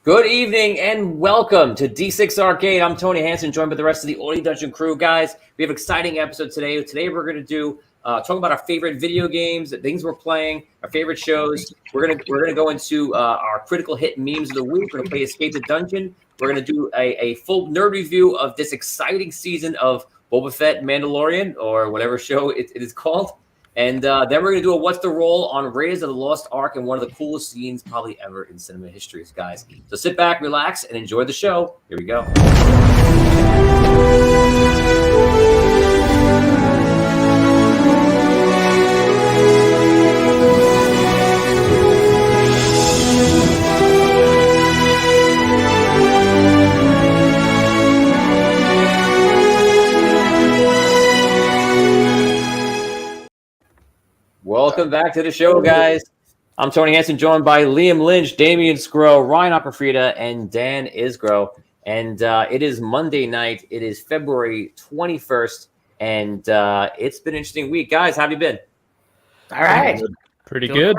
Good evening and welcome to D6 Arcade. I'm Tony Hansen, joined by the rest of the Audio Dungeon crew. Guys, we have an exciting episode today. Today we're going to do talk about our favorite video games, the things we're playing, our favorite shows. We're gonna go into our critical hit memes of the week. We're gonna play Escape the Dungeon. We're gonna do a full nerd review of this exciting season of Boba Fett, Mandalorian, or whatever show it is called. And then we're going to do a What's the Roll on Raiders of the Lost Ark and one of the coolest scenes probably ever in cinema history, guys. So sit back, relax, and enjoy the show. Here we go. Welcome back to the show, guys. I'm Tony Hansen, joined by Liam Lynch, Damian Scrow, Ryan Aquafrida, and Dan Isgro. And it is Monday night. It is February 21st, and it's been an interesting week. Guys, how have you been? All right. Pretty good.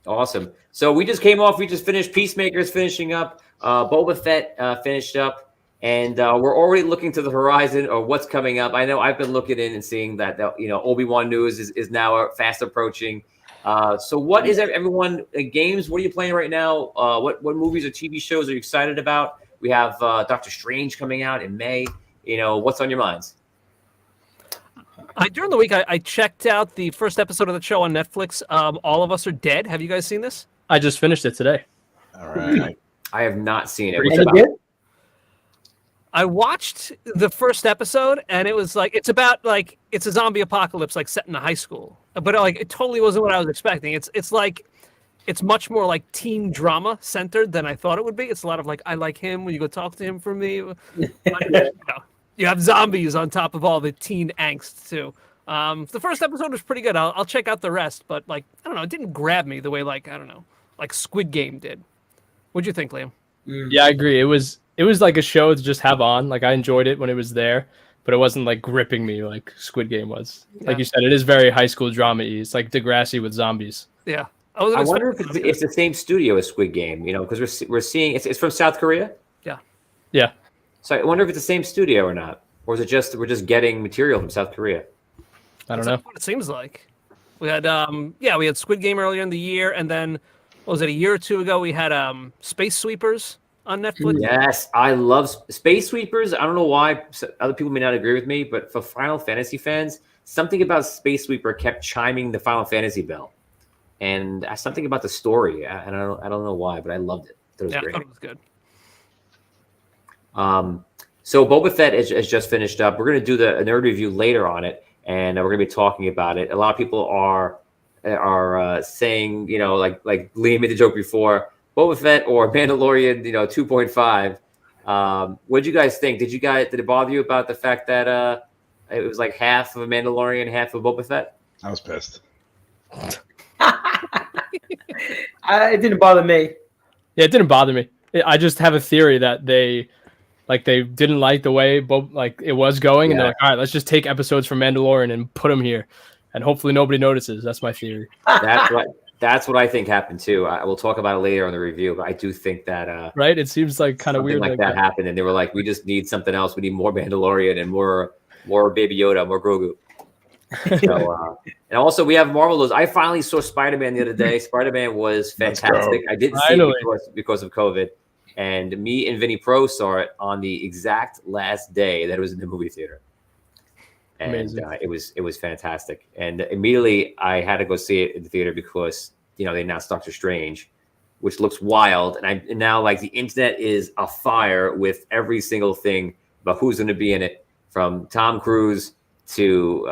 Awesome. So we just finished Peacemakers finishing up. Boba Fett finished up. And we're already looking to the horizon of what's coming up. I know I've been looking in and seeing that Obi-Wan news is now fast approaching. So what is everyone games? What are you playing right now? What movies or TV shows are you excited about? We have Doctor Strange coming out in May. What's on your minds? During the week, I checked out the first episode of the show on Netflix. All of Us Are Dead. Have you guys seen this? I just finished it today. All right. I have not seen it. Pretty What's it good? about? I watched the first episode, and it was like it's a zombie apocalypse, like set in a high school. But it totally wasn't what I was expecting. It's much more like teen drama centered than I thought it would be. It's a lot of like, I like him when you go talk to him for me. You have zombies on top of all the teen angst too. The first episode was pretty good. I'll check out the rest, but I don't know, it didn't grab me the way like Squid Game did. What'd you think, Liam? Yeah, I agree. It was like a show to just have on. Like I enjoyed it when it was there, but it wasn't like gripping me like Squid Game was. Like you said, it is very high school drama-y. It's like Degrassi with zombies. Yeah. I wonder if it's the same studio as Squid Game, because we're seeing it's from South Korea. Yeah. Yeah. So I wonder if it's the same studio or not, or is it just we're just getting material from South Korea? I don't know. What it seems like. We had we had Squid Game earlier in the year, and then what was it, a year or two ago we had Space Sweepers on Netflix. Yes, I love Space Sweepers. I don't know why other people may not agree with me, but for Final Fantasy fans, something about Space Sweeper kept chiming the Final Fantasy bell, and something about the story. I don't know why, but I loved it. It was great. I thought it was good. So Boba Fett has just finished up. We're going to do a nerd review later on it, and we're going to be talking about it. A lot of people are saying, like Liam made the joke before, Boba Fett or Mandalorian, 2.5. What did you guys think? Did it bother you about the fact that it was like half of a Mandalorian, half of Boba Fett? I was pissed. It didn't bother me. Yeah, it didn't bother me. I just have a theory that they didn't like the way it was going, and they're like, all right, let's just take episodes from Mandalorian and put them here, and hopefully nobody notices. That's my theory. That's what I think happened too. We'll talk about it later on the review, but I do think that right. It seems like kind of weird like that happened, and they were like, we just need something else. We need more Mandalorian and more Baby Yoda, more Grogu. So, and also we have Marvel news. I finally saw Spider-Man the other day. Spider-Man was fantastic. I didn't see it because of COVID. And me and Vinny Pro saw it on the exact last day that it was in the movie theater. And it was fantastic. And immediately I had to go see it in the theater because, they announced Doctor Strange, which looks wild. And now like the internet is afire with every single thing about who's going to be in it, from Tom Cruise to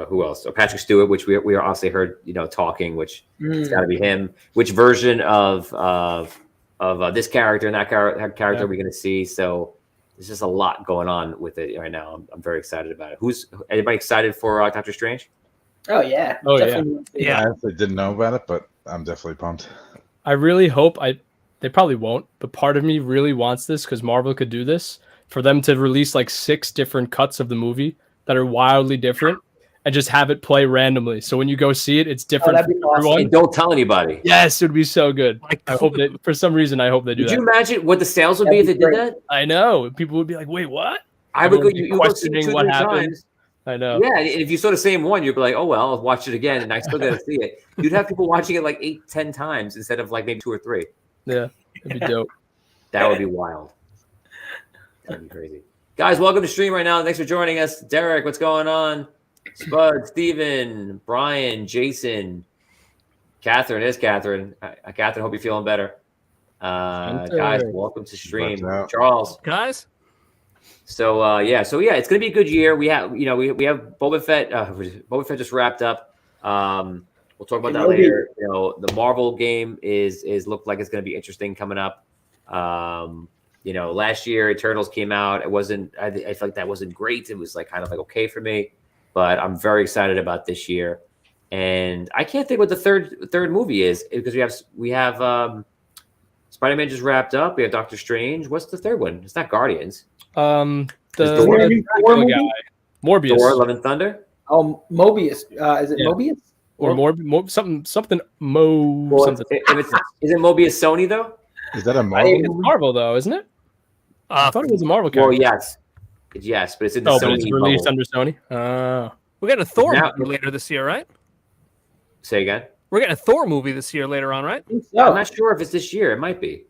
who else? Patrick Stewart, which we are obviously heard, talking, which it's got to be him. Which version of this character and that character are we going to see? So there's just a lot going on with it right now. I'm very excited about it. Anybody excited for Doctor Strange? Oh yeah. Oh yeah. I actually didn't know about it, but I'm definitely pumped. I really hope they probably won't, but part of me really wants this because Marvel could do this, for them to release like 6 different cuts of the movie that are wildly different and just have it play randomly. So when you go see it, it's different that'd for be awesome. everyone. And don't tell anybody. Yes, it would be so good. I hope that for some reason I hope they do Could that. you imagine what the sales would be if they That'd be did great. that? I know people would be like, "Wait, what?" I would go. Everyone would be You go see it questioning 2 what 3 happened. times. I know. Yeah, and if you saw the same one, you'd be like, "Oh well, I'll watch it again," and I still got to see it. You'd have people watching it like 8, 10 times instead of like maybe 2 or 3. Yeah, it'd be dope. That would be wild. That'd be crazy. Guys, welcome to stream right now. Thanks for joining us. Derek, what's going on? Spud, Steven, Brian, Jason, Catherine. Catherine, hope you're feeling better. Guys, welcome to stream. Charles. Guys? So it's gonna be a good year. We have we have Boba Fett. Boba Fett just wrapped up. We'll talk about that later. The Marvel game is looked like it's gonna be interesting coming up. Last year Eternals came out. It wasn't. I feel like that wasn't great. It was like kind of like okay for me, but I'm very excited about this year. And I can't think what the third movie is because we have Spider-Man just wrapped up. We have Doctor Strange. What's the third one? It's not Guardians. The Morbius. Morbius. Love and Thunder. Oh, Mobius. Is it Yeah. Mobius? Or something something. Is it Mobius Sony though? Is that a It's Marvel? Marvel though, isn't it? I thought it was a Marvel character. Well, yes, but it's in the but Sony. it's released bubble. under Sony. Oh. We're getting a Thor Now- movie later this year, right? Say again. We're getting a Thor movie this year later on, right? I think I'm so. not sure if it's this year. It might be.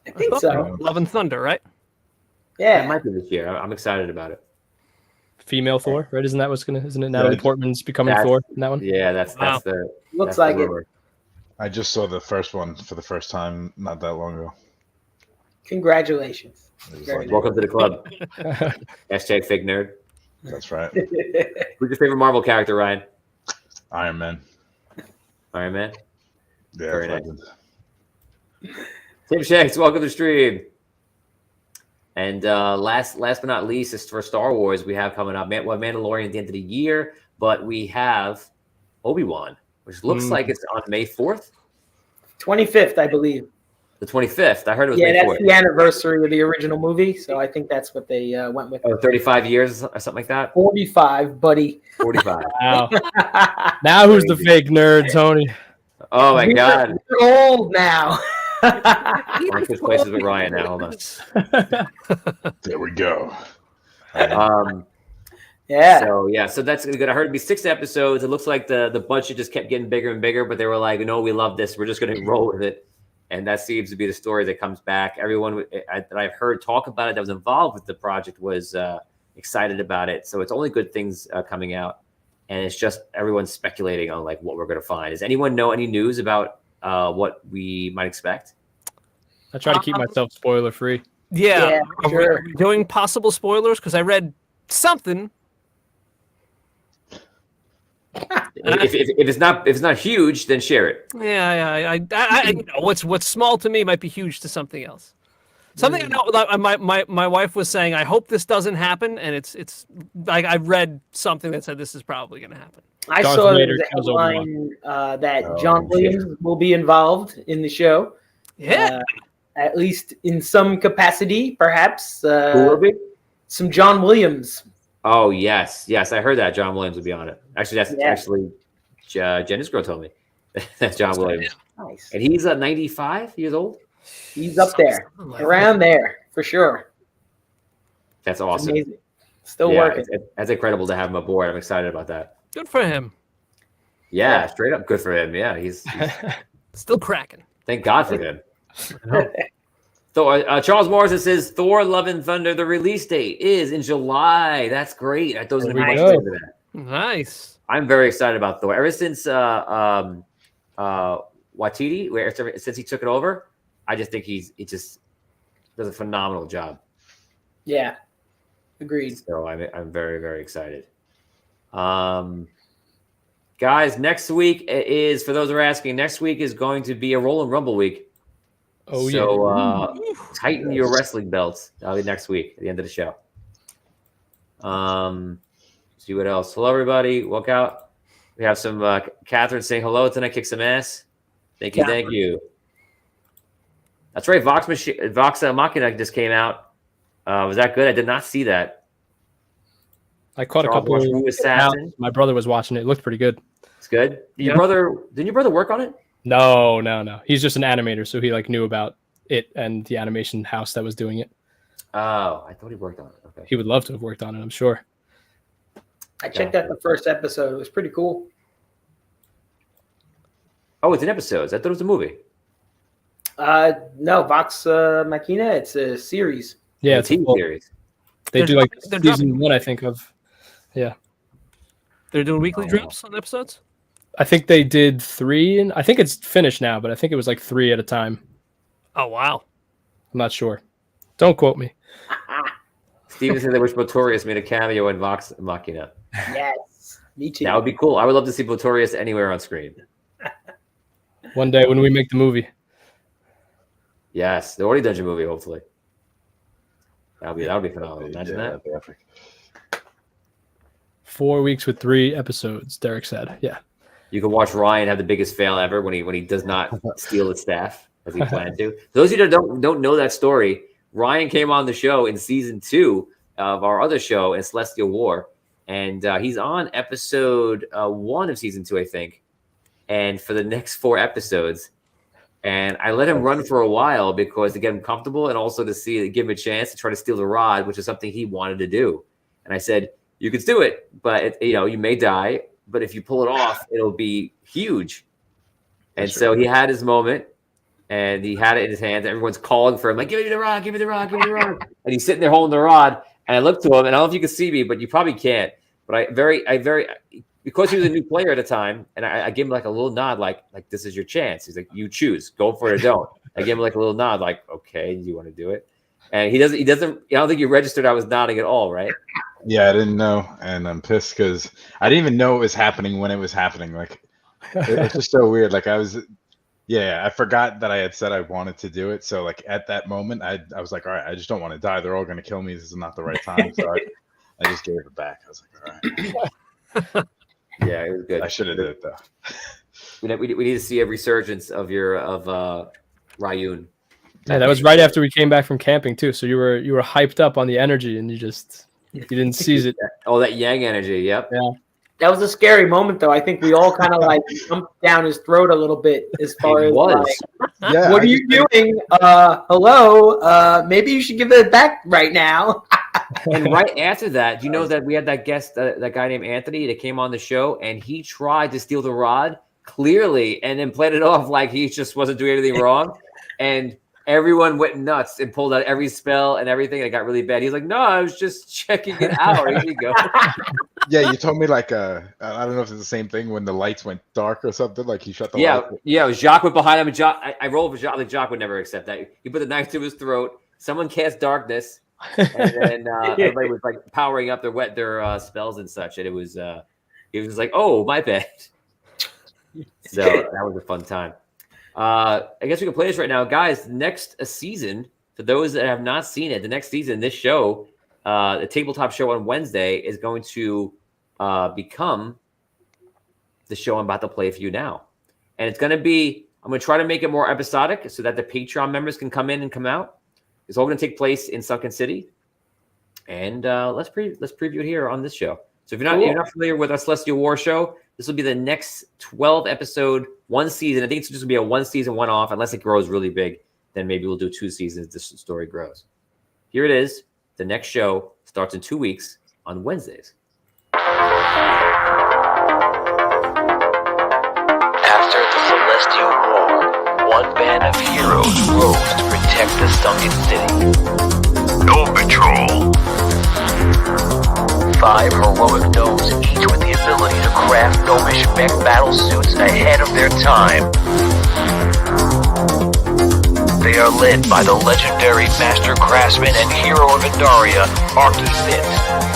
I think so. Love and Thunder, right? It Yeah. might be this year. I'm excited about it. Female Thor, right? Isn't it Natalie Yeah. Portman's becoming That's- Thor in that one? Yeah, that's Wow. the. Looks that's the like it. rumor. I just saw the first one for the first time not that long ago. Congratulations. It was Very like, Welcome to the club. Hashtag fake nerd. that's right. Who's your favorite Marvel character, Ryan? Iron Man. Iron Man. Yeah, Very nice. legend. Tim Shanks, welcome to the stream. And last but not least, is for Star Wars, we have coming up Mandalorian at the end of the year, but we have Obi-Wan, which looks like it's on May 4th, 25th, I believe. the 25th. I heard it was Yeah, May that's 4th. the anniversary of the original movie, so I think that's what they went with. 35 years or something like that. 45, buddy. 45. Wow. Now who's the fake nerd, Tony? Oh my God. We're old now. I'm switch places with Ryan now. Hold on. There we go. Yeah. So that's good. I heard it'd be 6 episodes. It looks like the budget just kept getting bigger and bigger, but they were like, no, we love this. We're just going to roll with it. And that seems to be the story that comes back. Everyone that I've heard talk about it that was involved with the project was excited about it. So it's only good things coming out. And it's just everyone's speculating on like what we're going to find. Does anyone know any news about what we might expect? I try to keep myself spoiler free. Yeah. Are sure. we doing possible spoilers? Because I read something. If it's not huge, then share it. Yeah. I what's small to me might be huge to something else. Something I know, like, my wife was saying, I hope this doesn't happen, and it's like I read something that said this is probably going to happen. I Darth saw Vader the kills headline that Oh, John shit. Williams will be involved in the show. Yeah. At least in some capacity, perhaps. Who will be? Some John Williams. Oh yes, I heard that John Williams would be on it. Actually, that's Yeah. actually Jenna's girl told me. That's John Williams, Nice. and he's 95 years old. He's up there, Something like around there, for sure. That's awesome. Amazing. Still Yeah, working. that's incredible to have him aboard. I'm excited about that. Good for him. Yeah, straight up good for him. Yeah, he's Still cracking. thank God for him. So Charles Morrison says Thor: Love and Thunder. The release date is in July. That's great. I thought it was There gonna be we much go. later than that. Nice. I'm very excited about Thor. Ever since Waititi, since he took it over, I just think he just does a phenomenal job. Yeah. Agreed. So I'm very, very excited. Guys, next week is, for those who are asking, next week is going to be a Roll and Rumble week. Oh, So tighten your wrestling belts. That'll be next week at the end of the show. See what else. Hello, everybody. Walk out. We have some Catherine saying hello tonight. Kick some ass. Thank you. Thank you. That's right. Vox Machina just came out. Was that good? I did not see that. I caught a Charles couple. Who Assassin. My brother was watching it. It looked pretty good. It's good. Yeah. Didn't your brother work on it? No. He's just an animator, so he like knew about it and the animation house that was doing it. Oh, I thought he worked on it. Okay. He would love to have worked on it, I'm sure. I checked out the first episode. It was pretty cool. Oh, it's an episode. I thought it was a movie. No, Vox Machina. It's a series. Yeah, It's a TV series. They do like They're season dropping- 1, I think, of. Yeah. They're doing weekly drops on episodes? I think they did 3, and I think it's finished now, but I think it was like 3 at a time. Oh, wow. I'm not sure. Don't quote me. Steven said they wish Botorius made a cameo in Vox Machina. Yes, me too. That would be cool. I would love to see Botorius anywhere on screen. One day when we make the movie. Yes, the already done your movie. Hopefully, that would be phenomenal. Imagine that. that'd be epic. 4 weeks with 3 episodes, Derek said. Yeah. You can watch Ryan have the biggest fail ever when he does not steal his staff as he planned to. For those of you that don't know that story, Ryan came on the show in season 2 of our other show, in Celestial War, and he's on episode 1 of season 2, I think. And for the next 4 episodes, and I let him run for a while because to get him comfortable and also to give him a chance to try to steal the rod, which is something he wanted to do. And I said, you can do it, but you may die. But if you pull it off, it'll be huge. And so he had his moment, and he had it in his hands. Everyone's calling for him, like, give me the rod, give me the rod, give me the rod. And he's sitting there holding the rod. And I looked to him, and I don't know if you can see me, but you probably can't. But because he was a new player at the time, and I gave him like a little nod, like this is your chance. He's like, you choose, go for it or don't. I gave him like a little nod, like, okay, do you want to do it? And he doesn't. I don't think you registered I was nodding at all, right? Yeah, I didn't know, and I'm pissed because I didn't even know it was happening when it was happening. Like, it's just so weird. Like, I forgot that I had said I wanted to do it. So, like, at that moment, I was like, all right, I just don't want to die. They're all going to kill me. This is not the right time. So I just gave it back. I was like, all right. Yeah, it was good. I should have did it though. We need to see a resurgence of Ryun. Yeah, that was right after we came back from camping too. So you were hyped up on the energy, and you didn't seize it. Oh, that Yang energy. Yep. Yeah. That was a scary moment, though. I think we all kind of like jumped down his throat a little bit as far It as was. like, Yeah. what are you doing? Hello? Maybe you should give it back right now. And right after that, do you know that we had that guest, that guy named Anthony, that came on the show, and he tried to steal the rod clearly, and then played it off like he just wasn't doing anything wrong, and everyone went nuts and pulled out every spell and everything. And it got really bad. He's like, "No, I was just checking it out." Here you go. Yeah, you told me like I don't know if it's the same thing when the lights went dark or something. Like he shut the Yeah, light. yeah. Jacques went behind him, and I rolled for Jacques. Like Jacques would never accept that. He put the knife to his throat. Someone cast darkness, and then everybody was like powering up their spells and such. And it was like, "Oh, my bad." So that was a fun time. I guess we can play this right now, guys. Next season, for those that have not seen it, the next season, this show, the tabletop show on Wednesday, is going to become the show I'm about to play for you now, and it's going to be. I'm going to try to make it more episodic so that the Patreon members can come in and come out. It's all going to take place in Sunken City, and let's preview it here on this show. So if you're not familiar with our Celestial War show, this will be the next 12 episode, one season. I think it's just gonna be a one season, one off, unless it grows really big. Then maybe we'll do 2 seasons. This story grows. Here it is. The next show starts in 2 weeks on Wednesdays. After the Celestial War, one band of heroes rose to protect the sunken city. No patrol. 5 heroic gnomes, each with the ability to craft gnomish mech battle suits ahead of their time. They are led by the legendary master craftsman and hero of Indaria, Arctic Finn,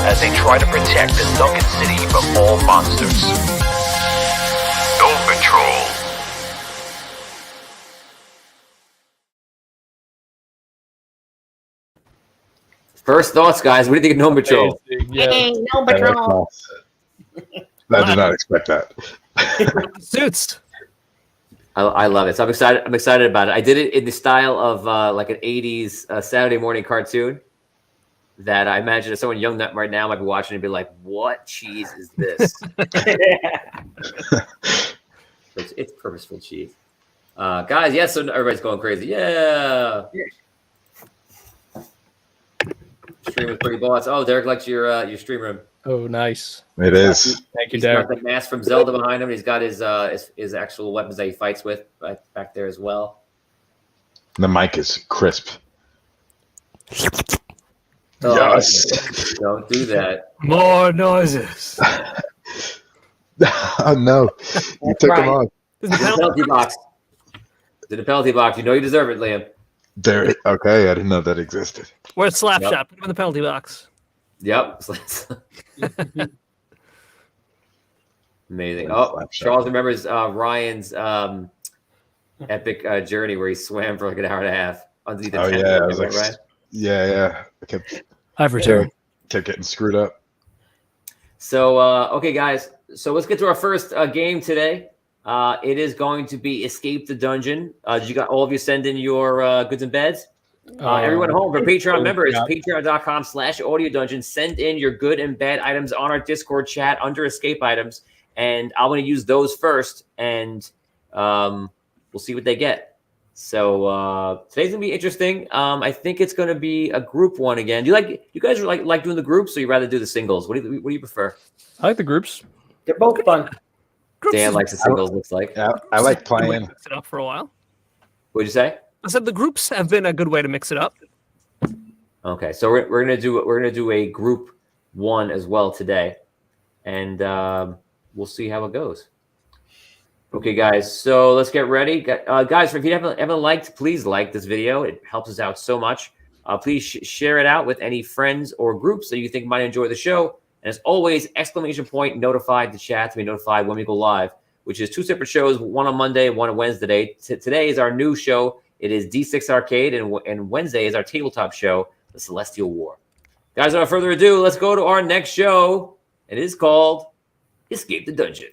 as they try to protect the sunken city from all monsters. No patrol. First thoughts, guys. What do you think of Gnome Patrol? Yeah. Hey, no patrol. I did not expect that. Suits. I love it. So I'm excited about it. I did it in the style of like an 80s Saturday morning cartoon. that I imagine if someone young right now might be watching and be like, "What cheese is this?" It's purposeful cheese. Guys, yes, so everybody's going crazy. Yeah. Stream with pretty boss. Oh, Derek likes your stream room. Oh, nice. It is. Thank you, He's got Derek. the mask from Zelda behind him. He's got his actual weapons that he fights with back there as well. The mic is crisp. Oh, Yes. Don't do that. More noises. Oh no, you took right. them off. There's a The penalty box. The penalty box. You know you deserve it, Liam. There. Okay, I didn't know that existed. Where's Slap Yep. Shot? Put him in the penalty box. Yep. Amazing. Slap Oh, shot. Charles remembers Ryan's epic journey where he swam for like an hour and a half underneath the Oh tent. yeah, I Right, was like, right? yeah. I kept I've returned. getting screwed up. So, okay, guys. So let's get to our first game today. It is going to be Escape the Dungeon. Did you got all of you send in your goods and beds? Everyone at home, for Patreon members, patreon.com/audio dungeon. Send in your good and bad items on our Discord chat under escape items. And I'm going to use those first, and we'll see what they get. So today's going to be interesting. I think it's going to be a group one again. Do you guys like doing the groups, or you rather do the singles? What do you prefer? I like the groups. They're both fun. Groups Dan is- likes the singles, looks like. Yeah, I like Good way to playing. mix it up for a while. What'd you say? I said the groups have been a good way to mix it up. Okay, so we're gonna do a group one as well today, and we'll see how it goes. Okay, guys, so let's get ready, guys. If you haven't liked, please like this video. It helps us out so much. Please share it out with any friends or groups that you think might enjoy the show. And as always, > notified to chat to be notified when we go live, which is 2 separate shows, one on Monday and one on Wednesday. Today is our new show. It is D6 Arcade, and Wednesday is our tabletop show, The Celestial War. Guys, without further ado, let's go to our next show. It is called Escape the Dungeon.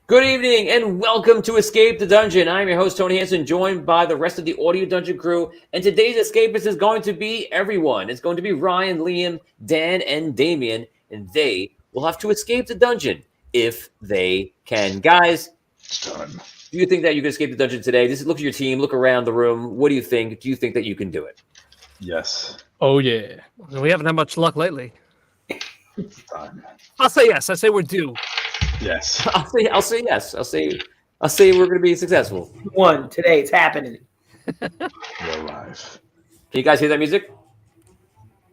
Good evening and welcome to Escape the Dungeon. I'm your host, Tony Hansen, joined by the rest of the Audio Dungeon crew. And today's escapist is going to be everyone. It's going to be Ryan, Liam, Dan, and Damien. And they will have to escape the dungeon if they can. Guys, Done. do you think that you can escape the dungeon today? Just look at your team, look around the room. What do you think? Do you think that you can do it? Yes. Oh yeah. We haven't had much luck lately. Done. I'll say yes. I say we're due. Yes. I'll say yes. I'll say we're going to be successful. One today. It's happening. We're live. Can you guys hear that music?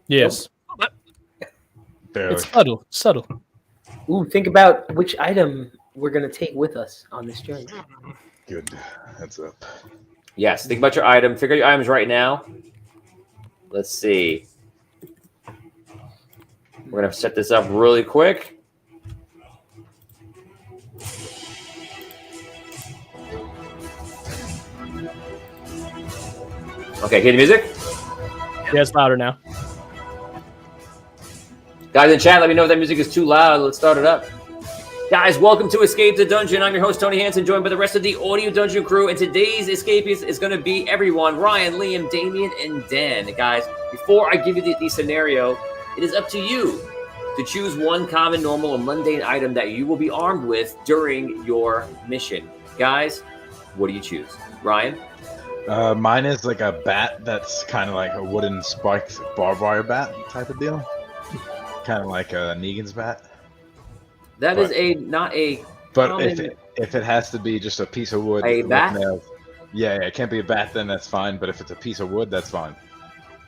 Yes. Barely. It's subtle. Ooh, think about which item we're gonna take with us on this journey. Good. Heads up. Yes. Think about your item. Figure out your items right now. Let's see. We're going to set this up really quick. Okay, hear the music? Yeah, it's louder now. Guys in chat, let me know if that music is too loud. Let's start it up. Guys, welcome to Escape the Dungeon. I'm your host, Tony Hansen, joined by the rest of the Audio Dungeon crew. And today's escapist is going to be everyone, Ryan, Liam, Damien, and Dan. Guys, before I give you the scenario, it is up to you to choose one common, normal, or mundane item that you will be armed with during your mission. Guys, what do you choose? Ryan? Mine is like a bat that's kind of like a wooden spiked barbed wire bat type of deal. Kind of like a Negan's bat. That But- is not a But common... if it has to be just a piece of wood, A with bat? nails, yeah, it can't be a bat. Then that's fine. But if it's a piece of wood, that's fine.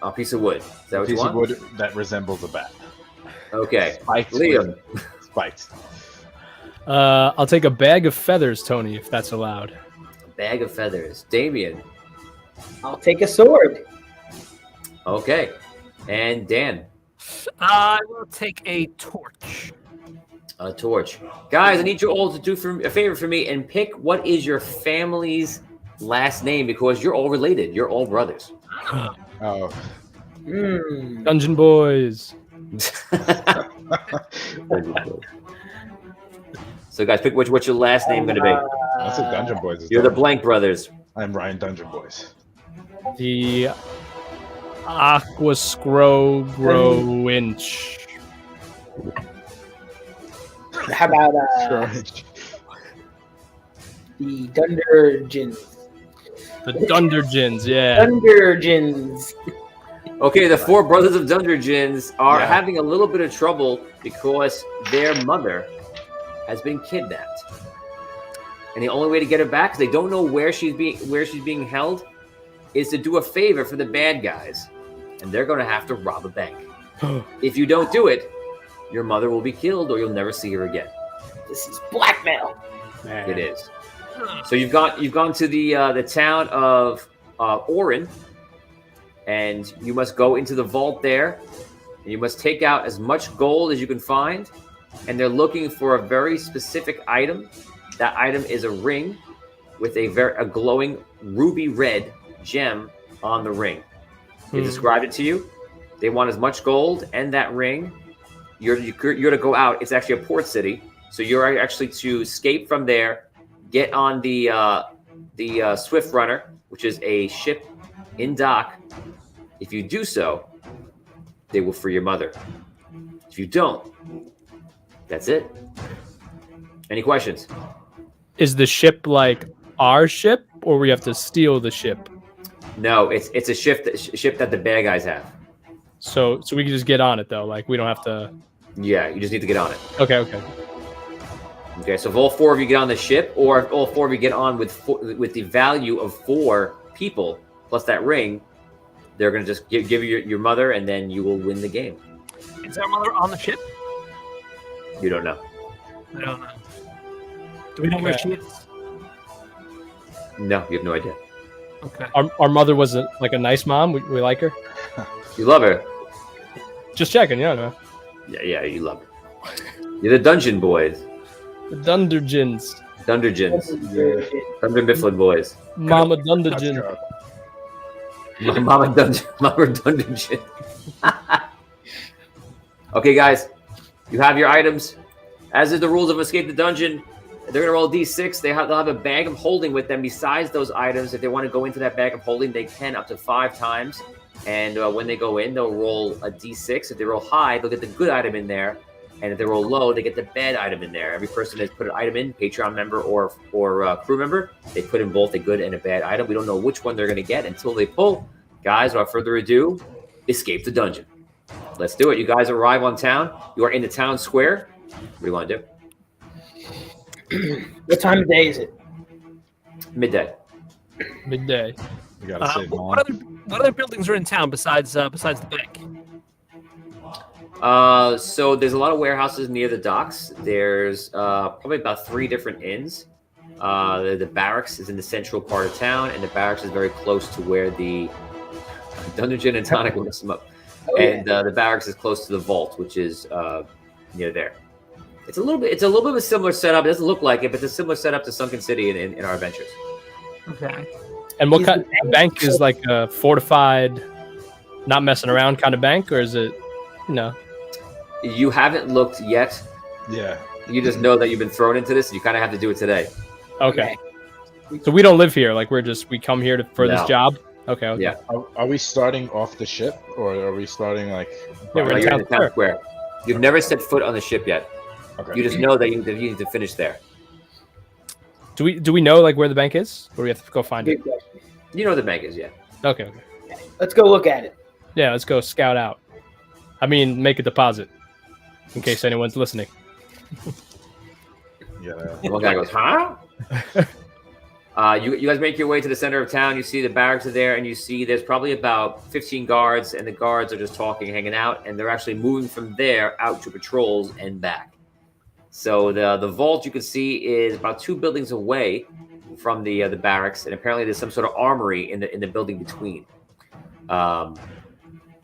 A piece of wood. Is that A what you piece of want? wood that resembles a bat. Okay. Spiked. Liam. Spiked. I'll take a bag of feathers, Tony, if that's allowed. A bag of feathers. Damien. I'll take a sword. Okay. And Dan. I will take a torch. A torch. Guys, I need you all to do a favor for me and pick what is your family's last name because you're all related. You're all brothers. Oh. Dungeon Boys. So, guys, pick what's your last name going to be. That's what Dungeon Boys is. You're the Blank Brothers. I'm Ryan Dungeon Boys. The Aquascrowinch. How about the Dundergins? The Dundergins, yeah. Dundergins. Okay, the 4 brothers of Dundergins are having a little bit of trouble because their mother has been kidnapped, and the only way to get her back, because they don't know where she's being held, is to do a favor for the bad guys, and they're going to have to rob a bank. If you don't do it, your mother will be killed, or you'll never see her again. This is blackmail. It is. So you've gone to the town of Orin, and you must go into the vault there, and you must take out as much gold as you can find. And they're looking for a very specific item. That item is a ring with a glowing ruby red gem on the ring. They described it to you. They want as much gold and that ring. You're to go out. It's actually a port city, so you're actually to escape from there. Get on the Swift Runner, which is a ship in dock. If you do so, they will free your mother. If you don't, that's it. Any questions? Is the ship like our ship, or we have to steal the ship? No, it's a ship that the bad guys have. So we can just get on it though. Like we don't have to. Yeah, you just need to get on it. Okay. Okay, so if all 4 of you get on the ship, or if all 4 of you get on with the value of 4 people plus that ring, they're gonna just give you your mother, and then you will win the game. Is our mother on the ship? You don't know. I don't know. Do we know where she is? No, you have no idea. Okay. Our mother was a nice mom. We like her. You love her. Just checking, man. Yeah, you love her. You're the Dungeon Boys. The Dundergins. Dundergins. Thunder Mifflin Boys. Mama Dundergin. Mama Dundergin. Okay, guys. You have your items. As is the rules of Escape the Dungeon, they're going to roll D6. They'll have a bag of holding with them besides those items. If they want to go into that bag of holding, they can up to 5 times. And when they go in, they'll roll a D6. If they roll high, they'll get the good item in there. And if they roll low, they get the bad item in there. Every person has put an item in, Patreon member or crew member. They put in both a good and a bad item. We don't know which one they're going to get until they pull. Guys, without further ado, escape the dungeon. Let's do it. You guys arrive on town. You are in the town square. What do you want to do? What time of day is it? Midday. Midday. We gotta save what other buildings are in town besides the bank? So there's a lot of warehouses near the docks. There's probably about 3 different inns. The barracks is in the central part of town, and the barracks is very close to where the Dungeon Gin and Tonic will mess them up. And the barracks is close to the vault, which is near there. It's a little bit of a similar setup. It doesn't look like it, but it's a similar setup to Sunken City in our adventures. Okay. And what kind of bank is like a fortified, not messing around kind of bank, or is it, You haven't looked yet. Yeah. You just know that you've been thrown into this. And you kind of have to do it today. Okay. So we don't live here. Like we come here for this job. Okay. Yeah. Are we starting off the ship, or are we starting like? Yeah, we're No, in you're town in the town square. You've never set foot on the ship yet. Okay. You just know that you need to finish there. Do we know like where the bank is, or we have to go find it? Good question. You know where the bank is, yeah. Okay. Let's go look at it. Yeah, let's go scout out. I mean, make a deposit in case anyone's listening. Yeah. One guy goes, huh? You guys make your way to the center of town. You see the barracks are there, and you see there's probably about 15 guards, and the guards are just talking, hanging out, and they're actually moving from there out to patrols and back. So the vault you can see is about 2 buildings away from the barracks, and apparently there's some sort of armory in the building between. Now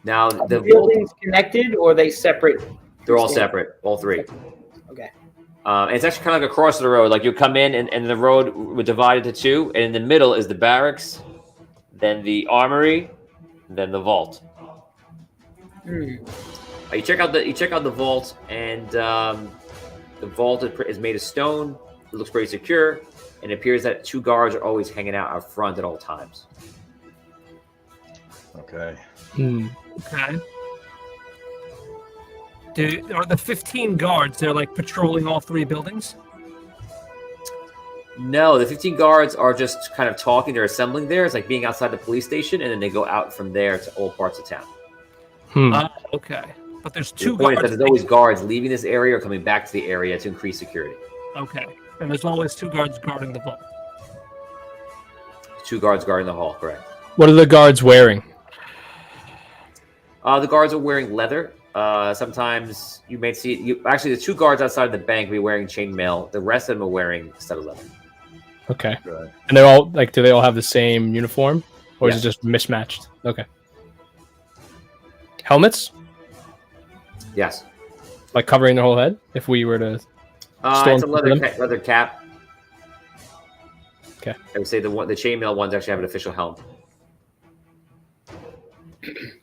Are the vault, buildings connected or are they separate? they're all separate, all 3. Okay. And it's actually kind of like across the road. Like you come in, and the road would divide into two, and in the middle is the barracks, then the armory, then the vault. You check out the vault, and the vault is made of stone. It looks pretty secure, and it appears that 2 guards are always hanging out front at all times. Okay. Okay. Are the 15 guards? They're like patrolling all 3 buildings. No, the 15 guards are just kind of talking. They're assembling there. It's like being outside the police station, and then they go out from there to all parts of town. Okay. But there's The 2 point is guards. that there's always guards leaving this area or coming back to the area to increase security. Okay. And there's always 2 guards guarding the vault. 2 guards guarding the hall, correct. What are the guards wearing? The guards are wearing leather. Sometimes you may see actually the 2 guards outside of the bank will be wearing chainmail. The rest of them are wearing studded leather. Okay. Right. And they're all like, do they all have the same uniform, or is it just mismatched? Okay. Helmets, Yes. like covering their whole head. If we were to, It's a Storm leather cap. Okay. I would say the chainmail ones actually have an official helm.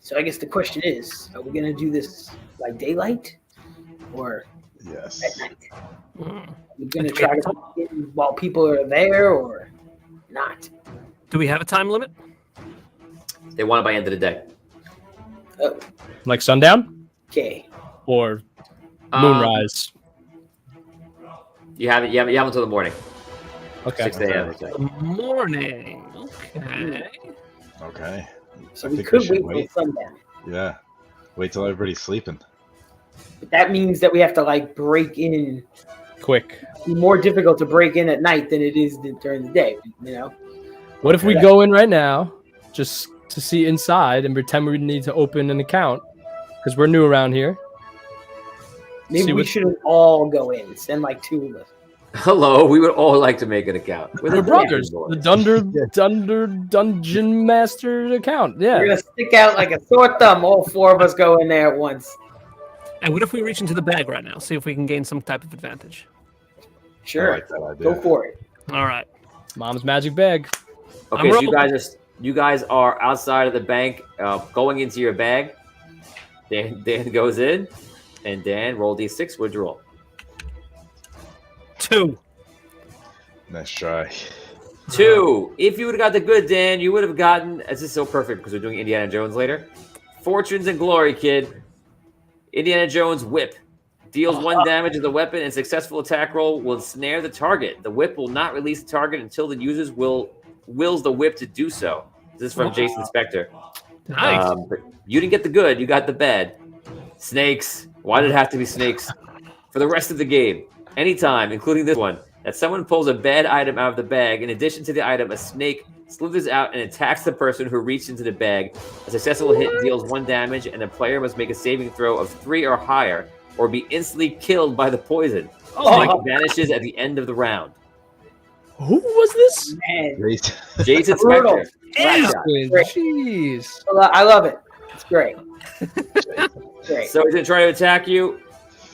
So I guess the question is, are we gonna do this like daylight or Yes. at night? We're gonna try to get in while people are there or not? Do we have a time limit? They want it by end of the day. Oh, like sundown okay. or Um, moonrise? You have it until the morning. Okay. 6 a.m. Morning. Okay. Okay. So I we think could should wait till sundown. Yeah. Wait till everybody's sleeping. But that means that we have to like break in. Quick. Be more difficult to break in at night than it is during the day. You know. What if we go in right now, just to see inside, and pretend we need to open an account because we're new around here? Maybe See we what- shouldn't all go in. Send like 2 of us. Hello, we would all like to make an account. We're We're the brothers. boys. The Dungeon Master account. We're Yeah. gonna stick out like a sore thumb. All 4 of us go in there at once. And what if we reach into the bag right now? See if we can gain some type of advantage. Sure. I like that idea. Go for it. All right. Mom's magic bag. Okay, I'm so you guys are outside of the bank, going into your bag. Dan goes in, and Dan roll d6. What'd you roll? 2. Nice try. 2. If you would have got the good, Dan, you would have gotten. This is so perfect because we're doing Indiana Jones later. Fortunes and glory, kid. Indiana Jones whip deals 1 damage to the weapon, and successful attack roll will snare the target. The whip will not release the target until the user wills the whip to do so. This is from Jason Spector. Nice. But you didn't get the good, you got the bad. Snakes. Why did it have to be snakes? For the rest of the game, anytime, including this one, that someone pulls a bad item out of the bag, in addition to the item, a snake slithers out and attacks the person who reached into the bag. A successful hit deals 1 damage, and the player must make a saving throw of 3 or higher, or be instantly killed by the poison. Snake vanishes at the end of the round. Who was this? Man, Great. Jason Brutal. Spector. Jeez. I love it. It's great. Great. So he's gonna try to attack you.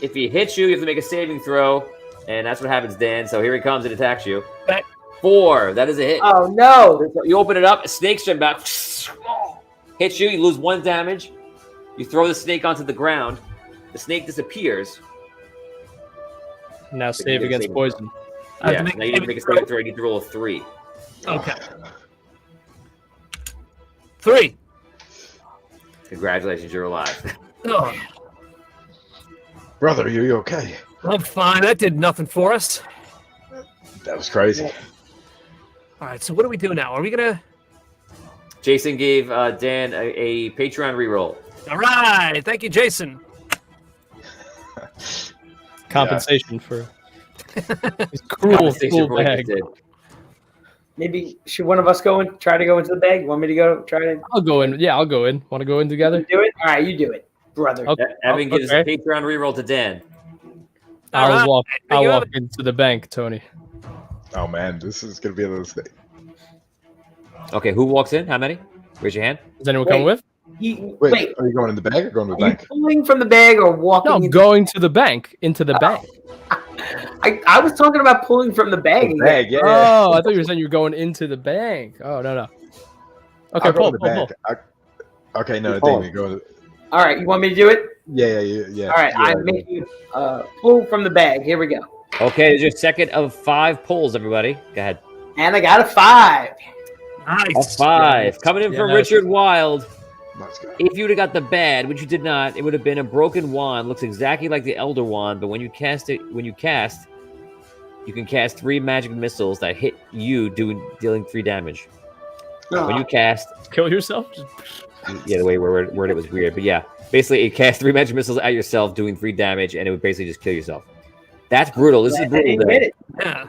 If he hits you, you have to make a saving throw, and that's what happens, Dan. So here he comes and attacks you. Okay. 4. That is a hit. Oh no! You open it up. A snake jump back, hits you. You lose 1 damage. You throw the snake onto the ground. The snake disappears. Now you save get a against saving poison. I have Yeah. to make Now you need to make a saving throw. You need to roll a 3. Okay. 3. Congratulations, you're alive. Oh, Brother, are you okay? I'm fine. That did nothing for us. That was crazy. All right. So what do we do now? Are we gonna? Jason gave Dan a Patreon reroll. All right. Thank you, Jason. Compensation for his cruel, Compensation cruel for what you bag. did. Maybe should one of us go and try to go into the bag? You want me to go try to I'll go in. Yeah, I'll go in. Want to go in together? do it? All right, you do it, brother. Okay. Evan gives a Okay. Patreon reroll to Dan. All right. I'll There you walk have into the bank, Tony. Oh man, this is gonna be a little thing. Okay, who walks in? How many? Raise your hand. Does anyone come Wait. with? Wait, Are you going in the bag or going to the are you bank? pulling from the bag or walking? No, into- going to the bank. Into the bank. I was talking about pulling from the bag. The bag, yeah. Oh, I thought you were saying you were going into the bank. Oh, no. Okay, I'll go pull, to the pull, pull. bank. Okay, no, Pull. Damien, go. All right, you want me to do it? Yeah. All right, yeah, I'm making pull from the bag. Here we go. Okay, there's your second of 5 pulls, everybody. Go ahead. And I got a 5. Nice. 5. Coming in from Yes. Richard Wild. Let's go. If you would have got the bad, which you did not, it would have been a broken wand. Looks exactly like the Elder Wand, but when you cast, you can cast 3 magic missiles that hit you, dealing 3 damage. When you cast, Kill yourself? yeah, the way word it was weird, but yeah, basically it casts 3 magic missiles at yourself, doing 3 damage, and it would basically just kill yourself. That's brutal. This is brutal. Hit it. Yeah.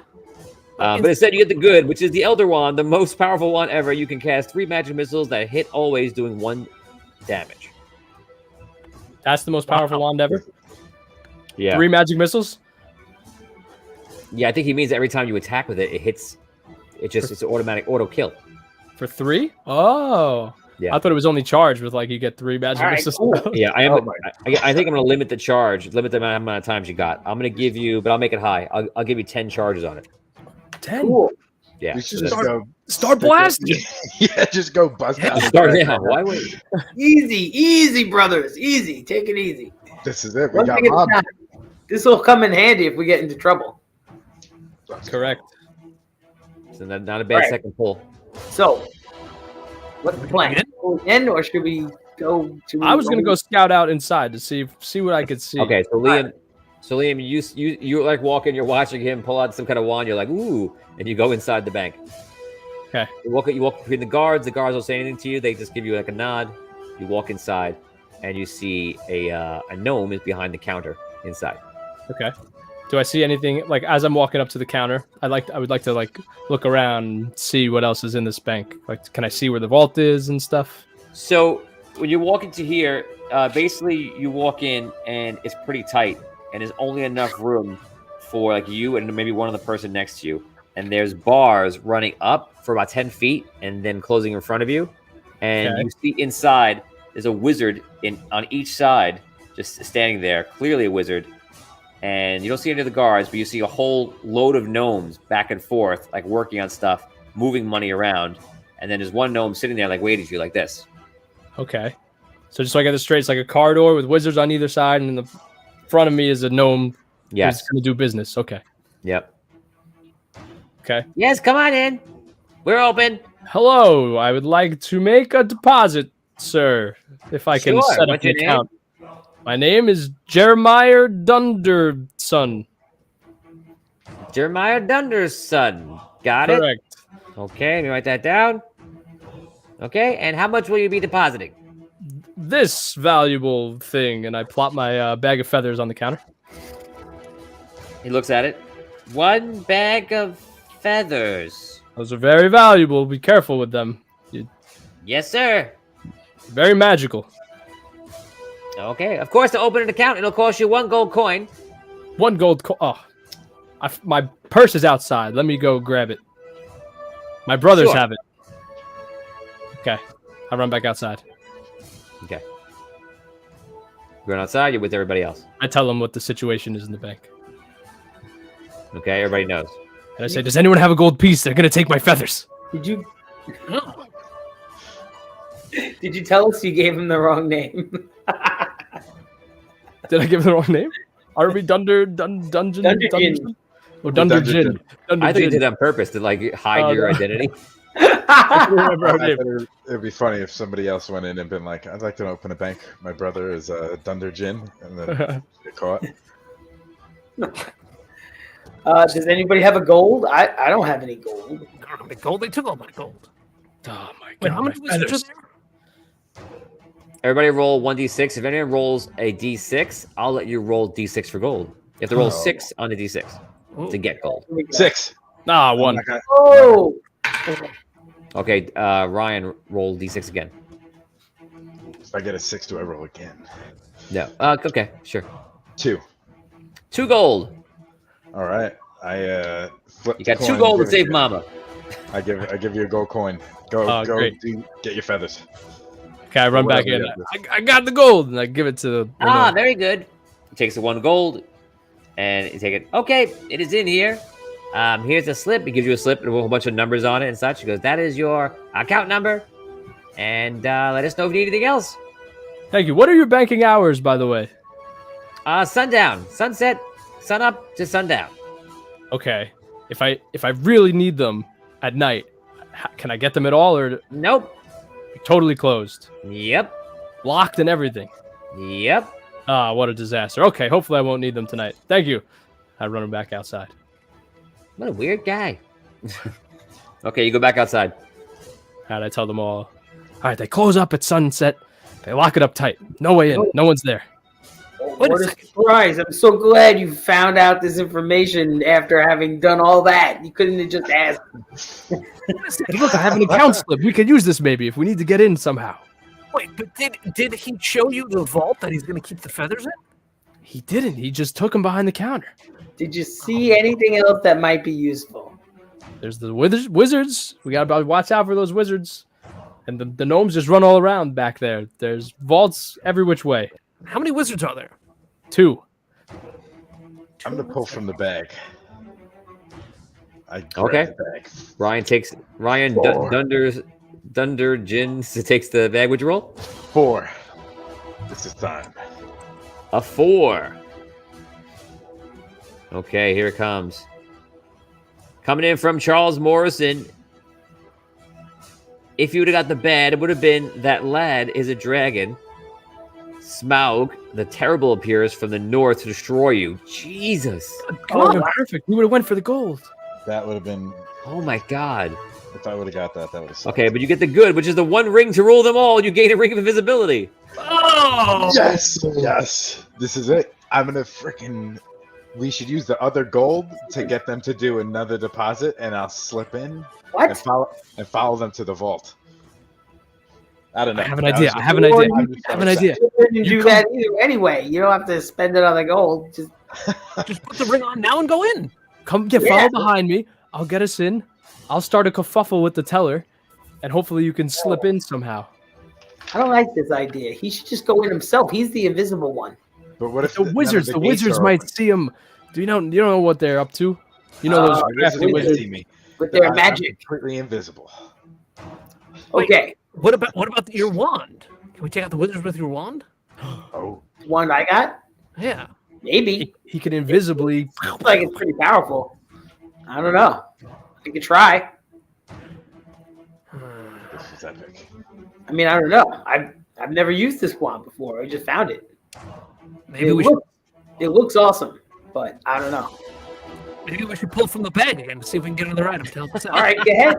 But instead, you get the good, which is the Elder Wand, the most powerful wand ever. You can cast 3 magic missiles that hit always, doing 1 damage. That's the most powerful wand ever? Yeah. 3 magic missiles? Yeah, I think he means every time you attack with it, it hits. It's an automatic auto kill. For 3? Oh. Yeah. I thought it was only charged with like you get 3 magic All right, missiles. cool. Yeah, I am. Oh my I think I'm going to limit the charge, limit the amount of times you got. I'm going to give you, but I'll make it high. I'll give you 10 charges on it. 10. Cool. Yeah. We should so just that's- go. Start blasting. Yeah, just go bust out. the Start bag now. right Why wait? Easy, brothers. Easy. Take it easy. This is it. We One got thing at a mobbed. time. This will come in handy if we get into trouble. Correct. So not a bad Right. second pull. So, what's the plan? Again? Go in, or should we go to? I was gonna go scout out inside to see what I could see. Okay, so Liam, you like walk in, you're watching him pull out some kind of wand. You're like, ooh, and you go inside the bank. Okay. You walk between the guards. The guards don't say anything to you. They just give you like a nod. You walk inside, and you see a gnome is behind the counter inside. Okay. Do I see anything like as I'm walking up to the counter? I would like to like look around and see what else is in this bank. Like, can I see where the vault is and stuff? So when you walk into here, basically you walk in and it's pretty tight, and there's only enough room for like you and maybe one other person next to you. And there's bars running up for about 10 feet and then closing in front of you. And Okay. you see inside there's a wizard on each side just standing there, clearly a wizard. And you don't see any of the guards, but you see a whole load of gnomes back and forth, like working on stuff, moving money around. And then there's one gnome sitting there like waiting for you like this. Okay. So just so I get this straight, it's like a corridor with wizards on either side, and in the front of me is a gnome Yes. who's going to do business. Okay. Yep. Okay. Yes, come on in. We're open. Hello. I would like to make a deposit, sir, if I can Sure. set up What's an your name? account. My name is Jeremiah Dunderson. Jeremiah Dunder's son. Got it? Correct. Okay, let me write that down. Okay, and how much will you be depositing? This valuable thing, and I plop my bag of feathers on the counter. He looks at it. 1 bag of feathers. Those are very valuable. Be careful with them. Yes, sir. Very magical. Okay, of course, to open an account, it'll cost you 1 gold coin. 1 gold coin. Oh, my purse is outside. Let me go grab it. My brothers Sure. have it. Okay, I run back outside. Okay. You're outside, you're with everybody else. I tell them what the situation is in the bank. Okay, everybody knows. And I say, does anyone have a gold piece? They're going to take my feathers. Did you Oh, did you tell us you gave him the wrong name? Did I give them the wrong name? RB Dungeon? Dundergin. Oh, Dundergin. I think you did it on purpose to like hide Oh, your no. identity. I don't remember our name. It'd be funny if somebody else went in and been like, "I'd like to open a bank. My brother is Dunder Jin," and then get caught. Does anybody have a gold? I don't have any gold. I don't have any gold. They took all my gold. Oh my god. Wait, how much my was it? feathers. Everybody roll 1d6. If anyone rolls a d6, I'll let you roll d6 for gold. You have to roll Oh. 6 on the d6 to get gold. Here we go. 6. Ah, I'm one. not gonna- Oh, Okay, Ryan, roll d6 again. If I get a 6, do I roll again? No. Okay, sure. 2. 2 gold. All right. I flip. You the got 2 coin, gold to give it save you. mama. I give you a gold coin. Go Oh, great. get your feathers. Okay, I run back Whatever in. you have I got the gold, and I give it to the Ah, gnome. very good. He takes the 1 gold. And you take it. Okay, it is in here. Here's a slip. He gives you a slip with a whole bunch of numbers on it and such. He goes, that is your account number. And let us know if you need anything else. Thank you. What are your banking hours, by the way? Sundown, sunset, sun up to sundown. Okay. If I really need them at night, can I get them at all, or Nope. totally closed, Yep. locked and everything? Yep. Ah, what a disaster. Okay, hopefully I won't need them tonight. Thank you. I run them back outside. What a weird guy. Okay, you go back outside. How'd I tell them all? All right, they close up at sunset. They lock it up tight. No way in. No one's there. What a surprise. I'm so glad you found out this information after having done all that. You couldn't have just asked. Hey, look, I have an account slip. We could use this maybe if we need to get in somehow. Wait, but did he show you the vault that he's going to keep the feathers in? He didn't. He just took them behind the counter. Did you see anything else that might be useful? There's the wizards. We got to watch out for those wizards. And the gnomes just run all around back there. There's vaults every which way. How many wizards are there? 2. I'm gonna pull from the bag. Okay. The bag. Ryan Dunder Jins takes the bag. Would you roll? 4. This is time. A 4. Okay, here it comes. Coming in from Charles Morrison. If you would have got the bad, it would have been that lad is a dragon. Smaug, the terrible, appears from the north to destroy you. Jesus. Perfect. We would have went for the gold. That would have been. Oh my God. If I would have got that, that would have. Okay, but you get the good, which is the one ring to rule them all. You gain a ring of invisibility. Oh! Yes. Yes. This is it. I'm gonna freaking. We should use the other gold to get them to do another deposit, and I'll slip in What? and follow them to the vault. I don't know. I have an idea. I have an idea. You couldn't do that either anyway. You don't have to spend it on the gold. Just put the ring on now and go in. Come follow behind me. I'll get us in. I'll start a kerfuffle with the teller, and hopefully you can slip in somehow. I don't like this idea. He should just go in himself. He's the invisible one. But what if The wizards? The wizards might see him. Do you don't know what they're up to? You know those crafty wizards. see me With their I'm magic. completely invisible. Okay. What about your wand? Can we take out the wizards with your wand? Oh, One I got? Yeah. Maybe. He can invisibly. Looks like it's pretty powerful. I don't know. I could try. this is epic. I mean, I don't know. I've never used this wand before. I just found it. Maybe we should. It looks awesome, but I don't know. Maybe we should pull from the bag again to see if we can get another item to help us out. All right, go ahead.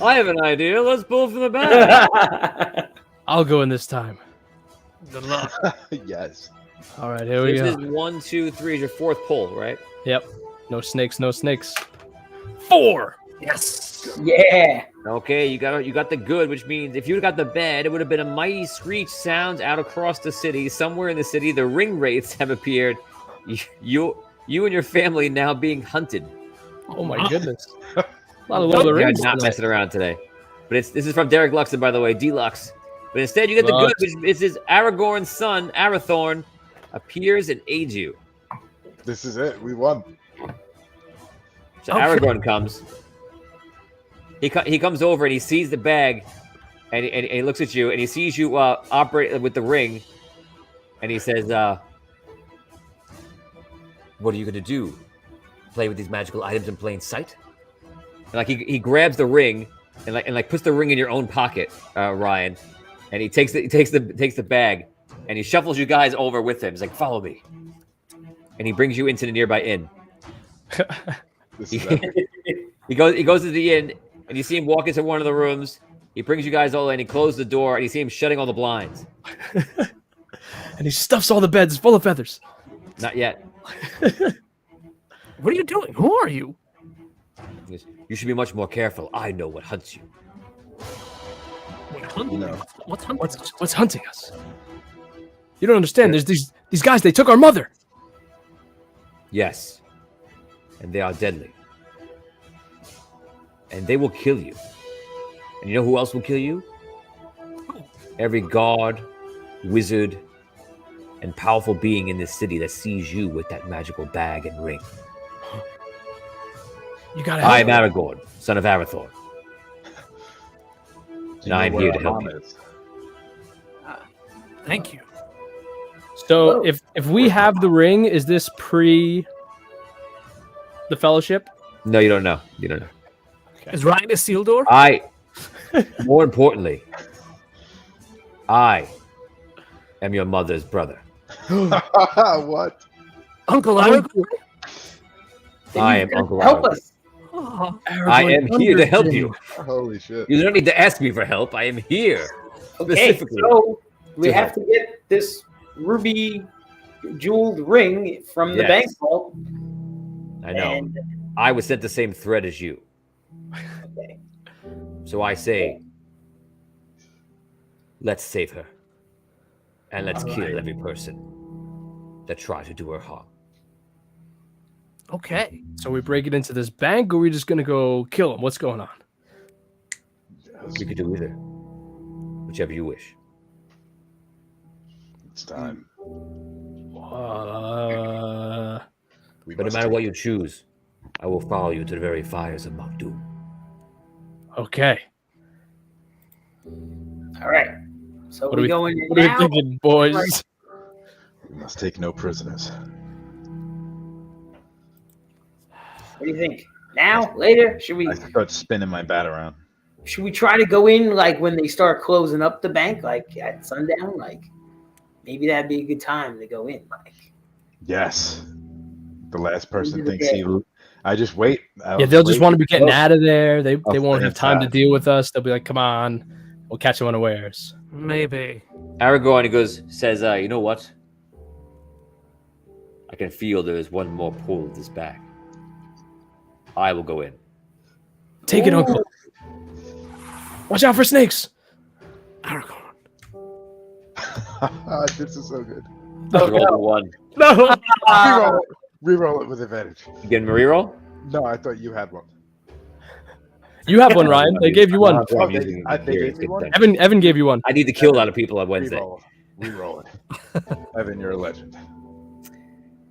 I have an idea. Let's pull from the back. I'll go in this time. Good luck. Yes. All right, here we This go. is 1, 2, 3 is your fourth pull, right? Yep. No snakes. No snakes. 4. Yes. Yeah. Okay, you got the good, which means if you got the bad, it would have been a mighty screech sounds out across the city. Somewhere in the city, the ring wraiths have appeared. You and your family now being hunted. Oh my goodness. A lot of Lord of the You're Rings. not tonight. messing around today. But this is from Derek Luxon, by the way, Deluxe. But instead, you get the good, which is Aragorn's son, Arathorn, appears and aids you. This is it. We won. So Okay. Aragorn comes. He comes over and he sees the bag, and he looks at you and he sees you operate with the ring, and he says, "What are you gonna do? Play with these magical items in plain sight?" And like he grabs the ring and puts the ring in your own pocket, Ryan, and he takes the bag and he shuffles you guys over with him. He's like, "Follow me," and he brings you into the nearby inn. This is epic. He goes to the inn, and you see him walk into one of the rooms. He brings you guys all in. He closes the door, and you see him shutting all the blinds. And he stuffs all the beds full of feathers. Not yet. What are you doing? Who are you? He goes, "You should be much more careful. I know what hunts you." What hunting? No. What's hunting? What's hunting us? You don't understand. There's these guys. They took our mother. Yes, and they are deadly, and they will kill you. And you know who else will kill you? Every god, wizard, and powerful being in this city that sees you with that magical bag and ring. You gotta I help. am Aragorn, son of Arathorn. And I am here to help you. Thank you. So if we have the ring, is this pre the fellowship? No, you don't know. You don't know. Is Ryan a seal door? More importantly, I am your mother's brother. What? Uncle Aragorn? I am Uncle Help Aragorn. us. Oh, I am here to help you. Holy shit. You don't need to ask me for help. I am here. Okay, Specifically. so we to have to get this ruby jeweled ring from the Yes. bank vault. I know. And, I was sent the same thread as you. okay. So I say, let's save her. And let's kill every person that tries to do her harm. okay. So we break it into this bank, or we just gonna go kill him? What's going on? We could do either. Whichever you wish. It's time. We But no must matter take- what you choose, I will follow you to the very fires of Mount Doom. Okay. All right. So What are we we- going in What are we now? thinking, boys? We must take no prisoners. What do you think? Now? Later? Should we I start spinning my bat around. try to go in like when they start closing up the bank, like at sundown? Like maybe that'd be a good time to go in. Like Yes. The last person Into the thinks he. I just wait. Yeah, they'll just want to be getting out of there. They I'll won't have time to fast. deal with us. They'll be like, "Come on, we'll catch them unawares." Maybe. Aragorn says, you know what? I can feel there is one more pull of this bag. I will go in. Take it, Uncle. Watch out for snakes. Aragorn. This is so good. Roll the one. No. Reroll it. Reroll it with advantage. You getting a reroll? No, I thought you had one. You have one, Ryan. They gave you one. I'm Oh, using they here, gave it's me getting one? done. Evan gave you one. I need to kill a lot of people on Wednesday. Reroll it. Evan, you're a legend.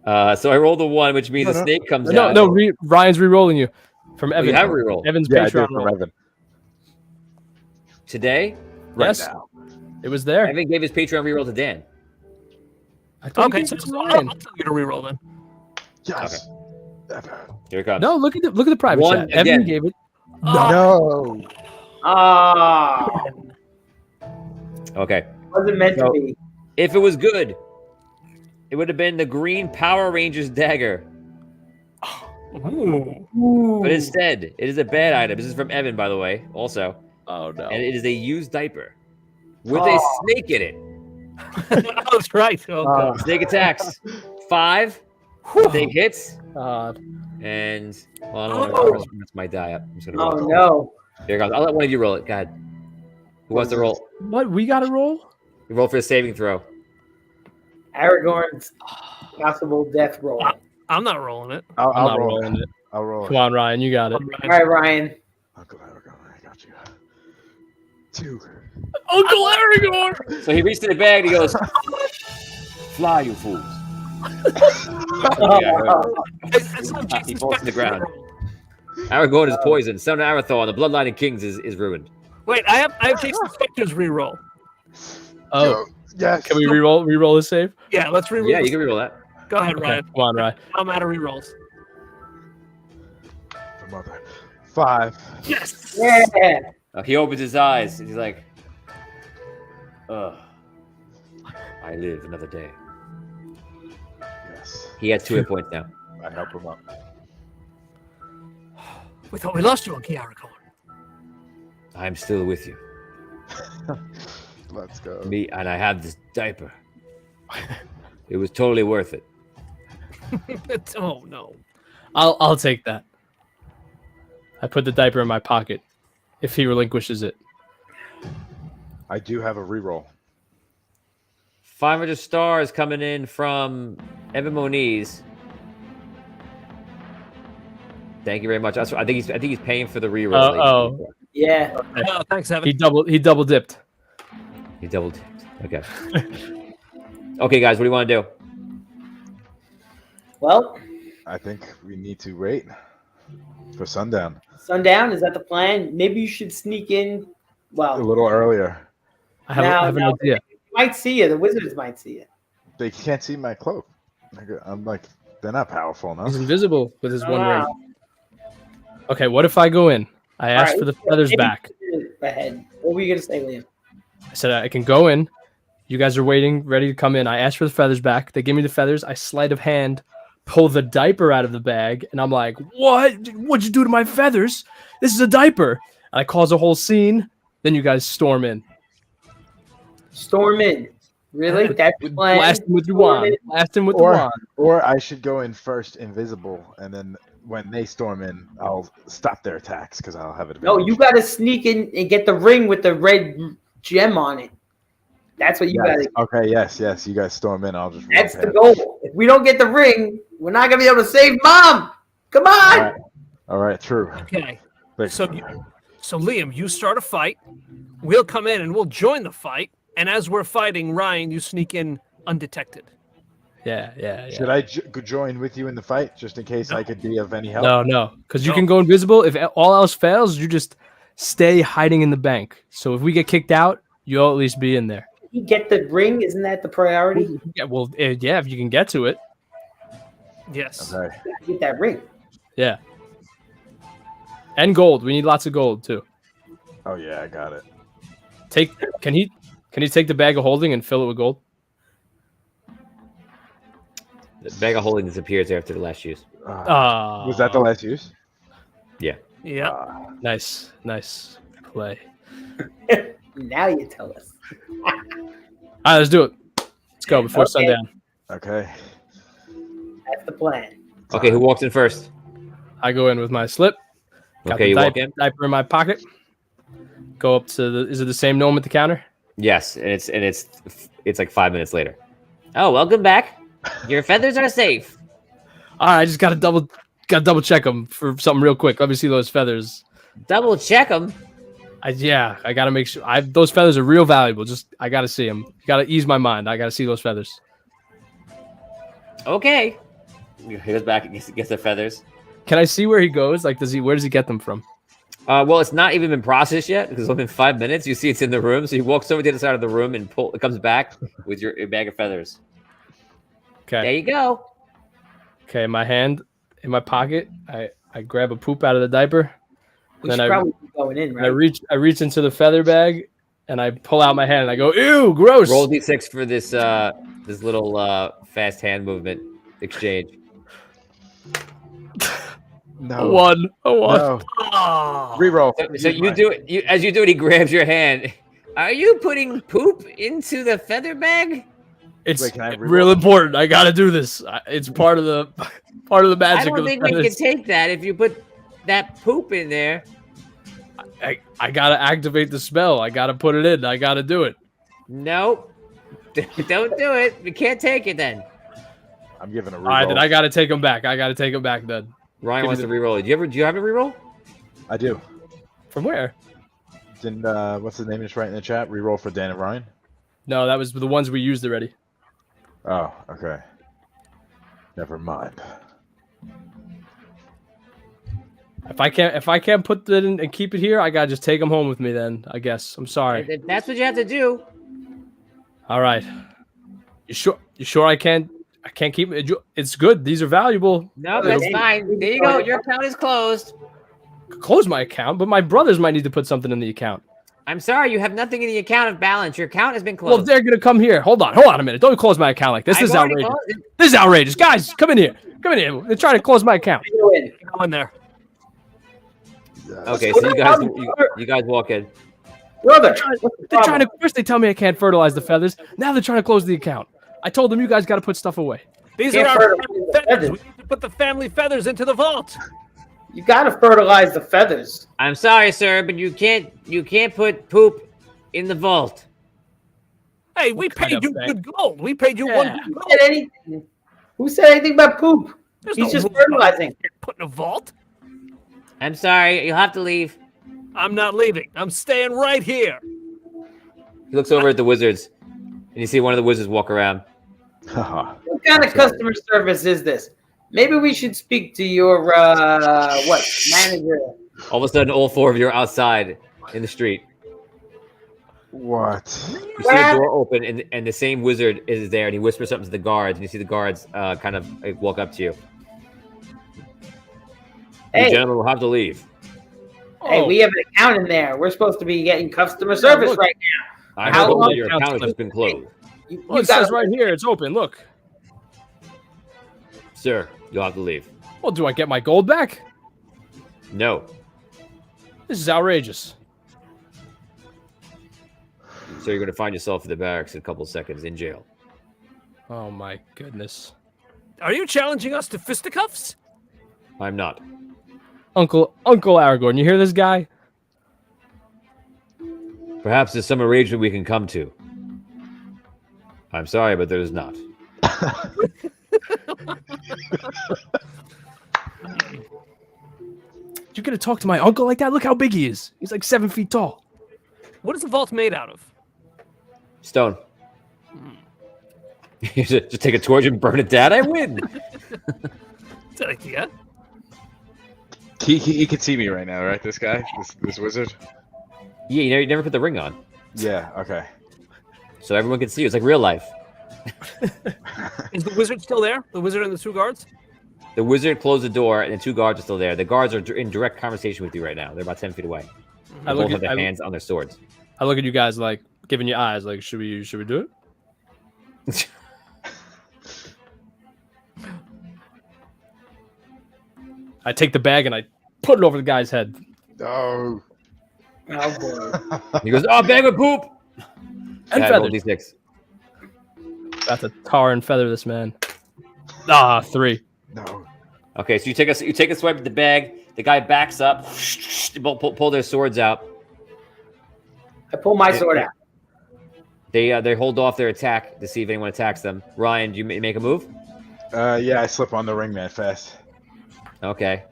So I rolled a one, which means No, the no. snake comes No, out. no. Ryan's re-rolling you from Oh, Evan. you have reroll. Evan's Yeah, I did Patreon from roll. Evan. Today, Right Yes. now. It was there. Evan gave his Patreon reroll to Dan. I thought Okay, he so gave it to I'll Ryan. tell you to reroll then. Yes. Evan. Here it comes. No, look at the private One chat. Evan again. gave it. No. ah, Okay. wasn't meant So- to be. If it was good, it would have been the green Power Rangers dagger. Ooh. But instead, it is a bad item. This is from Evan, by the way, also. Oh no. And it is a used diaper with a Oh. snake in it. That's right. Oh, God. Snake attacks. 5. Snake hits. God. And well, I don't want to mess my die up. I'm just gonna roll Oh it. no. Here it goes. I'll let one of you roll it. Go ahead. Who wants to roll? What? We got to roll? You roll for a saving throw. Aragorn's possible death roll. All I'm not rolling it. I'll I'm not roll it. rolling it. I'll roll Come it. on, Ryan. You got it. right, Ryan. Uncle Aragorn, I got you. 2. Uncle Aragorn. So he reaches in the bag and he goes, "Fly, you fools!" It's not He Jason's falls to the best ground. roll. Aragorn is poisoned. Son of Arathorn, the bloodline of kings is ruined. Wait, I have Jason Spector's reroll. Oh, Yes. can we reroll his save? Yeah, let's reroll. Yeah, you this. can reroll that. Go ahead, Okay, Ryan. come on, Ryan. I'm out of rerolls. The mother. 5. Yes. Yeah. He opens his eyes and he's like, "Ugh, I live another day." Yes. He has 2 hit points now. I help him up. We thought we lost you on Aragorn. I'm still with you. Let's go. Me and I have this diaper. It was totally worth it. Oh no. I'll take that. I put the diaper in my pocket. If he relinquishes it. I do have a reroll. 500 stars coming in from Evan Moniz. Thank you very much. I think he's paying for the reroll. Oh. Yeah. Oh, thanks, Evan. He double dipped. He double dipped. Okay. Okay, guys, what do you want to do? Well, I think we need to wait for sundown sundown, is that the plan? Maybe you should sneak in. a Well, little earlier. I have an idea. they might see you. The wizards might see you. They can't see my cloak. I'm like, they're not powerful enough. He's invisible with his one Ah. ring. Okay, what if I go in? I asked All for the right, feathers maybe back. Ahead. What were you gonna say, Liam? I said I can go in. You guys are waiting, ready to come in. I asked for the feathers back. They give me the feathers. I sleight of hand, pull the diaper out of the bag, and I'm like, "What? What'd you do to my feathers? This is a diaper." And I cause a whole scene. Then you guys storm in. Storm in. Really? That's the plan? Blast him with your Storm wand. in. Blast him with the Or, wand. or I should go in first, invisible, and then when they storm in, I'll stop their attacks because I'll have it. No, you gotta sneak in and get the ring with the red gem on it. That's what you Yes. gotta. Okay, yes. You guys storm in. I'll just. That's run the past. goal. If we don't get the ring, we're not gonna be able to save Mom. Come on. All right, true. Okay. Like, So Liam, you start a fight. We'll come in and we'll join the fight. And as we're fighting, Ryan, you sneak in undetected. Yeah. should I join with you in the fight just in case I could be of any help? No, because you No. can go invisible. If all else fails, you just stay hiding in the bank. So if we get kicked out, you'll at least be in there. You get the ring. Isn't that the priority? Yeah, well, yeah, if you can get to it. Yes. Okay. Get that ring. Yeah. And gold. We need lots of gold too. Oh yeah, I got it. Can he take the bag of holding and fill it with gold? The bag of holding disappears after the last use. Was that the last use? Yeah. Yeah. Nice play. Now you tell us. All right, let's do it. Let's go before Okay. sundown. Okay. That's the plan. Okay, who walks in first? I go in with my slip. Got Okay, the you walk in. diaper in my pocket. Go up to the. Is it the same gnome at the counter? Yes, and it's like 5 minutes later. Oh, welcome back. Your feathers are safe. All right, I just gotta double check them for something real quick. Let me see those feathers. Double check them. I gotta make sure. Those feathers are real valuable. I gotta see them. You gotta ease my mind. I gotta see those feathers. Okay. He goes back and gets the feathers. Can I see where he goes? Like, where does he get them from? Well, it's not even been processed yet because within 5 minutes you see it's in the room. So he walks over to the other side of the room and it comes back with your bag of feathers. Okay. There you go. Okay, my hand in my pocket. I grab a poop out of the diaper. We Then should I- probably be going in, And I right? reach into the feather bag and I pull out my hand and I go, ew, gross. Roll d6 for this this little fast hand movement exchange. No. A one. No. Oh. Reroll. So you do it. As you do it, he grabs your hand. Are you putting poop into the feather bag? It's Wait, can I reroll? real important. I gotta do this. It's part of the I magic don't of think the we can feathers. take that if you put that poop in there. I gotta activate the spell. I gotta put it in. I gotta do it. Nope. Don't do it. We can't take it then. I'm giving a reroll. All right, then I gotta take them back. I gotta take them back then. Ryan Give wants me to reroll it. Do you have a reroll? I do. From where? Didn't what's the name just right in the chat? Reroll for Dan and Ryan. No, that was the ones we used already. Oh, okay. Never mind. If I can't put it in and keep it here, I gotta just take them home with me. Then I guess. I'm sorry. If that's what you have to do. All right. You sure I can't keep it? It's good. These are valuable. No, that's Okay. fine. There you go. Your account is closed. Close my account, but my brothers might need to put something in the account. I'm sorry, you have nothing in the account of balance. Your account has been Well, closed. they're gonna come here. Hold on a minute. Don't close my account like this. This is I've already outrageous. closed it. This is outrageous, guys. Come in here. Come in here. They're trying to close my account. Go in. Go in there. Okay, so you guys walk in. Brother, They're trying to. First, they tell me I can't fertilize the feathers. Now they're trying to close the account. I told them you guys got to put stuff away. These Can't are our fertilize family the feathers. feathers. We need to put the family feathers into the vault. You gotta fertilize the feathers. I'm sorry, sir, but you can't put poop in the vault. Hey, we kind paid of you thing? good gold. We paid you Yeah. one good Who gold. said anything? Who said anything about poop? There's He's no just rule about fertilizing. Put in a vault. I'm sorry, you'll have to leave. I'm not leaving. I'm staying right here. He looks over at the wizards, and you see one of the wizards walk around. Haha. What kind of customer service is this? Maybe we should speak to your manager. All of a sudden, all four of you are outside in the street. What? You see a door open, and the same wizard is there, and he whispers something to the guards, and you see the guards kind of walk up to you. Hey. You gentlemen will have to leave. Hey, we have an account in there. We're supposed to be getting customer service look. right now. I How heard long- that your account has just been closed. Well, it says right here, it's open. Look. Sir, you'll have to leave. Well, do I get my gold back? No. This is outrageous. So you're going to find yourself in the barracks in a couple of seconds in jail. Oh my goodness. Are you challenging us to fisticuffs? I'm not. Uncle Aragorn, you hear this guy? Perhaps there's some arrangement we can come to. I'm sorry, but there's not. You gonna talk to my uncle like that? Look how big he is. He's like 7 feet tall. What is the vault made out of? Stone. Just take a torch and burn it down. I win. That's an idea. He can see me right now, right? This guy, this wizard. Yeah, you never put the ring on, Yeah. Okay. so everyone can see you. It's like real life. Is the wizard still there? The wizard and the two guards? The wizard closed the door, and the two guards are still there. The guards are in direct conversation with you right now. They're about 10 feet away. They both have their hands on their swords. I look at you guys like giving you eyes. Like, should we do it? I take the bag and I put it over the guy's head. Oh. Oh boy. He goes, "Oh, bag of poop!" And Yeah, roll feathers. D6. About to tar and feather this man. Ah, 3. No. Okay, so you take a swipe at the bag. The guy backs up. They both pull their swords out. I pull my sword out. They hold off their attack to see if anyone attacks them. Ryan, do you make a move? Yeah, I slip on the ring man fast. Okay.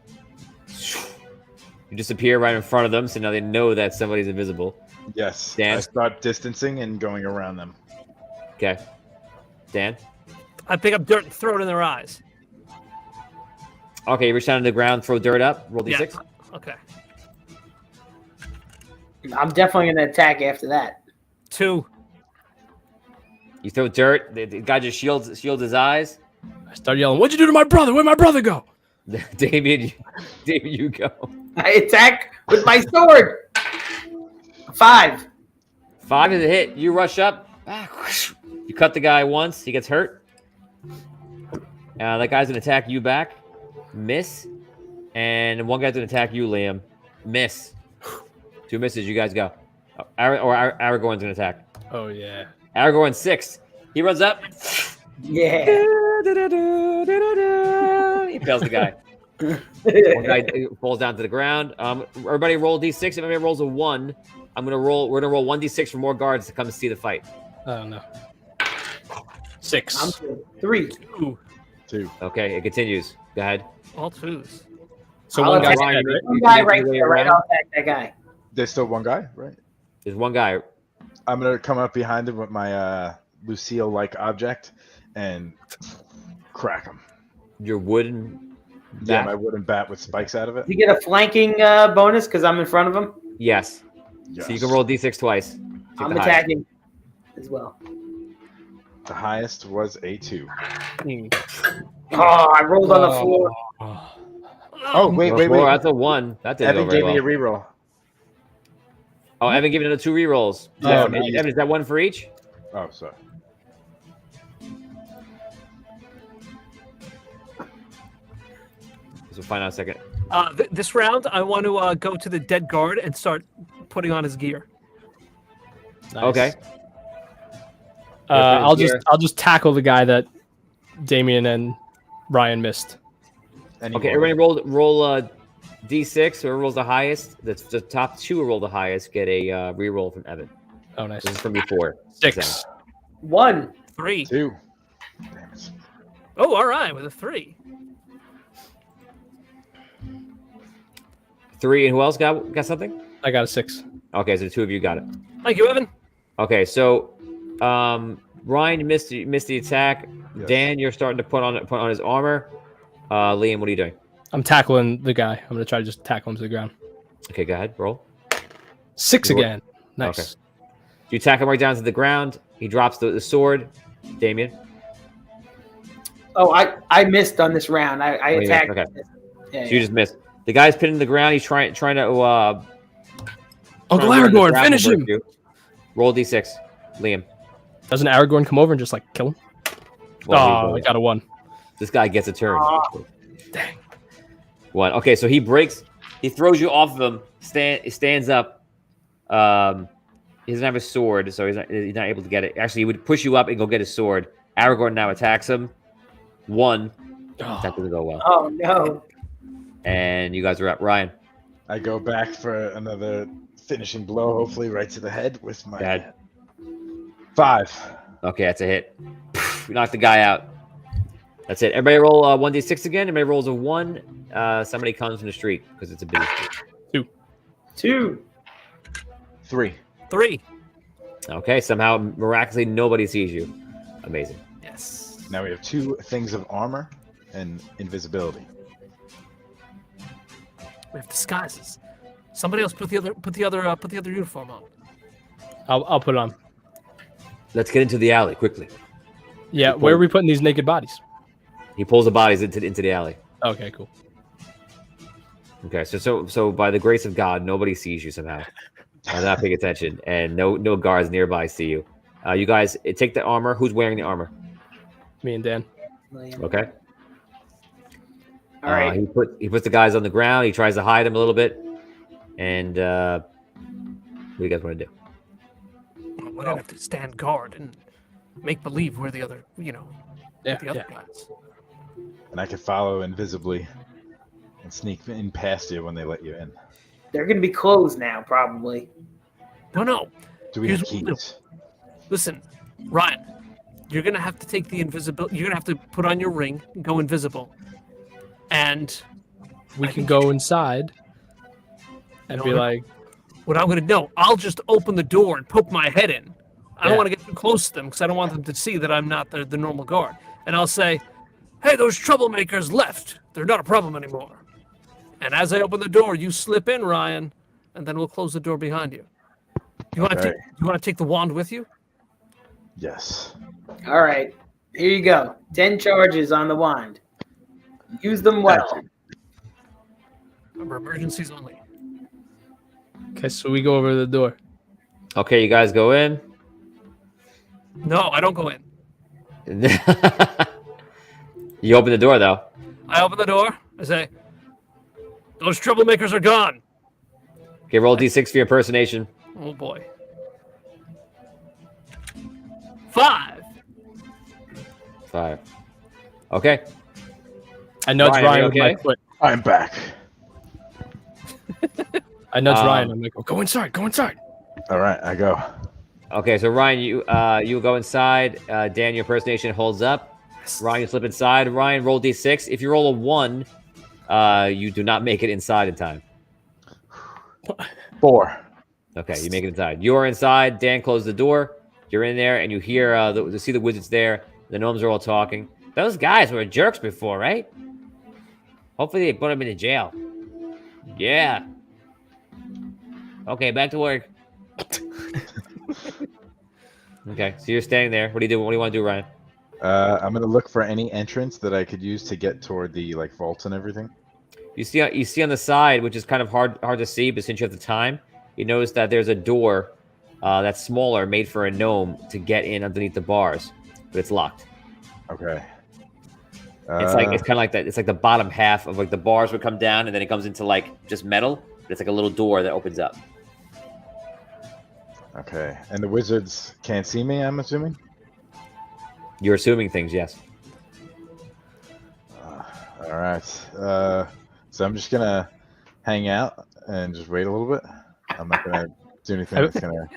You disappear right in front of them, so now they know that somebody's invisible. Yes. Dan? I start distancing and going around them. Okay. Dan? I pick up dirt and throw it in their eyes. Okay, you reach down to the ground, throw dirt up, roll D6. Yeah. Okay. I'm definitely gonna attack after that. 2. You throw dirt, the guy just shields his eyes. I start yelling, "What'd you do to my brother? Where'd my brother go?" Damien, you go. I attack with my sword. 5. 5 is a hit. You rush up. You cut the guy once. He gets hurt. That guy's going to attack you back. Miss. And one guy's going to attack you, Liam. Miss. 2 misses. You guys go. Aragorn's going to attack. Oh yeah. Aragorn 6. He runs up. Yeah. He fails the guy. One guy falls down to the ground. Everybody roll D6. If anybody rolls a 1, we're gonna roll 1D6 for more guards to come and see the fight. Oh no. 6. I'm good. 3. 2. Okay, it continues. Go ahead. All 2s. So I'll one guy's attack dead, right? one guy You right make there. your way Right, around? I'll attack that guy. There's still one guy, right? There's one guy. I'm gonna come up behind him with my Lucille-like object and crack him. Your wooden. Yeah, bat? my wooden bat with spikes out of it. Does he get a flanking bonus because I'm in front of him? Yes. Yes. So you can roll D6 twice. Take I'm the highest. attacking as well. The highest was a 2. Oh, I rolled on the floor. Oh, wait. That's a 1. That didn't Evan go very gave me a well. reroll. Oh, Evan gave it 2 rerolls. Yeah, Evan, is that 1 for each? Oh, sorry. We'll find out in a second. This round, I want to go to the dead guard and start putting on his gear. Nice. Okay. I'll just tackle the guy that Damien and Ryan missed. Okay, everybody roll D6. Whoever rolls the highest, that's the top 2 who roll the highest, get a reroll from Evan. Oh, nice. This is from before. 6. 1. 3. 2. Damn it. Oh, all right, with a 3. 3, and who else got something? I got a 6. Okay, so the 2 of you got it. Thank you, Evan. Okay, so Ryan missed the attack. Yes. Dan, you're starting to put on his armor. Liam, what are you doing? I'm tackling the guy. I'm gonna try to just tackle him to the ground. Okay, go ahead. Roll. 6 You roll- again. Nice. Okay. You tack him right down to the ground. He drops the sword. Damien. Oh, I missed on this round. I Oh, you missed, attacked. okay. Yeah, So you just missed. The guy's pinned to the ground. He's trying to. Uncle trying to learn the Aragorn, grapple finish him. virtue. Roll d6, Liam. Doesn't Aragorn come over and just like kill him? Well, I got a 1. this guy gets a turn. Dang. 1. Okay, so he breaks. He throws you off of him. Stands up. He doesn't have a sword, so he's not able to get it. Actually, he would push you up and go get his sword. Aragorn now attacks him. 1. That doesn't go well. Oh no. And you guys are up. Ryan. I go back for another finishing blow, hopefully right to the head with my Go ahead. 5. Okay, that's a hit. You knocked the guy out. That's it. Everybody roll 1d6 again. Everybody rolls a 1. Somebody comes from the street because it's a busy street. 2. 3. 3. Okay, somehow miraculously nobody sees you. Amazing. Yes. Now we have 2 things of armor and invisibility. We have disguises. Somebody else put the other uniform on. I'll put it on. Let's get into the alley quickly. Yeah, where are we putting these naked bodies? He pulls the bodies into the alley. Okay, cool. Okay, so by the grace of God, nobody sees you somehow. I'm not paying attention, and no guards nearby see you. You guys take the armor. Who's wearing the armor? Me and Dan. Okay. All right. He puts the guys on the ground. He tries to hide them a little bit. And what do you guys want to do? We're gonna have to stand guard and make believe we're the other, the other guys. And I can follow invisibly and sneak in past you when they let you in. They're gonna be closed now, probably. No. Do we Here's have what we'll do. keys? Listen, Ryan, you're gonna have to take the invisibility. You're gonna have to put on your ring, go invisible, and We can go inside and be like, what I'm gonna do, I'll just open the door and poke my head in. I don't Yeah. want to get too close to them because I don't want them to see that I'm not the normal guard. And I'll say, "Hey, those troublemakers left. They're not a problem anymore." And as I open the door, you slip in, Ryan, and then we'll close the door behind you. You want to Okay. take the wand with you? Yes. All right. Here you go. 10 charges on the wand. Use them well. Remember, emergencies only. okay, so we go over to the door. Okay, you guys go in. No, I don't go in. You open the door though. I open the door. I say, "Those troublemakers are gone." Okay, roll d6 for your impersonation. Oh boy. 5. 5. Okay. I nudge Ryan, Ryan, you with my okay? foot. I'm back. I nudge Um, Ryan. I'm like, go inside, go inside. All right, I go. Okay, so Ryan, you go inside. Dan, your impersonation holds up. Ryan, you slip inside. Ryan, roll d6. If you roll a 1, you do not make it inside in time. 4. Okay, you make it inside. You're inside. Dan closed the door. You're in there, and you hear see the wizards there. The gnomes are all talking. Those guys were jerks before, right? Hopefully they put them in jail. Yeah. Okay, back to work. Okay, so you're standing there. What do you do? What do you want to do, Ryan? I'm gonna look for any entrance that I could use to get toward the vaults and everything. You see on the side, which is kind of hard to see, but since you have the time, you notice that there's a door that's smaller, made for a gnome to get in underneath the bars, but it's locked. Okay. It's kind of like that. It's like the bottom half of like the bars would come down, and then it comes into like just metal. But it's like a little door that opens up. Okay. And the wizards can't see me, I'm assuming? You're assuming things, yes. All right. So I'm just gonna hang out and just wait a little bit. I'm not gonna do anything that's gonna.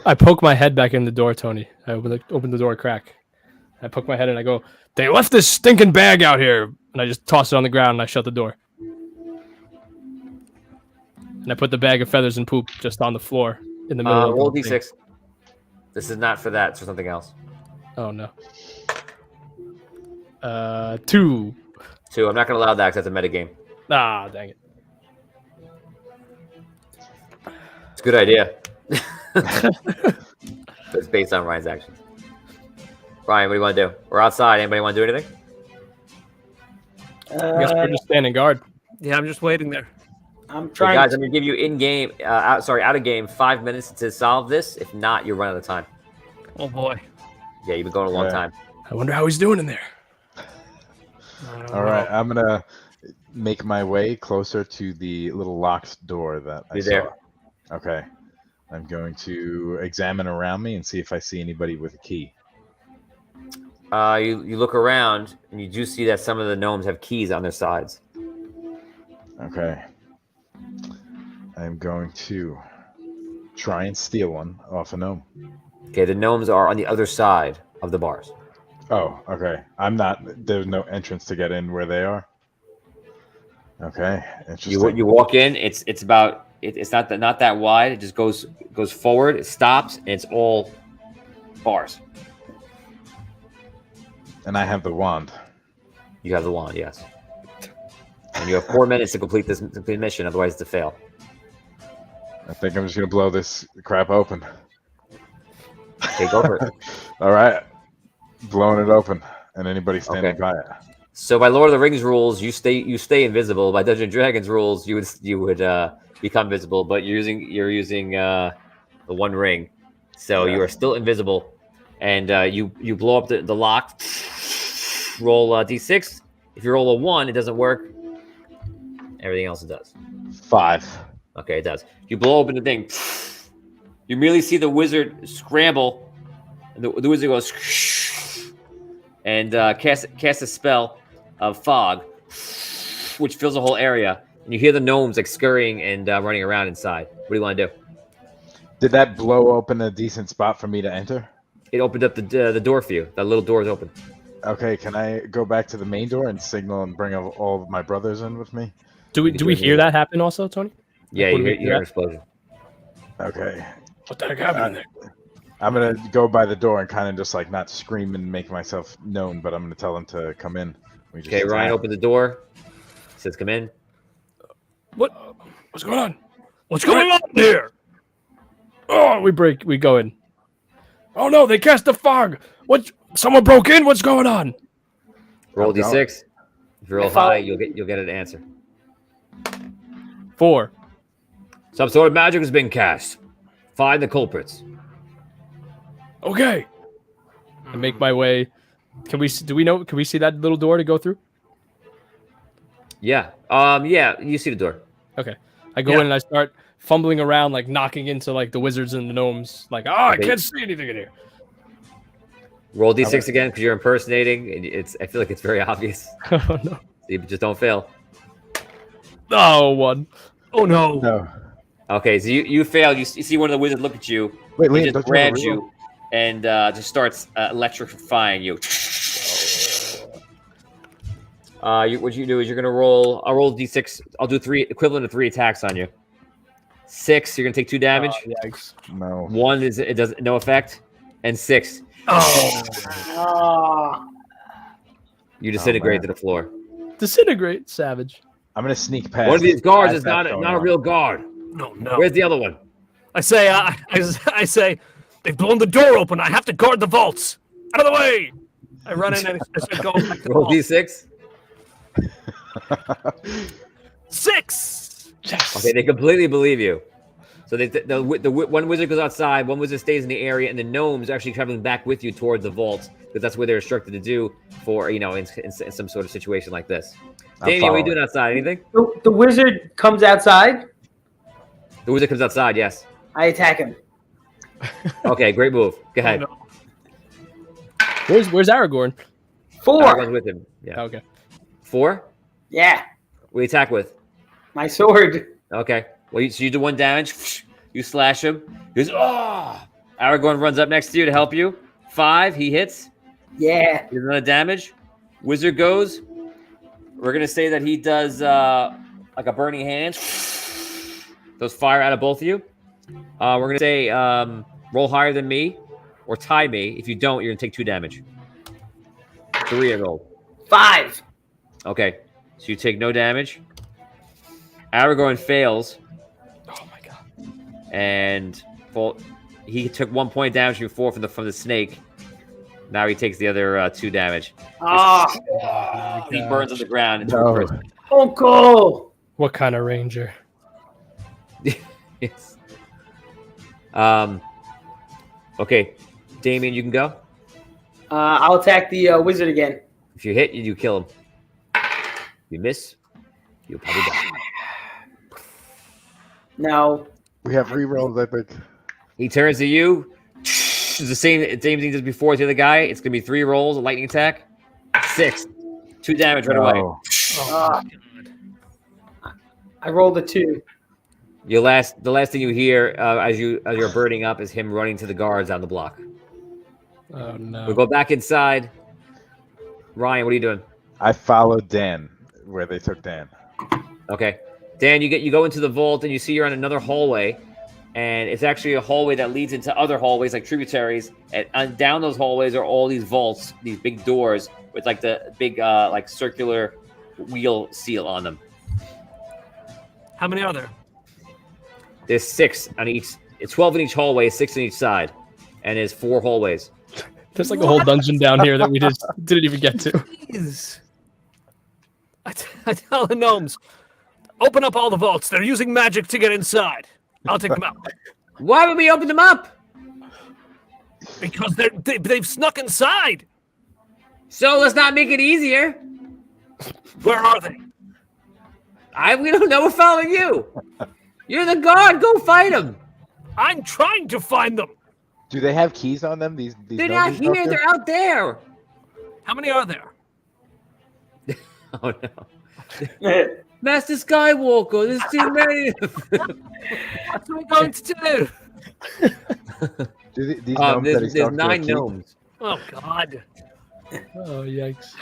I poke my head back in the door, Tony. I open the door a crack. I poke my head in. I go, "They left this stinking bag out here," and I just toss it on the ground and I shut the door. And I put the bag of feathers and poop just on the floor in the middle. Roll of the thing. d6. This is not for that. It's for something else. Oh no! 2. 2. I'm not going to allow that because that's a metagame. Ah, dang it. It's a good idea. But it's based on Ryan's actions. Ryan, what do you want to do? We're outside. Anybody want to do anything? I guess we're just standing guard. Yeah, I'm just waiting there. I'm So trying. guys, I'm going to give you in-game, out of game, 5 minutes to solve this. If not, you're running out of time. Oh boy. Yeah, you've been going a long time. I wonder how he's doing in there. All right, I'm gonna make my way closer to the little locked door that I You're saw. there. Okay, I'm going to examine around me and see if I see anybody with a key. You look around, and you do see that some of the gnomes have keys on their sides. Okay, I'm going to try and steal one off a gnome. Okay, the gnomes are on the other side of the bars. Oh, okay. I'm not. There's no entrance to get in where they are. Okay, interesting. You walk in. It's about it's not that wide. It just goes forward. It stops, and it's all bars. And I have the wand. You have the wand, yes. And you have 4 minutes to complete this mission. Otherwise, it's a fail. I think I'm just gonna blow this crap open. Okay, go for it. All right, blowing it open, and anybody standing Okay. by it. So by Lord of the Rings rules, you stay invisible. By Dungeons and Dragons rules, you would become visible, but you're using the One Ring, so Yeah. you are still invisible, and you blow up the lock. Roll d6. If you roll a 1, it doesn't work. Everything else it does. 5. Okay, it does. You blow open the thing. You merely see the wizard scramble. And the wizard goes and cast a spell of fog, which fills the whole area. And you hear the gnomes like scurrying and running around inside. What do you want to do? Did that blow open a decent spot for me to enter? It opened up the door for you. That little door is open. Okay, can I go back to the main door and signal and bring all of my brothers in with me? Do we hear that happen also, Tony? Yeah, What you do we hear an do? explosion. Okay, What the heck happened there? I'm gonna go by the door and kind of just like not scream and make myself known, but I'm gonna tell them to come in. We just Okay, Ryan attack. opens the door. Says, "Come in." What's going on? What's going on here? Oh, we go in. Oh no, they cast the fog. What? Someone broke in? What's going on? Roll I'm going. d6. If you roll high, you'll get an answer. 4. Some sort of magic has been cast. Find the culprits. Okay. I make my way. Can we see that little door to go through? Yeah. Yeah. You see the door. Okay. I go in and I start fumbling around, like knocking into like the wizards and the gnomes. Like, I Okay. can't see anything in here. Roll d6 again because you're impersonating. And I feel like it's very obvious. Oh no. You just don't fail. Oh, 1. Oh no. No. Okay, so you failed. You see one of the wizards look at you. Wait, He Liam, just don't grabs you have a you and just starts electrifying you. What you do is you're gonna roll. I'll roll d6. I'll do 3 equivalent of 3 attacks on you. 6, you're gonna take 2 damage. Yikes. No. 1 is it does no effect, and 6 Oh. Ah, you disintegrate man. to the floor. Disintegrate, savage. I'm gonna sneak past. One of these guards as is that's not going a on. real guard. No, no. Where's the other one? I say, they've blown the door open. I have to guard the vaults. Out of the way. I run in and I start going back to the Roll vault. d6. 6. Yes. Okay, they completely believe you. So the one wizard goes outside, one wizard stays in the area, and the gnomes are actually traveling back with you towards the vault because that's what they're instructed to do for in some sort of situation like this. I'm Damien, what are you following. doing outside? Anything? the wizard comes outside. The wizard comes outside. Yes. I attack him. Okay, great move. Go ahead. no. Where's Aragorn? 4. Aragorn's with him. Yeah. Okay. 4. Yeah, What do you attack with? my sword. Okay. Well, so you do 1 damage. You slash him. He goes, oh! Aragorn runs up next to you to help you. 5. He hits. Yeah. He does another damage. Wizard goes. We're gonna say that he does like a burning hand. Those fire out of both of you. We're gonna say roll higher than me or tie me. If you don't, you're gonna take 2 damage. 3 I rolled. 5. Okay, so you take no damage. Aragorn fails, Oh my god. and he took 1 point damage before from the snake. Now he takes the other 2 damage. Ah, He burns on the ground into a No. crisp. Uncle. What kind of ranger? Yes. Okay, Damien, you can go. I'll attack the wizard again. If you hit, you kill him. If you miss, you'll probably die. No. We have rerolls, I think. He turns to you. It's the same thing as before to the other guy. It's gonna be 3 rolls, a lightning attack. 6. 2 damage right away. No. Ah. I rolled a 2. The last thing you hear as you're burning up is him running to the guards on the block. Oh no. We'll go back inside. Ryan, what are you doing? I followed Dan where they took Dan. Okay, Dan, you go into the vault and you see you're on another hallway, and it's actually a hallway that leads into other hallways like tributaries. And down those hallways are all these vaults, these big doors with like the big like circular wheel seal on them. How many are there? There's 6 on each. It's 12 in each hallway, 6 on each side, and there's 4 hallways. There's like a whole dungeon down here that we just didn't even get to. Jeez. I tell the gnomes, open up all the vaults. They're using magic to get inside. I'll take them out. Why would we open them up? Because they've snuck inside. So let's not make it easier. Where are they? We don't know. We're following you. You're the guard. Go fight them. I'm trying to find them. Do they have keys on them? These They're not gnomes out here. there? They're out there. How many are there? Oh no. Master Skywalker, there's too many. What are we going to do? Do these gnomes that he's There's talking to 9 have keys? gnomes. Oh God. Oh yikes.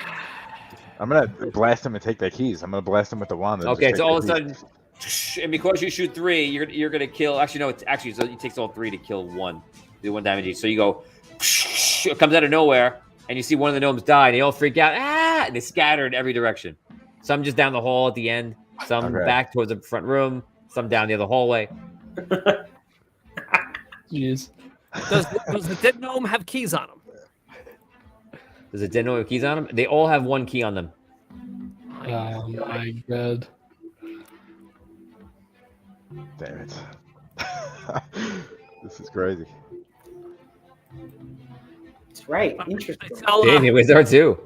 I'm gonna blast them and take their keys. I'm gonna blast them with the wand. and Okay, just so take all of a their sudden, and because you shoot 3, you're gonna kill. Actually, no, it's actually so it takes all 3 to kill 1. Do 1 damage each. So you go, it comes out of nowhere, and you see one of the gnomes die, and they all freak out, and they scatter in every direction. Some just down the hall at the end, some Okay. back towards the front room, some down the other hallway. Jeez. Does the dead gnome have keys on him? Does it gnome have keys on them? They all have 1 key on them. Oh my god. Damn it. This is crazy. That's right. I Interesting. tell, Damien was there too.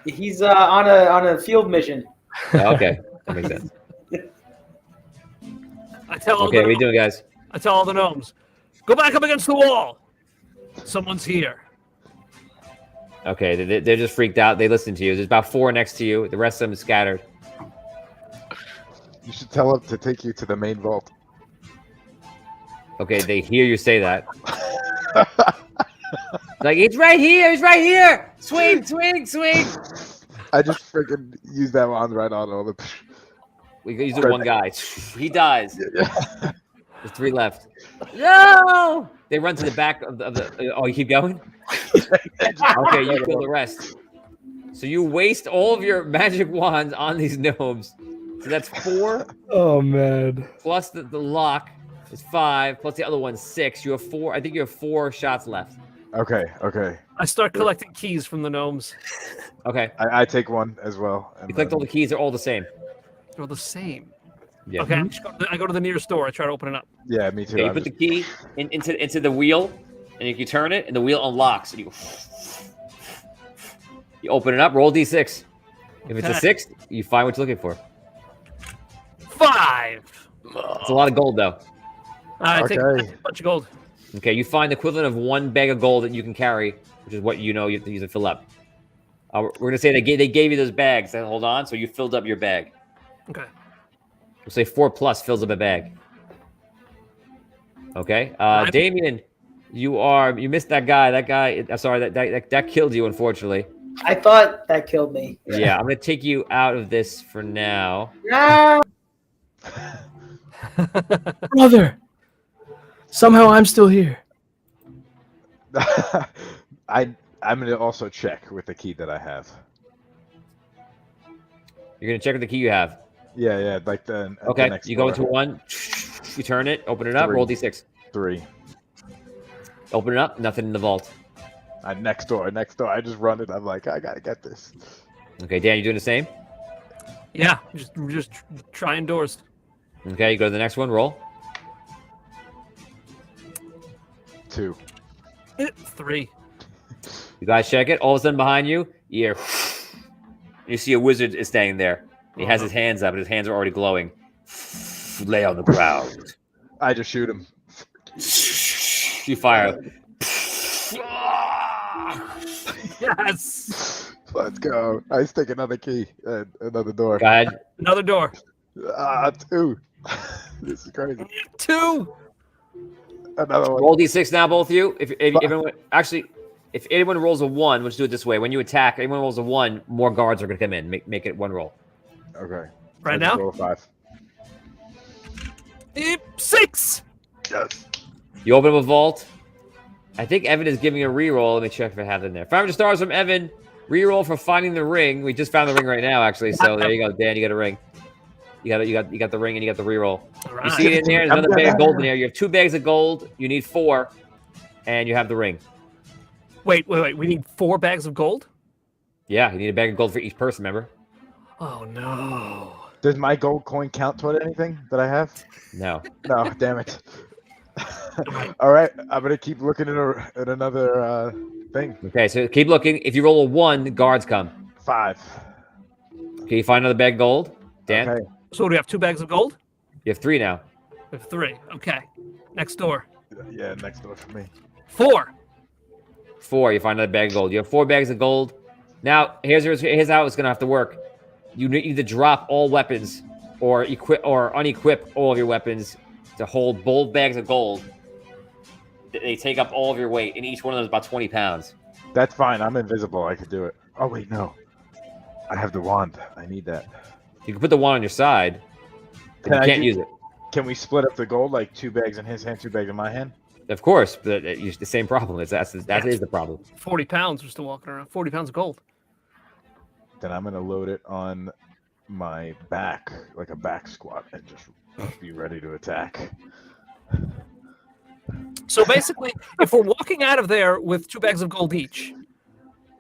He's on a field mission. Okay, that makes sense. I tell all Okay, the what are you doing, guys? I tell all the gnomes, go back up against the wall. Someone's here. Okay, they're just freaked out. They listen to you. There's about 4 next to you. The rest of them are scattered. You should tell them to take you to the main vault. Okay, they hear you say that. Like, it's right here. It's right here. Swing, swing, swing. I just freaking used that wand right on all the. We use the one guy. He dies. Yeah. There's 3 left. No! They run to the back of the. Oh, you keep going? Okay, you kill the rest. So you waste all of your magic wands on these gnomes. So that's 4 Oh man. plus the lock is 5 plus the other one's 6. You have 4. I think you have 4 shots left. Okay. Okay. I start collecting keys from the gnomes. Okay. I take one as well. And You collect all the keys. They're all the same. They're the same. Yeah. Okay, I go to the nearest door. I try to open it up. Yeah, me too. Okay, you I'm put the just- key into the wheel, and if you turn it, and the wheel unlocks, and you open it up. Roll d6. If it's a Okay. 6, you find what you're looking for. 5. It's a lot of gold, though. I take Okay. a bunch of gold. Okay, you find the equivalent of 1 bag of gold that you can carry, which is what you know you have to use to fill up. We're gonna say they gave you those bags. Then hold on, so you filled up your bag. Okay. We'll say 4 plus fills up a bag. Okay, Damien, you missed that guy. That guy. I'm sorry. That killed you, unfortunately. I thought that killed me. Yeah, I'm gonna take you out of this for now. No. Brother. Somehow I'm still here. I'm gonna also check with the key that I have. You're gonna check with the key you have. Yeah, like the Okay. The next You go door. into one. You turn it. Open it up. 3. Roll d6. 3. Open it up. Nothing in the vault. Next door. I just run it. I'm like, I gotta get this. Okay, Dan, you doing the same? Yeah, just trying doors. Okay, you go to the next one. Roll. 2. 3. You guys check it. All of a sudden, behind you, you see a wizard is standing there. He has his hands up, and his hands are already glowing. Lay on the ground. I just shoot him. You fire. Yes. Let's go. I stick another key. Another door. Go ahead. Another door. 2. This is crazy. 2. Another one. Roll d6 now, both of you. If everyone, actually, if anyone rolls a 1, let's do it this way. When you attack, anyone rolls a 1, more guards are going to come in. Make it 1 roll. Okay. Right I just now? roll a 5. 6. Yes. You open up a vault. I think Evan is giving a reroll. Let me check if I have it in there. 500 stars from Evan. Reroll for finding the ring. We just found the ring right now, actually. So there you go, Dan. You got a ring. You got the ring and you got the reroll. All You see it in there. There's another bag of gold in there. You have 2 bags of gold. You need 4, and you have the ring. Wait. We need 4 bags of gold? Yeah, you need a bag of gold for each person. Remember? Oh, no. Does my gold coin count toward anything that I have? No. No, damn it. All right, I'm gonna keep looking at another thing. Okay, so keep looking. If you roll a 1, the guards come. 5. Okay, you find another bag of gold. Dan, Okay. So do we have 2 bags of gold? you have 3 now. We have 3. Okay. Next door. Yeah, next door for me. 4. 4, you find another bag of gold. You have 4 bags of gold. Now, here's how it's gonna have to work. You need to drop all weapons, or equip or unequip all of your weapons to hold both bags of gold. They take up all of your weight, and each one of them is about 20 pounds. That's fine. I'm invisible. I could do it. Oh wait, no. I have the wand. I need that. You can put the one on your side, but you can't use it. Can we split up the gold, like 2 bags in his hand, 2 bags in my hand? Of course, but it's the same problem. That is the problem. 40 pounds. We're still walking around. 40 pounds of gold. Then I'm gonna load it on my back, like a back squat, and just be ready to attack. So basically, if we're walking out of there with 2 bags of gold each,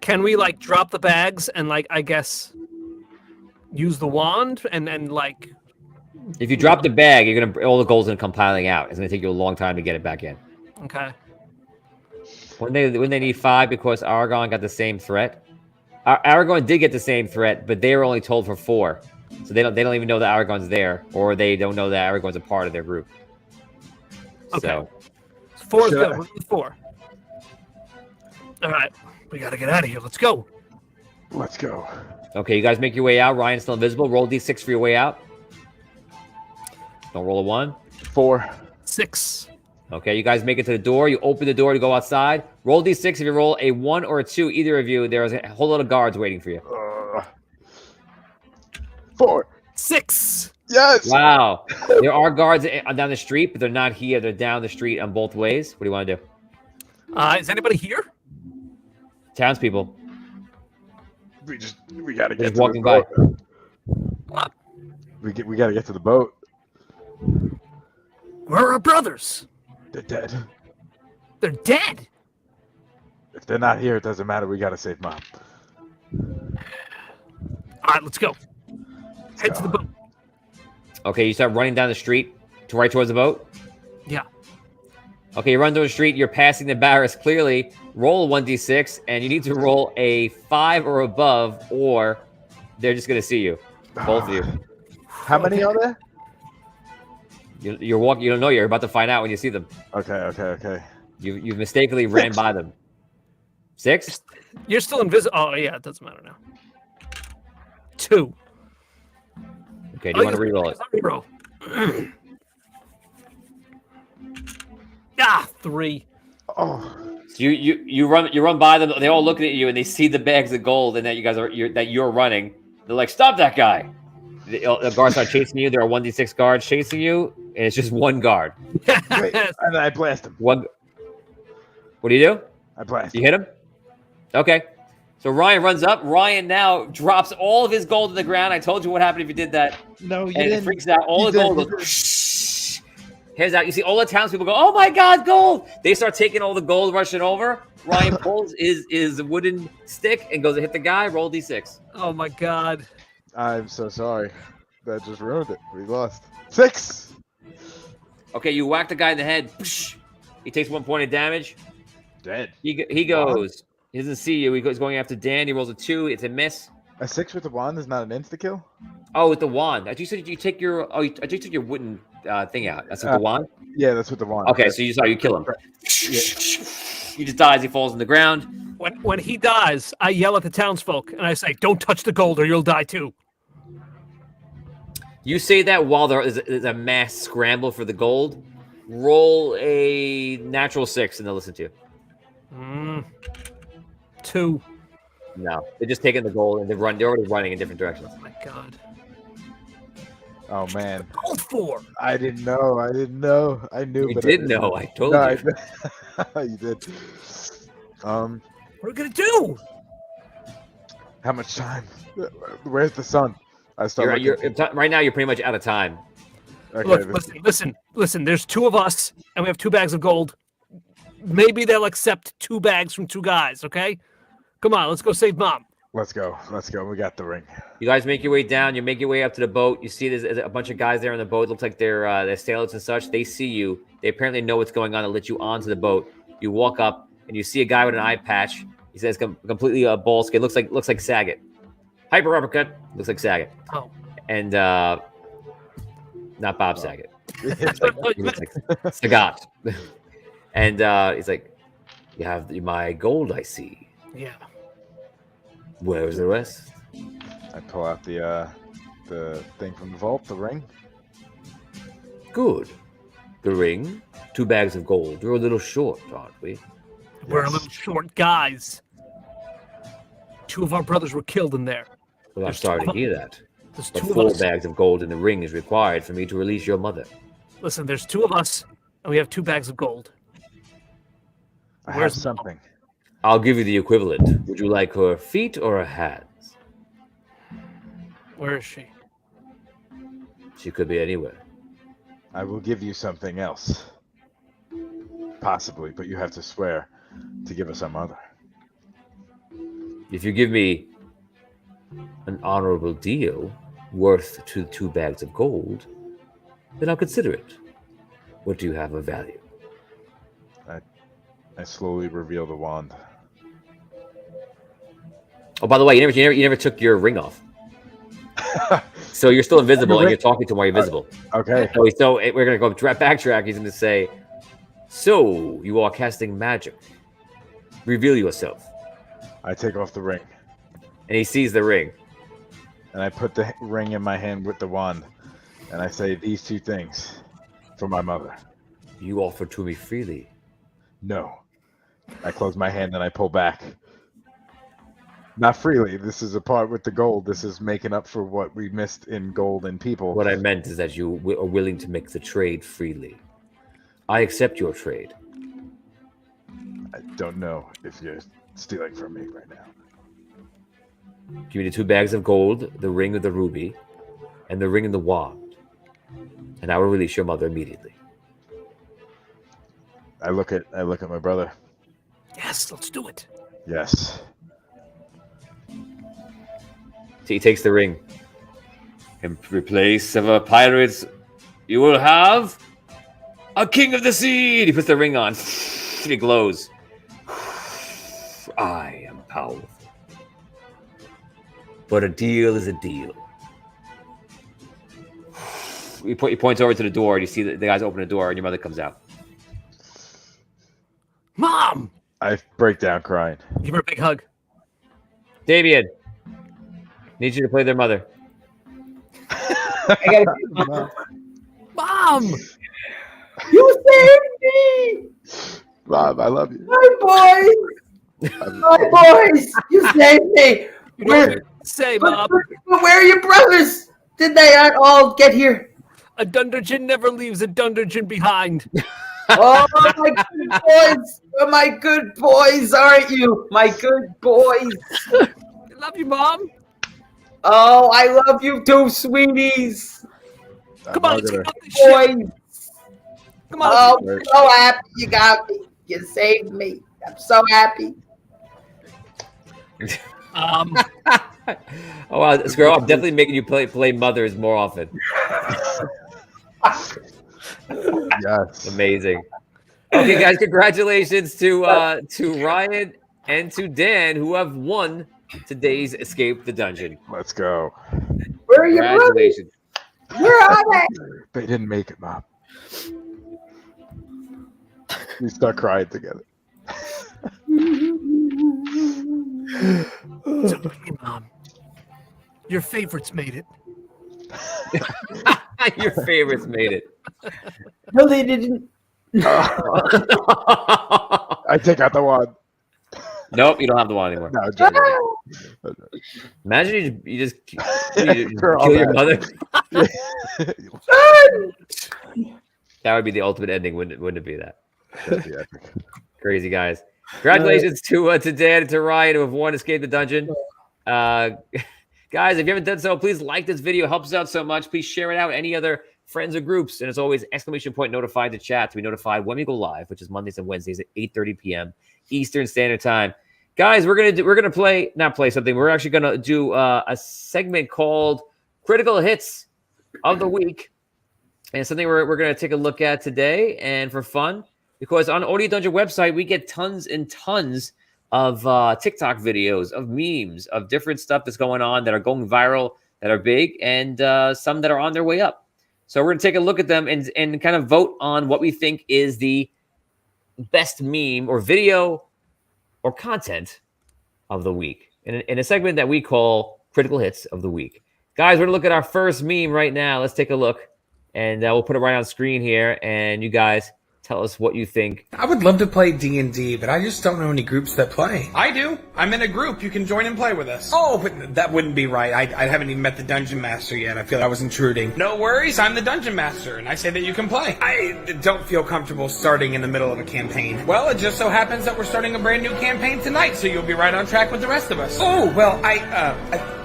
can we like drop the bags and like I guess use the wand and like If you drop the bag, all the gold's gonna come piling out. It's gonna take you a long time to get it back in. okay. When they need 5 because Aragon got the same threat. Aragon did get the same threat, but they were only told for 4, so they don't even know that Aragon's there, or they don't know that Aragon's a part of their group. Okay. So 4 is Should good. I- We're with 4. All right, we got to get out of here. Let's go. Let's go. okay, you guys make your way out. Ryan's still invisible. Roll d6 for your way out. Don't roll a 1. 4. 6. Okay, you guys make it to the door. You open the door to go outside. Roll d6. If you roll a 1 or a 2, either of you, there's a whole lot of guards waiting for you. 4. 6. Yes. Wow. There are guards down the street, but they're not here. They're down the street on both ways. What do you want to do? Is anybody here? Townspeople. We gotta They're get just to walking the by. boat. What? We gotta get to the boat. Where are our brothers? They're dead. They're dead. If they're not here, it doesn't matter. We gotta save Mom. All right, let's go. Head to the boat. Okay, you start running down the street right towards the boat. Yeah. Okay, you run down the street. You're passing the barracks clearly. Roll a 1d6, and you need to roll a 5 or above, or they're just going to see you. Both of you. How many are there? You're walking. You don't know. You're about to find out when you see them. Okay. You've mistakenly ran by them. 6? You're still invisible. Oh, yeah, it doesn't matter now. 2. Okay, do you want to reroll it? Reroll. 3. Oh, So you run by them. They're all looking at you, and they see the bags of gold, and that you're running. They're like, "Stop that guy!" The guards start chasing you. There are 1d6 guards chasing you, and it's just one guard. wait. And I blast him. One. What do? I blast You him. hit him? Okay. So Ryan runs up. Ryan now drops all of his gold to the ground. I told you what happened if you did that. No, you And it didn't. freaks out. All You the did, gold you goes heads out. You see all the townspeople go, "Oh my God, gold!" They start taking all the gold, rushing over. Ryan pulls his wooden stick and goes to hit the guy. Roll d6. Oh my God. I'm so sorry. That just ruined it. We lost. 6. Okay, you whack the guy in the head. He takes 1 point of damage. Dead. He goes. He doesn't see you. He goes going after Dan. He rolls a 2. It's a miss. A 6 with the wand is not an insta kill. Oh, with the wand. I just said you take your. Oh, I just took your wooden thing out. That's with the wand. Yeah, that's with the wand. Okay, so you kill him. He just dies. He falls on the ground. When he dies, I yell at the townsfolk and I say, "Don't touch the gold, or you'll die too." You say that while there is a mass scramble for the gold. Roll a natural 6 and they'll listen to you. 2. No, they're just taking the gold and they're already running in different directions. Oh my God. Oh man, Gold 4. I didn't know. I knew. You but did I know. I told No, you. you did. What are we gonna do? How much time? Where's the sun? I start. Right now, you're pretty much out of time. Okay, Look, listen. There's 2 of us, and we have 2 bags of gold. Maybe they'll accept 2 bags from 2 guys. Okay, come on, let's go save Mom. Let's go. We got the ring. You guys make your way down. You make your way up to the boat. You see there's a bunch of guys there on the boat. It looks like they're sailors and such. They see you. They apparently know what's going on and let you onto the boat. You walk up and you see a guy with an eye patch. He says completely bald skin. Looks like Saget. Hyper uppercut. Looks like Saget. Oh. And not Bob Saget. He looks like Sagat. And he's like, "You have my gold, I see. Yeah. Where's the rest?" I pull out the thing from the vault, the ring. Good. The ring, 2 bags of gold. You're a little short, aren't we? We're a little short guys. 2 of our brothers were killed in there. Well, I'm There's sorry 2 to of hear that. There's But 2 of 4 us. bags of gold in the ring is required for me to release your mother. Listen, there's 2 of us, and we have 2 bags of gold. I Where's have something. I'll give you the equivalent. Would you like her feet or her hands? Where is she? She could be anywhere. I will give you something else. Possibly, but you have to swear to give us our mother. If you give me an honorable deal worth 2 bags of gold, then I'll consider it. What do you have of value? I slowly reveal the wand. Oh, by the way, you never took your ring off. So you're still invisible, and you're talking to him while you're visible. Okay. So we're going to go backtrack. He's going to say, "So you are casting magic. Reveal yourself." I take off the ring And he sees the ring. and I put the ring in my hand with the wand, and I say these 2 things for my mother. You offer to me freely. No. I close my hand and I pull back. Not freely. This is a part with the gold. This is making up for what we missed in gold and people. What I meant is that you are willing to make the trade freely. I accept your trade. I don't know if you're stealing from me right now. Give me the 2 bags of gold, the ring of the ruby, and the ring of the wand. And I will release your mother immediately. I look at my brother. Yes, let's do it. Yes. So he takes the ring. In place of a pirate's, you will have a king of the sea. He puts the ring on. It glows. I am powerful. But a deal is a deal. He points over to the door, and you see the guys open the door, and your mother comes out. Mom! I break down crying. Give her a big hug. Damien, need you to play their mother. I gotta Mom! You saved me! Mom, I love you. My boys! My boys! You saved me! You know what to say, Mom? But where are your brothers? Did they not all get here? A dundergin never leaves a dundergin behind. Oh, my good boys. Oh, my good boys, aren't you? My good boys. I love you, Mom. Oh, I love you too, sweeties. Come on, let's get off this Boys. shit. Come on, Oh, let's I'm so happy you got me. You saved me. I'm so happy. Oh wow, Squirrel, I'm definitely making you play mothers more often. Yes. Amazing. Okay, guys, congratulations to Ryan and to Dan who have won today's Escape the Dungeon. Let's go. Where are your brothers? Congratulations. Where are they? They didn't make it, Mom. We start crying together. It's okay, Mom. Your favorites made it. Your favorites made it. No, they didn't. I take out the wand. Nope, you don't have the one anymore. No, I'm joking. Imagine you just Girl, kill your man. mother. That would be the ultimate ending, wouldn't it be that? That'd be epic. Crazy guys. Congratulations to Dan and to Ryan who have won Escape the Dungeon. Guys, if you haven't done so, please like this video. It helps us out so much. Please share it out with any other friends or groups. And as always, !notified to chat to be notified when we go live, which is Mondays and Wednesdays at 8:30 p.m. Eastern Standard Time. Guys, we're gonna play something. We're actually gonna do a segment called Critical Hits of the Week. And something we're gonna take a look at today and for fun. Because on Audio Dungeon website, we get tons and tons of TikTok videos, of memes, of different stuff that's going on that are going viral, that are big, and some that are on their way up. So we're going to take a look at them and kind of vote on what we think is the best meme or video or content of the week in a segment that we call Critical Hits of the Week. Guys, we're going to look at our first meme right now. Let's take a look, and we'll put it right on screen here, and you guys tell us what you think. I would love to play D&D, but I just don't know any groups that play. I do. I'm in a group. You can join and play with us. Oh, but that wouldn't be right. I haven't even met the Dungeon Master yet. I feel like I was intruding. No worries. I'm the Dungeon Master, and I say that you can play. I don't feel comfortable starting in the middle of a campaign. Well, it just so happens that we're starting a brand new campaign tonight, so you'll be right on track with the rest of us. Oh, well,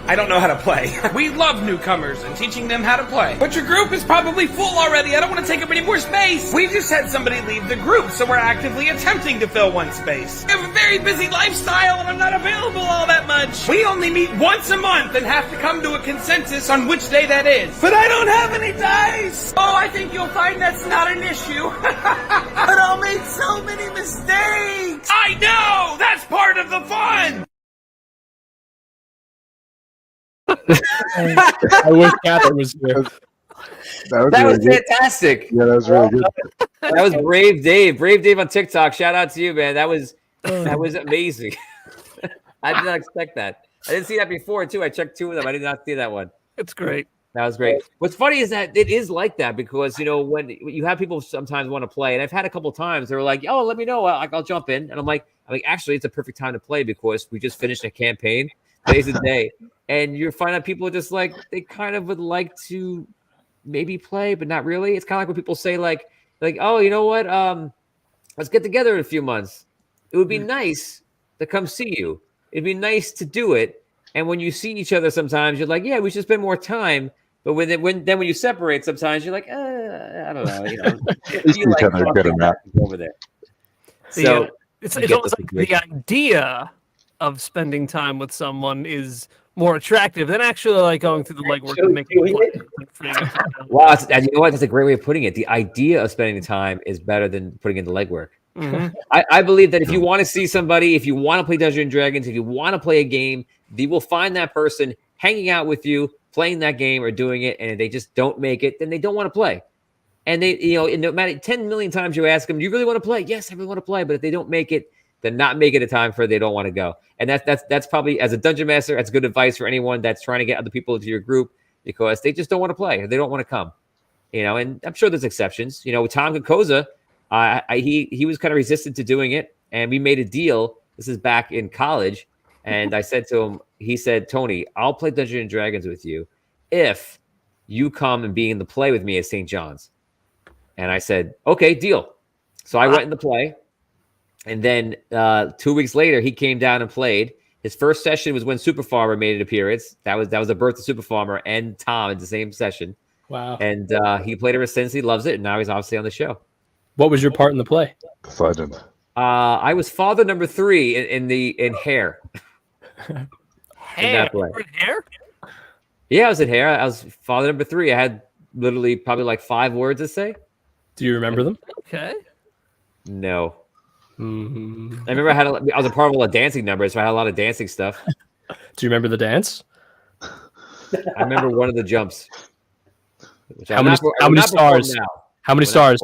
I don't know how to play. We love newcomers and teaching them how to play. But your group is probably full already. I don't want to take up any more space. We just had somebody leave the group, so we're actively attempting to fill one space. I have a very busy lifestyle, and I'm not available all that much. We only meet once a month and have to come to a consensus on which day that is. But I don't have any dice. Oh, I think you'll find that's not an issue. But I'll make so many mistakes. I know! That's part of the fun! I wish Catherine was here. That That was really good. fantastic. Yeah, that was really good. That was Brave Dave. Brave Dave on TikTok. Shout out to you, man. That was amazing. I did not expect that. I didn't see that before, too. I checked two of them. I did not see that one. It's great. That was great. What's funny is that it is like that because, you know, when you have people sometimes want to play, and I've had a couple of times, they were like, oh, let me know. I'll jump in. And I'm like, actually, it's a perfect time to play because we just finished a campaign. Today's the day. And you find out people are just like, they kind of would like to maybe play, but not really. It's kind of like when people say like, oh, you know what? Let's get together in a few months. It would be nice to come see you. It'd be nice to do it. And when you see each other sometimes, you're like, yeah, we should spend more time. But when you separate, sometimes you're like, I don't know. You know, you like other good enough. over there. So it's almost like the idea of spending time with someone is more attractive than actually like going through the legwork to make it. Wow, you know what? That's a great way of putting it. The idea of spending the time is better than putting in the legwork. Mm-hmm. I believe that if you want to see somebody, if you want to play Dungeons and Dragons, if you want to play a game, you will find that person hanging out with you, playing that game or doing it, and if they just don't make it, then they don't want to play. And they, you know, no matter 10 million times you ask them, "Do you really want to play?" Yes, I really want to play. But if they don't make it, then not making a time for it, they don't want to go. And that's probably, as a dungeon master, that's good advice for anyone that's trying to get other people into your group because they just don't want to play. They don't want to come. You know, and I'm sure there's exceptions. You know, Tom Kokoza, he was kind of resistant to doing it, and we made a deal. This is back in college, and I said to him, he said, "Tony, I'll play Dungeons and Dragons with you if you come and be in the play with me at St. John's." And I said, "Okay, deal." So I went in the play, and then 2 weeks later, he came down and played. His first session was when Super Farmer made an appearance. That was the birth of Super Farmer and Tom in the same session. Wow. And he played ever since. He loves it, and now he's obviously on the show. What was your part in the play? Legend. I was father number 3 in Hair. Hair? play. You were in Hair? Yeah, I was in Hair. I was father number 3. I had literally probably like 5 words to say. Do you remember them? Okay. No. Mm-hmm. I remember I was a part of all the dancing numbers, so I had a lot of dancing stuff. Do you remember the dance? I remember one of the jumps. How many stars? How many stars?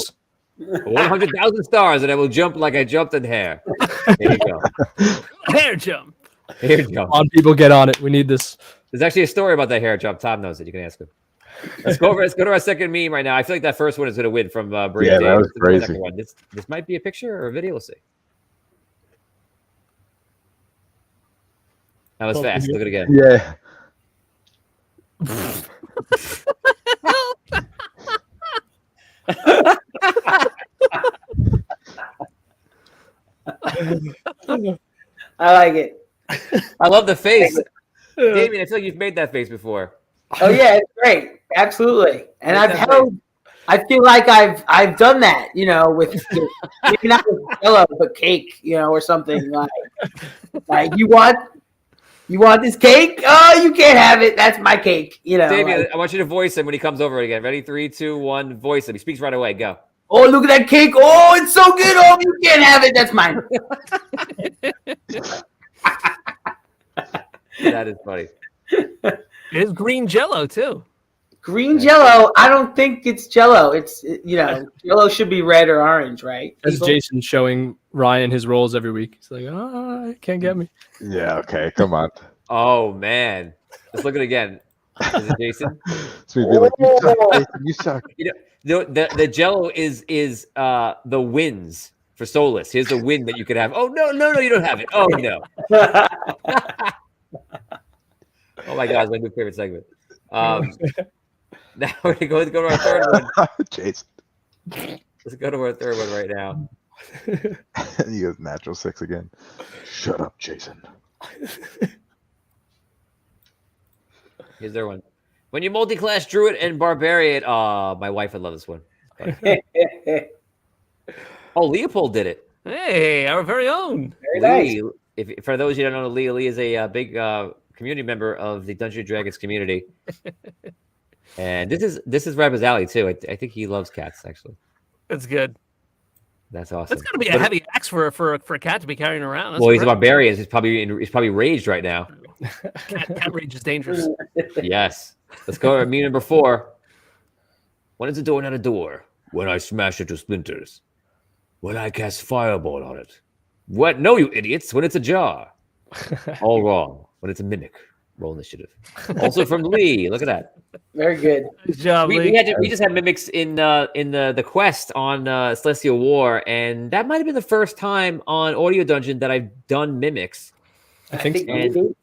100,000 stars, and I will jump like I jumped in Hair. There you go. Hair jump. Here you go. On people, get on it. We need this. There's actually a story about that hair jump. Tom knows it. You can ask him. Let's go to our second meme right now. I feel like that first one is going to win from Brady. Yeah, that was crazy. This might be a picture or a video. We'll see. That was fast. Look at it again. Yeah. I like it. I love the face. Damien, I feel like you've made that face before. Oh yeah, it's great. Absolutely. And I feel like I've done that, with maybe not with Jello, but cake, or something like you want this cake? Oh, you can't have it. That's my cake. Damien, I want you to voice him when he comes over again. Ready? 3, 2, 1. Voice him. He speaks right away. Go. Oh, look at that cake. Oh, it's so good. Oh, you can't have it. That's mine. That is funny. It is green Jello too. Green Jello. I don't think it's Jello. It's Jello should be red or orange, right? That's people? Jason showing Ryan his rolls every week. He's like, can't get me. Yeah. Okay. Come on. Oh man, let's look at it again. Is it Jason? So we'd be like, you suck, Jason, you suck. The Jello is the wins for Solus. Here's the win that you could have. Oh no, you don't have it. Oh no. Oh my God, it's my new favorite segment. Now we're going to go to our third one. Jason. Let's go to our third one right now. He goes natural 6 again. Shut up, Jason. Here's their one. When you multi-class Druid and Barbarian. Oh, my wife would love this one. Oh, Leopold did it. Hey, our very own. Very Lee, nice. for those you don't know, Lee is a big community member of the Dungeons & Dragons community. And this is right up his alley too. I think he loves cats, actually. That's good. That's awesome. That's got to be a heavy axe for a cat to be carrying around. That's He's a great. barbarian. He's probably raged right now. Cat rage is dangerous. Yes. Let's go to meme number 4. When is a door not a door? When I smash it to splinters. When I cast fireball on it. What? No, you idiots. When it's a jar. All wrong. When it's a mimic. Roll initiative. Also from Lee. Look at that. Very good. Good job, Lee. We just had mimics in the quest on Celestial War, and that might have been the first time on Audio Dungeon that I've done mimics. I think And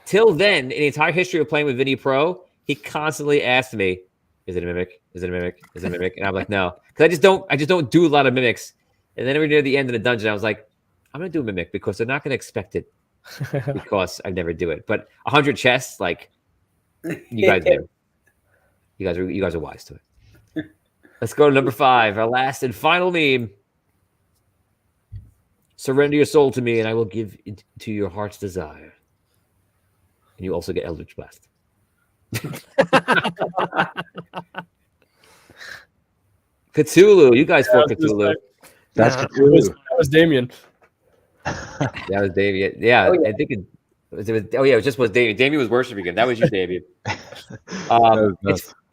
till then, in the entire history of playing with Vinny Pro, he constantly asked me, "Is it a mimic? Is it a mimic? Is it a mimic?" And I'm like, "No," because I just don't do a lot of mimics. And then every near the end of the dungeon, I was like, "I'm gonna do a mimic because they're not gonna expect it because I never do it." But 100 chests, like you guys do. You guys are wise to it. Let's go to number 5, our last and final meme. Surrender your soul to me, and I will give it to your heart's desire. And you also get Eldritch Blast. Cthulhu, you guys fought Cthulhu. That's that Cthulhu. was Damien. That was Damien. Yeah, I think it was. It just was Damien. Damien was worshiping him. That was you, Damien.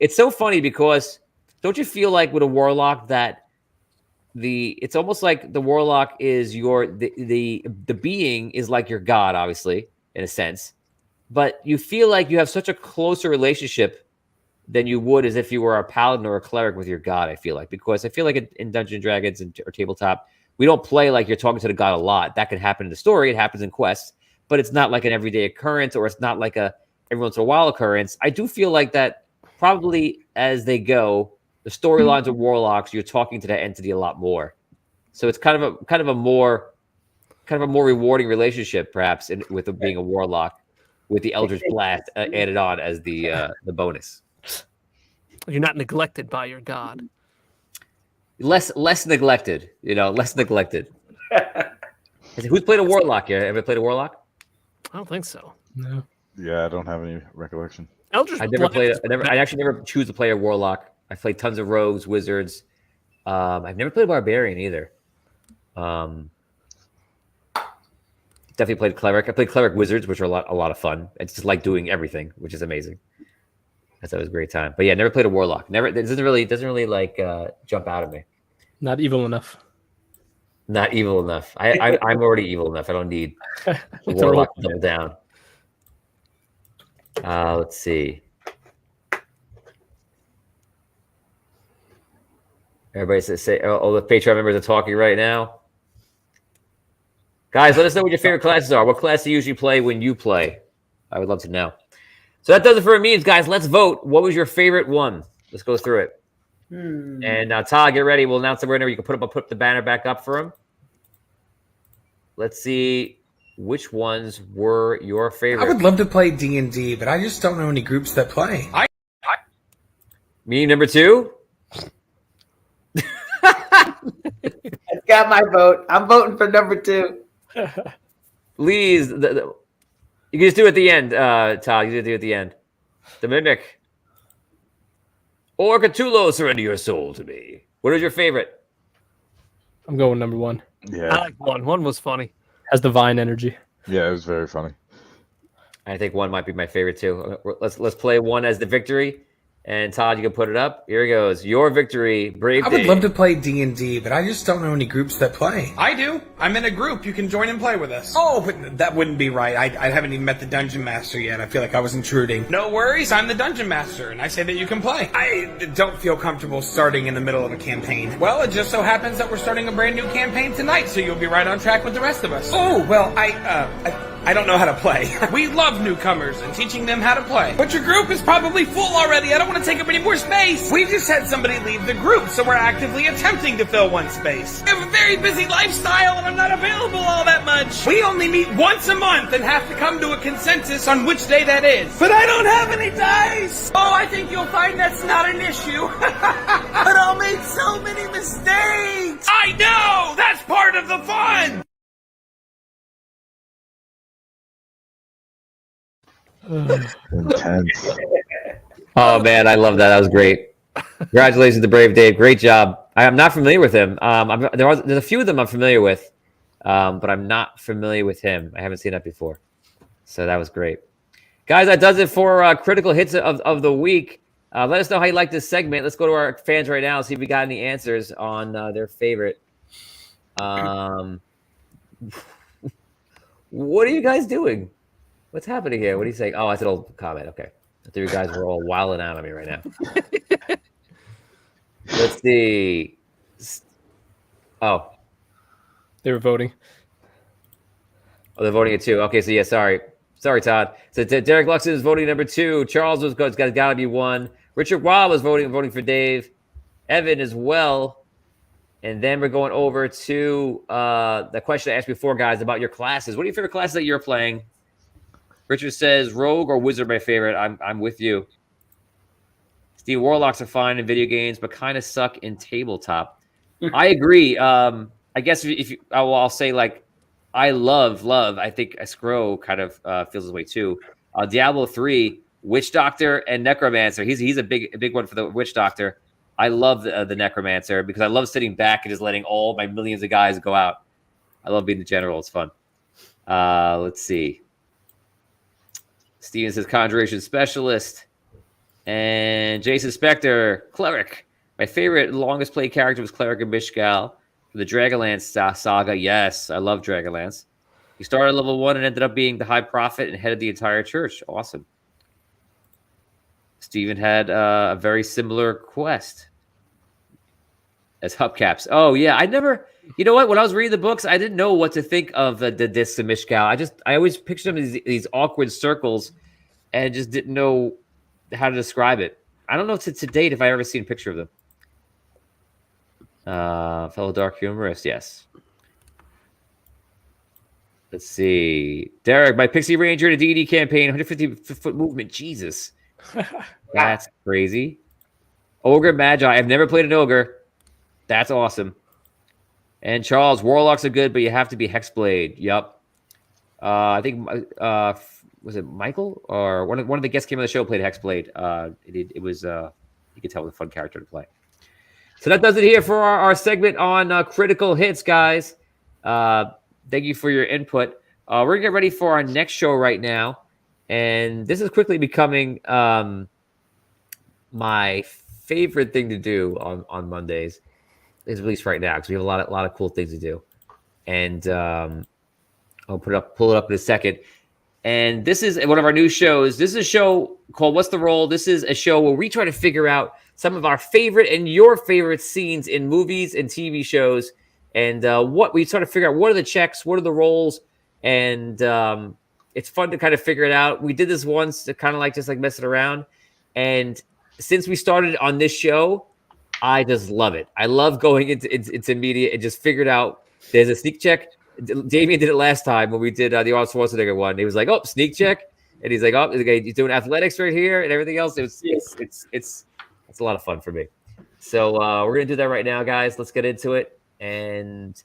It's so funny because don't you feel like with a warlock that it's almost like the warlock is the being is like your god, obviously, in a sense, but you feel like you have such a closer relationship than you would as if you were a paladin or a cleric with your god. I feel like because I feel like in Dungeons and Dragons or tabletop, we don't play like you're talking to the god a lot. That can happen in the story. It happens in quests, but it's not like an everyday occurrence, or it's not like a every once in a while occurrence. I do feel like that probably as they go, the storylines of warlocks, you're talking to that entity a lot more So it's kind of a more rewarding relationship, perhaps, with being a warlock, with the Eldritch Blast added on as the bonus. You're not neglected by your god. Less neglected, less neglected. Who's played a warlock here? Ever played a warlock? I don't think so. No. Yeah, I don't have any recollection. Eldritch I never played. Blast I actually never choose to play a warlock. I played tons of rogues, wizards. I've never played barbarian either. Definitely played cleric. I played cleric wizards, which are a lot of fun. It's just like doing everything, which is amazing. That was a great time. But yeah, never played a warlock. Never. It doesn't really like jump out at me. Not evil enough. Not evil enough. I'm already evil enough. I don't need the warlock to double down. Let's see. Everybody say, the Patreon members are talking right now. Guys, let us know what your favorite classes are. What class do you usually play when you play? I would love to know. So that does it for memes, guys. Let's vote. What was your favorite one? Let's go through it. And Todd, get ready. We'll announce the winner. You can put the banner back up for him. Let's see which ones were your favorite. I would love to play D&D, but I just don't know any groups that play. Me, number 2. I've got my vote. I'm voting for number 2. Please, you can just do it at the end, Todd. You can do it at the end. The Mimic. Or Cthulhu, surrender your soul to me. What is your favorite? I'm going number 1. Yeah. I like 1. 1 was funny. Has divine energy. Yeah, it was very funny. I think 1 might be my favorite too. Let's play 1 as the victory. And Todd, you can put it up. Here it goes. Your victory, Brave I would Dave. love to play D&D, but I just don't know any groups that play. I do. I'm in a group. You can join and play with us. Oh, but that wouldn't be right. I haven't even met the Dungeon Master yet. I feel like I was intruding. No worries. I'm the Dungeon Master, and I say that you can play. I don't feel comfortable starting in the middle of a campaign. Well, it just so happens that we're starting a brand new campaign tonight, so you'll be right on track with the rest of us. Oh, well, I don't know how to play. We love newcomers and teaching them how to play. But your group is probably full already. I don't want to take up any more space. We just had somebody leave the group, so we're actively attempting to fill one space. I have a very busy lifestyle, and I'm not available all that much. We only meet once a month and have to come to a consensus on which day that is. But I don't have any dice. Oh, I think you'll find that's not an issue. But I'll make so many mistakes. I know! That's part of the fun! Intense. Oh man, I love that. That was great. Congratulations to Brave Dave. Great job. I am not familiar with him. There's a few of them I'm familiar with, but I'm not familiar with him. I haven't seen that before. So that was great. Guys, that does it for Critical Hits of the Week. Let us know how you like this segment. Let's go to our fans right now and see if we got any answers on their favorite. What are you guys doing? What's happening here? What are you saying? Oh, that's an old comment. Okay. I thought you guys were all wilding out on me right now. Let's see. Oh. They were voting. Oh, they're voting it too. Okay, so yeah, sorry. Sorry, Todd. So Derek Luxon is voting number 2. Charles was got to be 1. Richard Waugh was voting for Dave. Evan as well. And then we're going over to the question I asked before, guys, about your classes. What are your favorite classes that you're playing? Richard says, Rogue or Wizard, my favorite. I'm with you. Steve, Warlocks are fine in video games, but kind of suck in tabletop. I agree. I guess if you, I'll say like, I love. I think Escrow kind of feels this way too. Diablo 3, Witch Doctor, and Necromancer. He's a big one for the Witch Doctor. I love the Necromancer because I love sitting back and just letting all my millions of guys go out. I love being the general. It's fun. Let's see. Steven says Conjuration Specialist. And Jason Spector, Cleric. My favorite, longest played character was Cleric and Mishgal for the Dragonlance saga. Yes, I love Dragonlance. He started at level 1 and ended up being the High Prophet and headed the entire church. Awesome. Steven had a very similar quest as hubcaps. Oh, yeah. I never... You know what? When I was reading the books, I didn't know what to think of the discs of Mishgal. I always pictured them as these awkward circles and just didn't know how to describe it. I don't know to date if I ever seen a picture of them. Fellow dark humorist, yes. Let's see. Derek, my Pixie Ranger to D&D campaign, 150-foot movement. Jesus. That's crazy. Ogre Magi. I've never played an ogre. That's awesome. And Charles, warlocks are good, but you have to be Hexblade. Yep. I think was it Michael or one of the guests came on the show played Hexblade. It was you could tell it was a fun character to play. So that does it here for our segment on critical hits, guys. Thank you for your input. We're gonna get ready for our next show right now, and this is quickly becoming my favorite thing to do on Mondays. Is at least right now because we have a lot of cool things to do, and I'll pull it up in a second. And this is one of our new shows. This is a show called What's the Roll? This is a show where we try to figure out some of our favorite and your favorite scenes in movies and TV shows. And what we try to figure out, what are the checks? What are the rolls? And it's fun to kind of figure it out. We did this once to kind of like just like mess it around. And since we started on this show, I just love it. I love going into media and just figured out there's a sneak check. Damien did it last time when we did the Arnold Schwarzenegger one. He was like, "Oh, sneak check," and he's like, "Oh, he's doing athletics right here and everything else." It's a lot of fun for me. So we're gonna do that right now, guys. Let's get into it and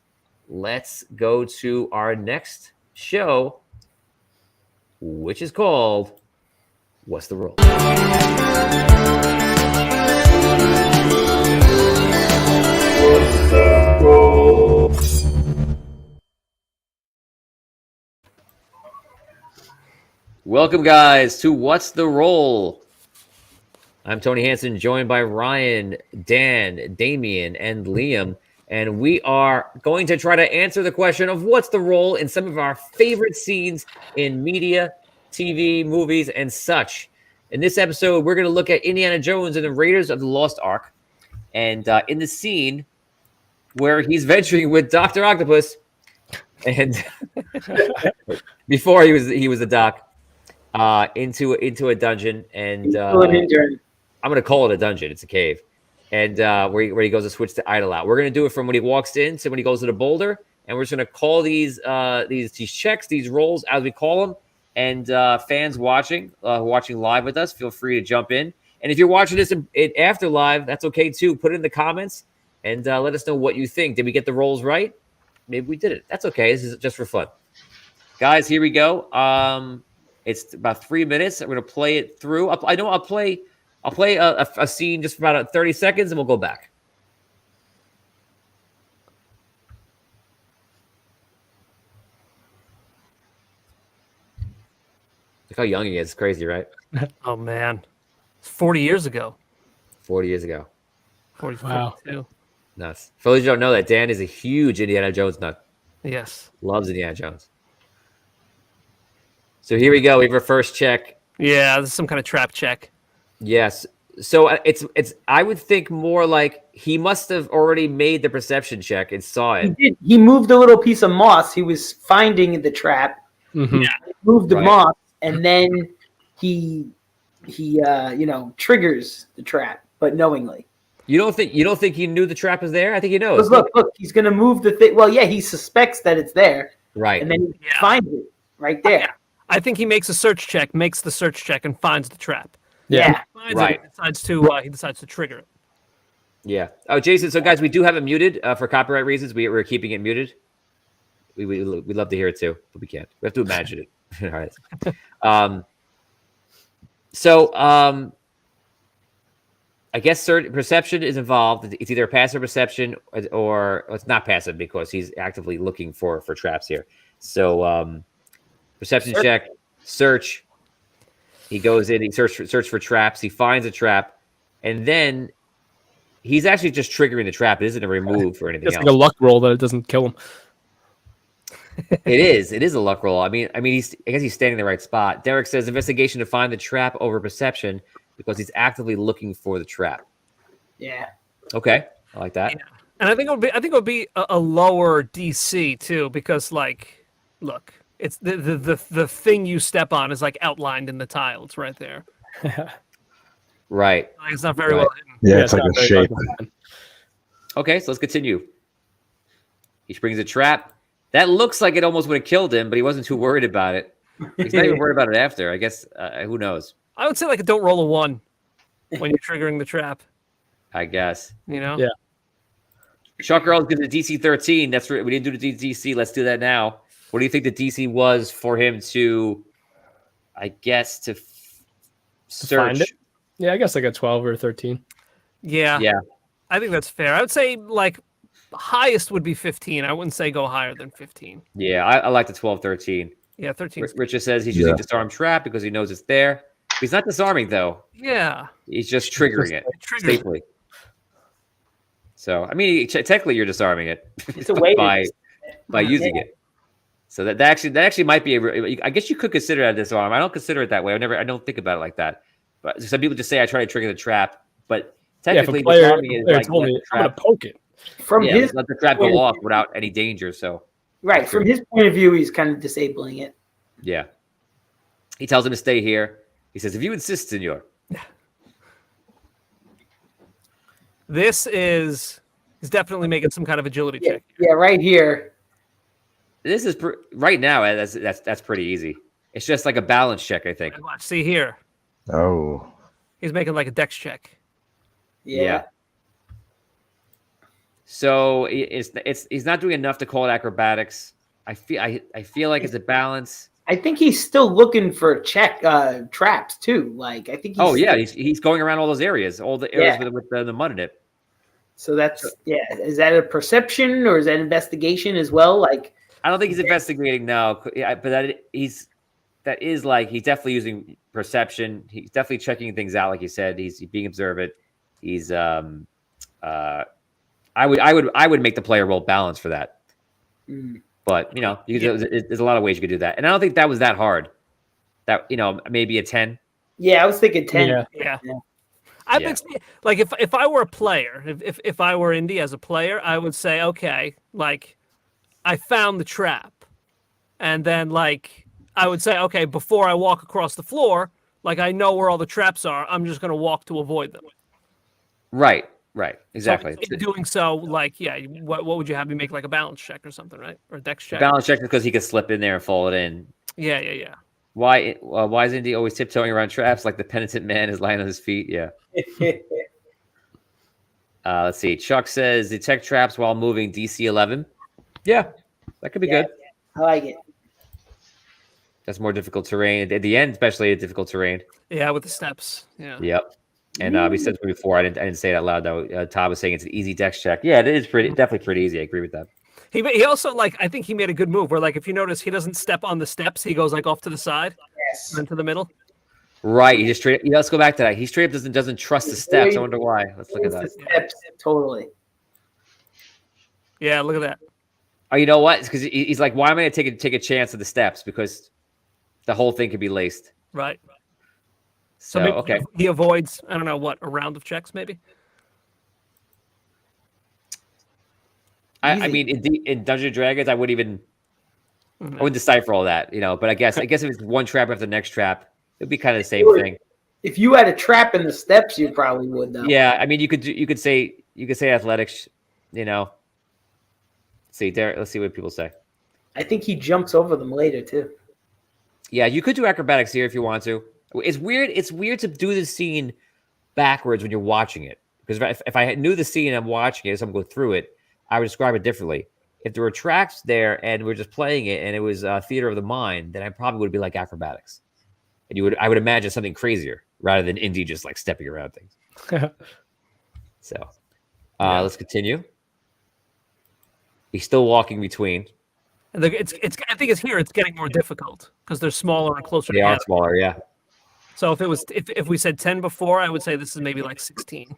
let's go to our next show, which is called "What's the Roll?" What's the roll? Welcome, guys, to What's the Roll? I'm Tony Hansen, joined by Ryan, Dan, Damien, and Liam. And we are going to try to answer the question of what's the role in some of our favorite scenes in media, TV, movies, and such. In this episode, we're going to look at Indiana Jones and the Raiders of the Lost Ark. And in the scene where he's venturing with Dr. Octopus, and before he was a doc, into a dungeon, and I'm going to call it a dungeon. It's a cave, and where he goes to switch to idle out. We're going to do it from when he walks in to when he goes to the boulder, and we're just going to call these checks, these rolls as we call them. And fans watching live with us, feel free to jump in. And if you're watching this after live, that's okay too. Put it in the comments and let us know what you think. Did we get the rolls right? Maybe we did it. That's okay. This is just for fun, guys. Here we go. It's about 3 minutes. I'm going to play it through. I'll play a scene just for about 30 seconds, and we'll go back. Look how young he is. It's crazy, right? Oh, man. 40 years ago. 40 years ago. 42. Wow. Nuts. For those who don't know that, Dan is a huge Indiana Jones nut. Yes. Loves Indiana Jones. So here we go. We have our first check. Yeah, this is some kind of trap check. Yes. So it's. I would think more like he must have already made the perception check and saw it. He moved a little piece of moss. He was finding the trap. Mm-hmm. Yeah. He moved the moss, and then he triggers the trap, but knowingly. You don't think he knew the trap was there? I think he knows. Look, he's gonna move the thing. Well, yeah, he suspects that it's there, Right. and then he finds it right there. Yeah. I think he makes the search check, and finds the trap. Yeah. Finds Right. it, he decides to trigger it. Yeah. Oh, Jason. So, guys, we do have it muted for copyright reasons. We're keeping it muted. We love to hear it too, but we can't. We have to imagine it. All right. I guess perception is involved. It's either a passive perception or it's not passive because he's actively looking for traps here. So perception check, search. He goes in, he search for traps. He finds a trap, and then he's actually just triggering the trap. It isn't a remove or anything It's else. like a luck roll that it doesn't kill him. It is a luck roll. I mean, I guess he's standing in the right spot. Derek says investigation to find the trap over perception because he's actively looking for the trap. Yeah. Okay, I like that. Yeah. And I think it would be a lower DC too, because like, look, it's the thing you step on is like outlined in the tile. It's right there. Right. Like, it's not very well hidden. Yeah, it's like a shape. Okay, so let's continue. He brings a trap. That looks like it almost would have killed him, but he wasn't too worried about it. He's not even worried about it after. I guess, who knows? I would say like don't roll a 1 when you're triggering the trap. I guess. You know? Yeah. Chuck Earls gives a DC 13. That's right. We didn't do the DC. Let's do that now. What do you think the DC was for him to, I guess, to Find search? it? Yeah, I guess like a 12 or 13. Yeah. Yeah. I think that's fair. I would say like highest would be 15. I wouldn't say go higher than 15. Yeah, I like the 12, 13. Yeah, 13. Richard says he's using disarm trap because he knows it's there. He's not disarming, though. Yeah. He's just triggering it Triggers. safely. So, I mean, technically, you're disarming it It's a way by using it. So that actually might be I guess you could consider it a disarm. I don't consider it that way. I don't think about it like that. But some people just say I try to trigger the trap, but technically, disarming is like told me, I'm gonna poke it. From his let the trap go off without any danger. So right, from his point of view, he's kind of disabling it. yeah, he tells him to stay here. He says, "If you insist, senor." This is he's definitely making some kind of agility check. Yeah, right here. This is right now. That's pretty easy. It's just like a balance check, I think. Watch, see here. Oh. He's making like a dex check. Yeah. So he's not doing enough to call it acrobatics. I feel like it's a balance. I think he's still looking for traps too. Like I think. He's going around all those areas, all the areas with the mud in it. So that's Is that a perception or is that investigation as well? Like I don't think he's investigating now, but he's definitely using perception. He's definitely checking things out, like you said. He's being observant. He's I would make the player roll balance for that. But there's a lot of ways you could do that, and I don't think that was that hard. That maybe a 10. Yeah, I was thinking 10. Yeah. I think like if I were a player, if I were Indy as a player, I would say, okay, like I found the trap, and then like I would say, okay, before I walk across the floor, like I know where all the traps are. I'm just gonna walk to avoid them. Right. Exactly. So in doing so, like, what would you have me make like a balance check or something, right? Or a dex check? Balance check because he could slip in there and fall it in. Yeah. Why is Indy always tiptoeing around traps like the penitent man is lying on his feet? Yeah. Let's see. Chuck says detect traps while moving DC 11. Yeah, that could be good. I like it. That's more difficult terrain at the end, especially at difficult terrain. Yeah, with the steps. Yeah. Yep. And we said before, I didn't say it out loud though. Todd was saying it's an easy dex check. Yeah, it is definitely pretty easy. I agree with that. He also I think he made a good move where if you notice he doesn't step on the steps, he goes off to the side, into the middle. Right. He just let's go back to that. He straight up doesn't trust the steps. I wonder why. Let's look at that. Steps, totally. Yeah, look at that. Oh, you know what? Because he's like, why am I going to take a chance of the steps? Because the whole thing could be laced. Right. So maybe okay. He avoids, I don't know, a round of checks maybe? I mean, in Dungeons and Dragons, I wouldn't decipher all that, But I guess if it's one trap after the next trap, it'd be kind of the same thing. If you had a trap in the steps, you probably would though. Yeah, I mean, you could say athletics, See, Derek, let's see what people say. I think he jumps over them later too. Yeah, you could do acrobatics here if you want to. It's weird. It's weird to do the scene backwards when you're watching it. Because if I knew the scene and I'm watching it, so I'm going through it, I would describe it differently. If there were tracks there and we're just playing it and it was theater of the mind, then I probably would be like acrobatics. And I would imagine something crazier rather than Indy just like stepping around things. So let's continue. He's still walking between. And I think it's here. It's getting more difficult because they're smaller and closer. They are smaller, yeah. So if we said 10 before, I would say this is maybe like 16.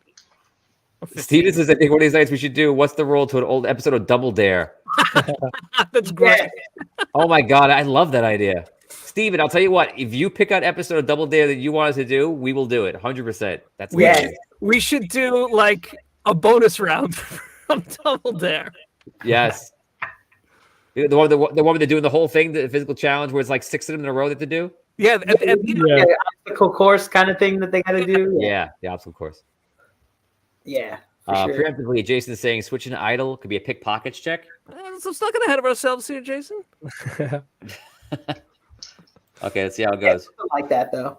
Steven says, I think one of these nights we should do what's the rule to an old episode of Double Dare. That's great. Oh my God, I love that idea. Steven, I'll tell you what, if you pick out episode of Double Dare that you want us to do, we will do it 100%. That's we should do like a bonus round from Double Dare. Yes. The one where they're doing the whole thing, the physical challenge, where it's like 6 of them in a row that they do. Yeah, obstacle course kind of thing that they got to do. Yeah, the obstacle course. Yeah. sure. Preemptively, Jason's saying switching to idle could be a pickpockets check. Let's not get ahead of ourselves here, Jason. Okay, let's see how it Yeah, goes. something like that, though.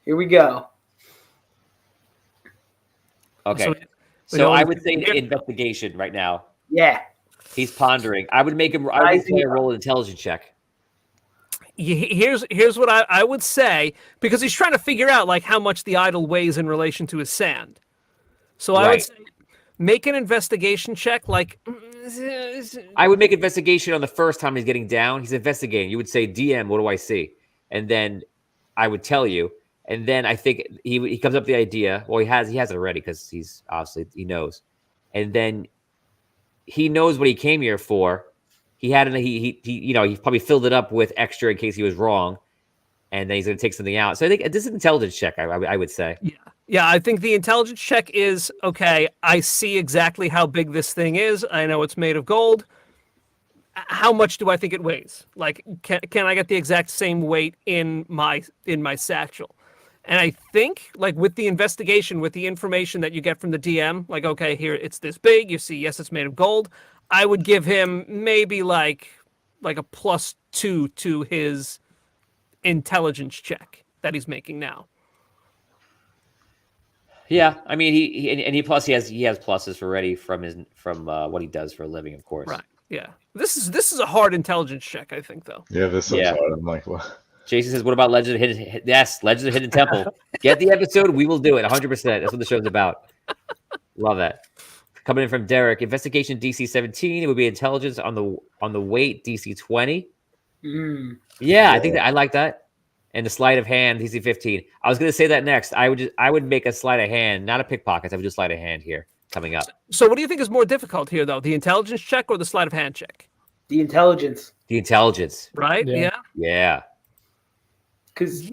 Here we go. Okay, we so don't- I would say investigation right now. Yeah. He's pondering. I would make him. I would say roll an intelligence check. Here's what I would say, because he's trying to figure out like how much the idol weighs in relation to his sand. So I would Right. say make an investigation check. Like I would make investigation on the first time he's getting down. He's investigating. You would say, DM, what do I see? And then I would tell you. And then I think he comes up with the idea. Well, he has it already because he's obviously he knows. And then he knows what he came here for. He had he probably filled it up with extra in case he was wrong. And then he's going to take something out. So I think this is an intelligence check. I would say. Yeah, I think the intelligence check is okay. I see exactly how big this thing is. I know it's made of gold. How much do I think it weighs? Like, can I get the exact same weight in my satchel? And I think, like, with the investigation, with the information that you get from the DM, like, okay, here it's this big. You see, yes, it's made of gold. I would give him maybe like a +2 to his intelligence check that he's making now. Yeah, I mean he plus he has pluses already from what he does for a living, of course. Right. Yeah. This is a hard intelligence check, I think, though. Yeah, this looks hard. I'm like, what? Jason says, "What about Legend of Hidden? Yes, Legend of Hidden Temple. Get the episode. We will do it 100%. That's what the show's about. Love that." Coming in from Derek, investigation DC 17. It would be intelligence on the weight DC 20. Yeah, I think I like that. And the sleight of hand DC 15. I was going to say that next. I would make a sleight of hand, not a pickpocket. I would do sleight of hand here coming up. So what do you think is more difficult here, though? The intelligence check or the sleight of hand check? The intelligence. The intelligence. Right? Yeah. Yeah. Because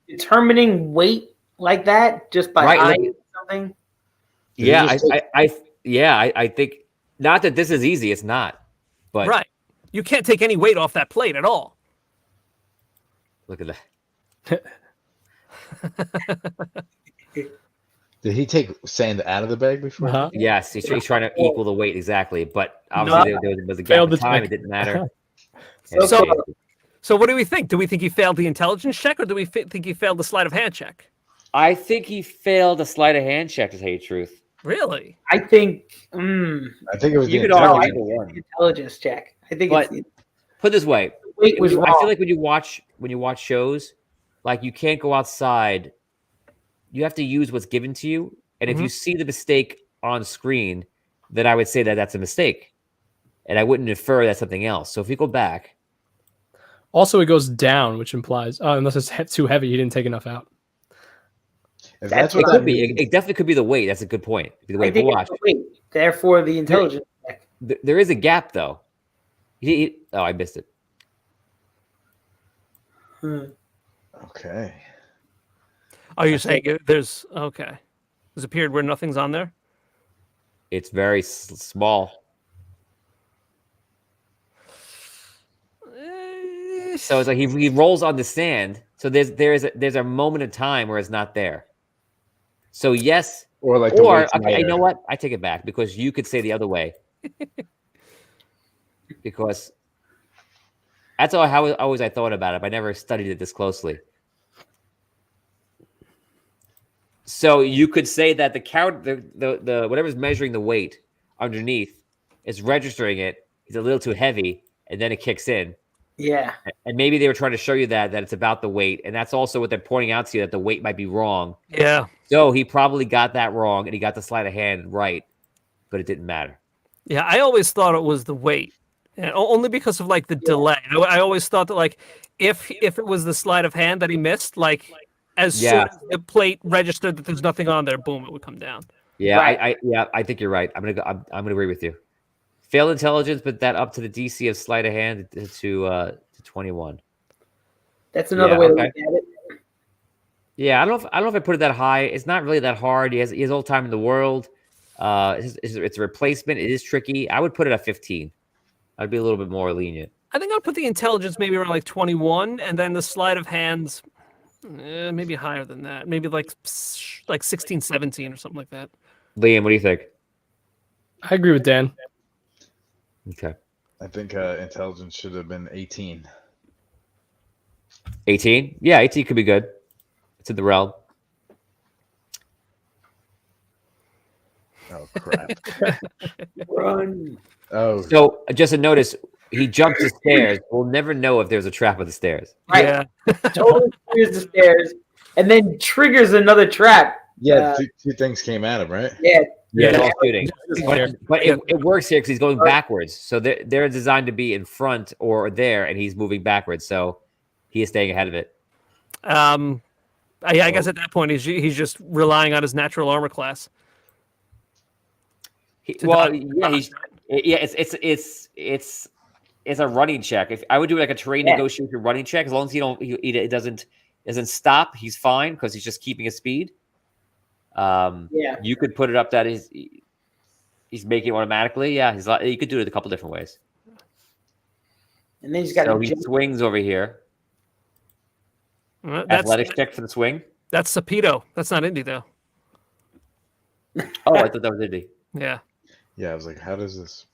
determining weight like that just by eyeing something. Yeah, I think not that this is easy. It's not. But right. You can't take any weight off that plate at all. Look at that. Did he take sand out of the bag before? Uh-huh. Yes, he's trying to equal the weight exactly, but obviously there was a gap Failed of the time. check. It didn't matter. So what do we think? Do we think he failed the intelligence check, or do we think he failed the sleight of hand check? I think he failed a sleight of hand check, to tell you the truth. Really? I think. I think it was You the could argue intelligence. either one. Intelligence check. I think But put it this way, weight was wrong. I feel like when you watch shows, like you can't go outside. You have to use what's given to you, and if you see the mistake on screen, then I would say that that's a mistake, and I wouldn't infer that's something else. So if you go back, Also, it goes down, which implies, unless it's too heavy, he didn't take enough out. If that's it what could that be. means, It definitely could be the weight. That's a good point. It'd be the I weight. But think watch. it's the weight. Therefore, the intelligence check. There is a gap though. I missed it. okay. Oh, you're saying there's okay. There's a period where nothing's on there? It's very small. So it's like he rolls on the sand. So there's a moment of time where it's not there. So yes, Or like the or weight's okay, you lighter. know what? I take it back because you could say the other way. Because that's how always I thought about it. But I never studied it this closely. So you could say that the count, the whatever's measuring the weight underneath is registering it. It's a little too heavy, and then it kicks in. Yeah. And maybe they were trying to show you that it's about the weight, and that's also what they're pointing out to you, that the weight might be wrong. Yeah. So he probably got that wrong, and he got the sleight of hand right, but it didn't matter. Yeah, I always thought it was the weight, and only because of like the delay. I always thought that like if it was the sleight of hand that he missed, like as soon as the plate registered that there's nothing on there, boom, it would come down. Yeah, Right. I think you're right. I'm gonna agree with you. Failed intelligence, but that up to the DC of sleight of hand to 21. That's another Yeah, way to okay. look at it. Yeah, I don't know if I put it that high. It's not really that hard. He has all the time in the world. It's a replacement. It is tricky. I would put it at 15. I'd be a little bit more lenient. I think I'd put the intelligence maybe around like 21, and then the sleight of hands maybe higher than that. Maybe like 16, 17 or something like that. Liam, what do you think? I agree with Dan. Okay. I think intelligence should have been 18. 18? Yeah, 18 could be good. It's in the realm. Oh crap! Run. Oh, So just a notice, he jumps the stairs. We'll never know if there's a trap on the stairs. Right. Yeah. Totally clears the stairs and then triggers another trap. yeah. Two things came at him, right? Yeah. Yeah, Yeah. all shooting. But it works here because he's going backwards. So they're designed to be in front or there, and he's moving backwards. So he is staying ahead of it. I guess at that point he's just relying on his natural armor class. It's a running check. If I would do like a terrain negotiation running check, as long as it doesn't stop, he's fine because he's just keeping his speed. You could put it up that he's making it automatically. Yeah, you could do it a couple different ways. And then he's got he swings over here. Athletics check for the swing. That's Sapido. That's not Indy though. Oh, I thought that was Indy. Yeah. Yeah, I was like, how does this?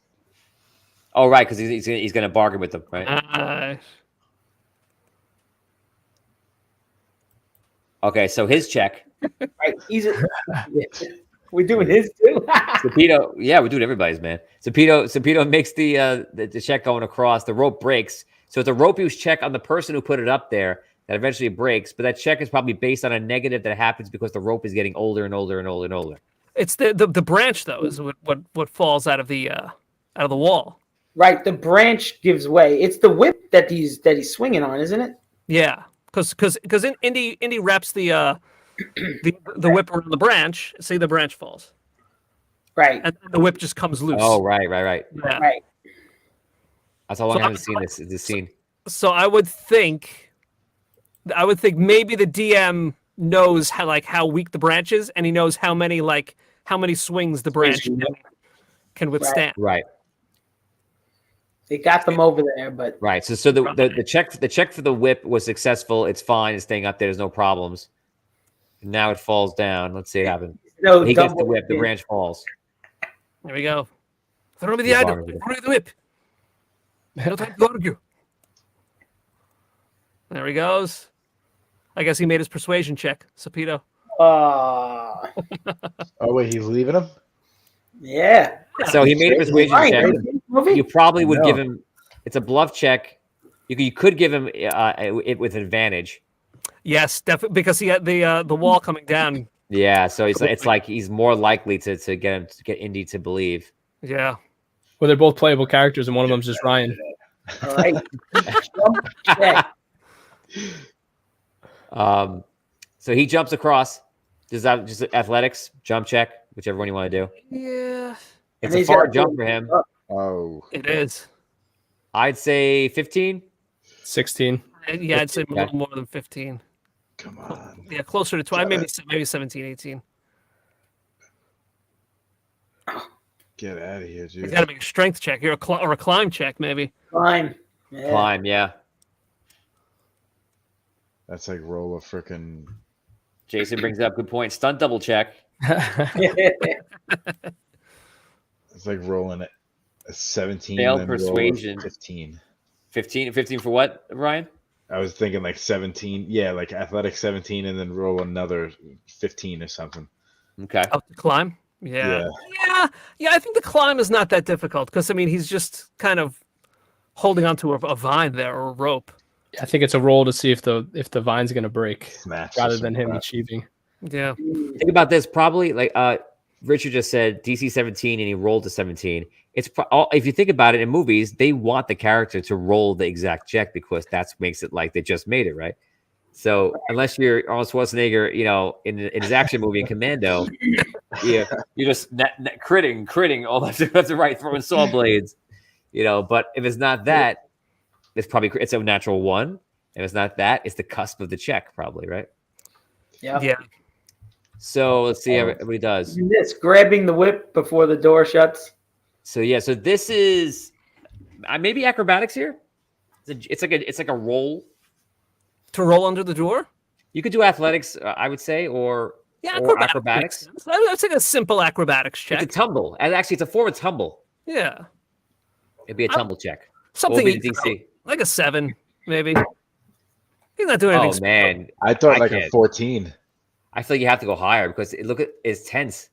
Oh, right, because he's going to bargain with them, right? Okay, so his check. Right. We're doing his too. Sapido, yeah, we're doing everybody's, man. Sapido makes the check going across. The rope breaks. So it's a rope use check on the person who put it up there that eventually breaks. But that check is probably based on a negative that happens because the rope is getting older and older and older and older. It's the branch though is what falls out of the wall. Right, the branch gives way. It's the whip that he's swinging on, isn't it? Yeah, because Indy wraps the whip around the branch. See, the branch falls. Right, and the whip just comes loose. Oh, right. Yeah. Right. That's how long I haven't seen this scene. So I would think maybe the DM knows how weak the branch is, and he knows how many swings the branch can withstand. Right. They got them over there, but right. So the check for the whip was successful. It's fine. It's staying up there. There's no problems. Now it falls down. Let's see what happens. No, he gets the whip. The branch falls. There we go. Throw me the item. Throw me the whip. No time to argue. There he goes. I guess he made his persuasion check, Sapido. Oh wait, he's leaving him? Yeah. So he made a persuasion check. You probably would give him. It's a bluff check. You could give him it with advantage. Yes, definitely, because he had the wall coming down. Yeah, so it's like he's more likely to get Indy to believe. Yeah. Well, they're both playable characters, and one of them's just Ryan. All right. So he jumps across. Just athletics, jump check, whichever one you want to do. Yeah. It's a far jump for him. Oh. It is. I'd say 15. 16. Yeah, I'd say a little more than 15. Come on. Yeah, closer to 12, maybe 17, 18. Get out of here, dude. You got to make a strength check here, or a climb check, maybe. Climb. Yeah. Climb, yeah. That's like roll a freaking. Jason brings up good point. Stunt double check. It's like rolling it a 17. Failed persuasion. 15. 15 for what, Ryan? I was thinking like 17. Yeah, like athletic 17 and then roll another 15 or something. Okay. Up the climb? Yeah. I think the climb is not that difficult because, I mean, he's just kind of holding onto a vine there or a rope. I think it's a roll to see if the vine's going to break Smash rather than him achieving. Yeah. Think about this. Probably like Richard just said DC 17 and he rolled to 17. It's if you think about it in movies, they want the character to roll the exact check because that makes it like they just made it, right? So unless you're Arnold Schwarzenegger, in his action movie in Commando, you're just critting all left and right, throwing saw blades, But if it's not that, it's a natural one. If it's not that, it's the cusp of the check, probably, right? Yeah. So let's see how everybody does. This grabbing the whip before the door shuts. So this is maybe acrobatics here. It's like a roll to roll under the door. You could do athletics, I would say, or Yeah, Or acrobatics. acrobatics. That's like a simple acrobatics check. It's a tumble. And actually, it's a form of tumble. Yeah, It'd be a tumble check. something What would be the easy, DC? like a 7, maybe. He's not doing Oh anything. man, I thought I like a can't. 14. I feel like you have to go higher because look at it's tense.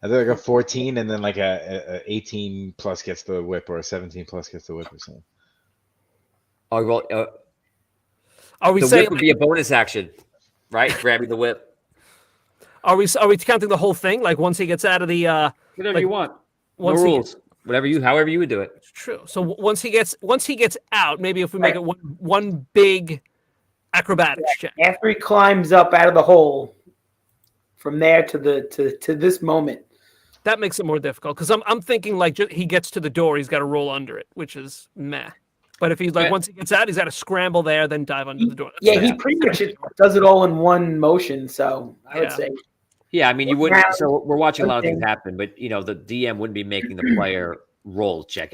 I thought like a 14, and then like a 18 plus gets the whip, or a 17 plus gets the whip, or something. Oh, well, Are we the saying? whip would be a bonus action, right? Grabbing the whip. Are we counting the whole thing? Like once he gets out of the Whatever like, you want. No once he rules. However you would do it. true. So once he gets out, maybe if we make it one big acrobatics check. After he climbs up out of the hole, from there to this moment. That makes it more difficult because I'm thinking like he gets to the door, he's got to roll under it, which is meh. But if he's like once he gets out, he's got to scramble there, then dive under the door. Yeah, he pretty much does it all in one motion. So I would say, Yeah, I mean you wouldn't. So we're watching a lot of things Okay. happen, but the DM wouldn't be making the player roll check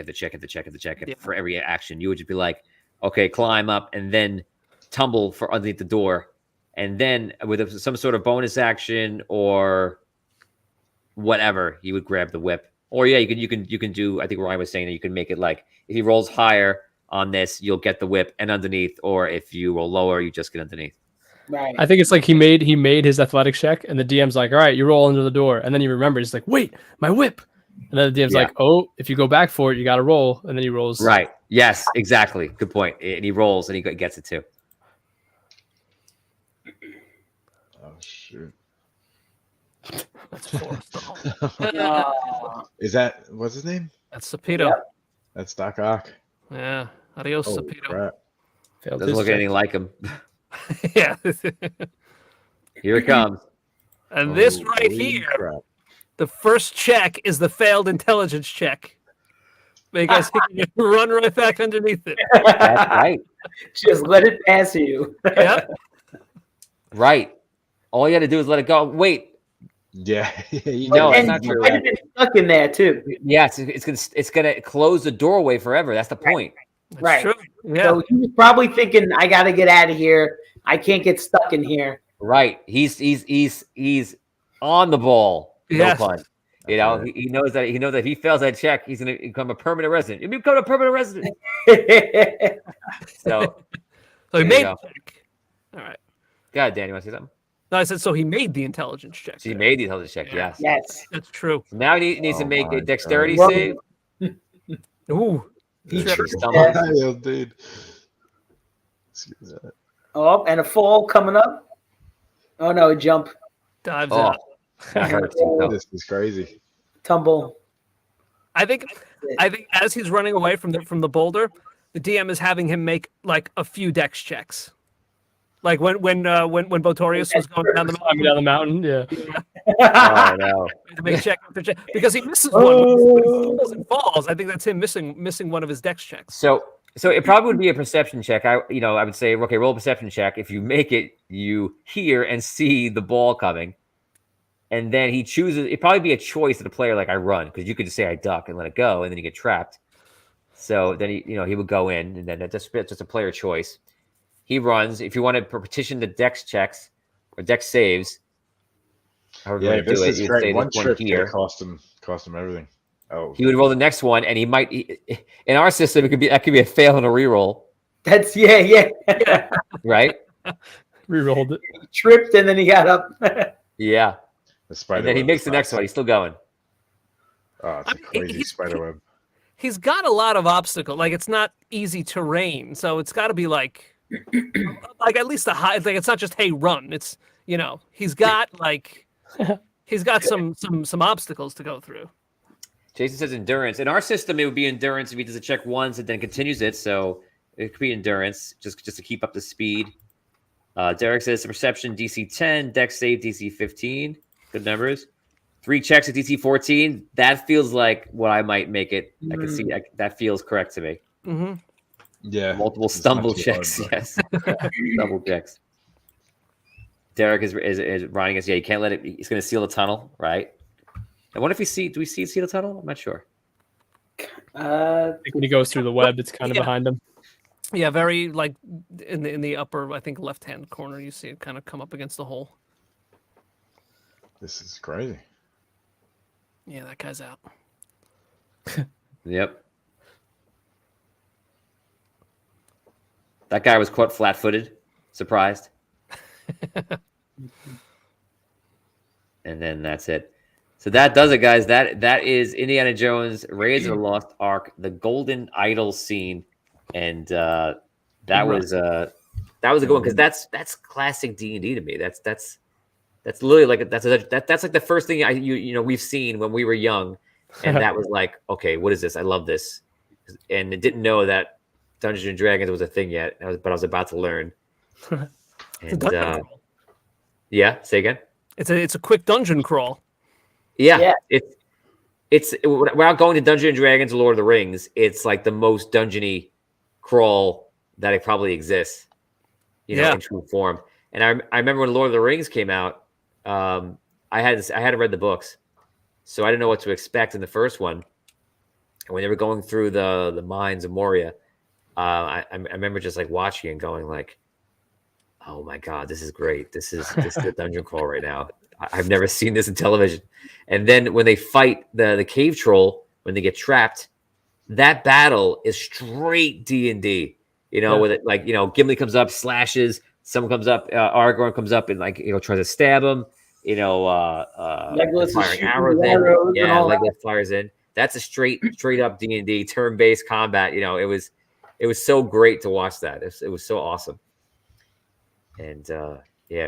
for every action. You would just be like, okay, climb up and then tumble for underneath the door, and then with some sort of bonus action or whatever, he would grab the whip. Or yeah, you can do. I think Ryan was saying that you can make it like if he rolls higher on this, you'll get the whip and underneath, or if you roll lower, you just get underneath. right. I think it's like he made his athletics check, and the DM's like, all right, you roll under the door, and then he remembers, he's like, wait, my whip, and then the DM's like, oh, if you go back for it, you got to roll, and then he rolls. Right. Yes. Exactly. Good point. And he rolls and he gets it too. Oh shoot! That's 4. Is that what's his name? That's Sapito. Yep. That's Doc Ock. Yeah. Adios, Oh Sapito. crap! Failed Doesn't his look check. anything like him. Yeah. Here it comes. And this Oh, right holy here, crap. the first check is the failed intelligence check. Because he can run right back underneath it. That's right. Just let it pass you. Yep. Right. All you got to do is let it go. Wait. Yeah. No, it's And not you true. might have been stuck in there too. Yes, it's gonna close the doorway forever. That's the point. That's Right. true. Yeah. So he was probably thinking, I got to get out of here. I can't get stuck in here. Right. He's on the ball. No Yes. pun. You know, he knows that if he fails that check, he's gonna become a permanent resident. You become a permanent resident. So So he there you made go. the check. All right. God, Dan, you want to say something? No, I said so he made the intelligence check. So he made the intelligence check, yes. Yes. That's true. So now he needs to Oh make my a dexterity God. save. Ooh. He Trevor tripped stumbled. there. Yo, dude. Excuse that. Oh, and a fall coming up. Oh no, a jump, Dives Oh, out. that hurts. Oh. This is crazy. tumble. I think as he's running away from the boulder, the DM is having him make like a few dex checks. Like when Botorius was going down the Climbing down the mountain, yeah. Oh no. to make check after check because he misses one when he falls and falls. I think that's him missing one of his dex checks. So it probably would be a perception check. I would say, okay, roll a perception check. If you make it, you hear and see the ball coming. And then he chooses, it'd probably be a choice of the player, like I run, because you could just say I duck and let it go, and then you get trapped. So then he would go in, and then that's just a player choice. He runs. If you want to petition the dex checks or dex saves, however you Yeah, want to this do it, is you'd great. say One this one trip here. could cost him everything. Oh, He would roll the next one, and in our system, that could be a fail and a reroll, That's yeah. right? Rerolled it. He tripped and then he got up. Yeah. the spider. And then he web makes is the not next one. He's still going. Oh, it's a crazy spider web. He's got a lot of obstacles. Like it's not easy terrain, so it's got to be like at least a high. Like it's not just hey run. It's he's got some obstacles to go through. Jason says endurance. In our system, it would be endurance if he does a check once and then continues it. So it could be endurance just to keep up the speed. Derek says perception DC 10, dex save DC 15. Good numbers. 3 checks at DC 14. That feels like what I might make it. I can see that feels correct to me. Mm-hmm. Yeah. Multiple it's not stumble too checks. hard, but- Yes. Double checks. Derek is riding us. Yeah, you can't let it. He's going to seal the tunnel, right? I wonder if do we see the tunnel? I'm not sure. I think when he goes through the web, it's kind of Yeah. behind him. Yeah, very like in the upper, I think left hand corner. You see it kind of come up against the hole. This is crazy. Yeah, that guy's out. Yep. That guy was caught flat-footed, surprised. And then that's it. So that does it, guys. That is Indiana Jones, Raiders of the Lost Ark, the Golden Idol scene, and that was a good one because that's classic D&D to me. That's literally like that's like the first thing we've seen when we were young, and that was like, okay, what is this? I love this, and I didn't know that Dungeons and Dragons was a thing yet, but I was about to learn. And yeah, say again. It's a quick dungeon crawl. Yeah. It's without going to Dungeons and Dragons or Lord of the Rings, it's like the most dungeony crawl that it probably exists, in true form. And I remember when Lord of the Rings came out, I hadn't read the books, so I didn't know what to expect in the first one. And when they were going through the mines of Moria, I remember just like watching and going like, oh my God, this is great. This is a dungeon crawl right now. I've never seen this in television. And then when they fight the cave troll, when they get trapped, that battle is straight D&D. With it, like, Gimli comes up, slashes, someone comes up, Aragorn comes up and like, tries to stab him, Legolas firing arrows in. Yeah, Legolas fires in. That's a straight up D&D turn-based combat. It was so great to watch that. It was so awesome. And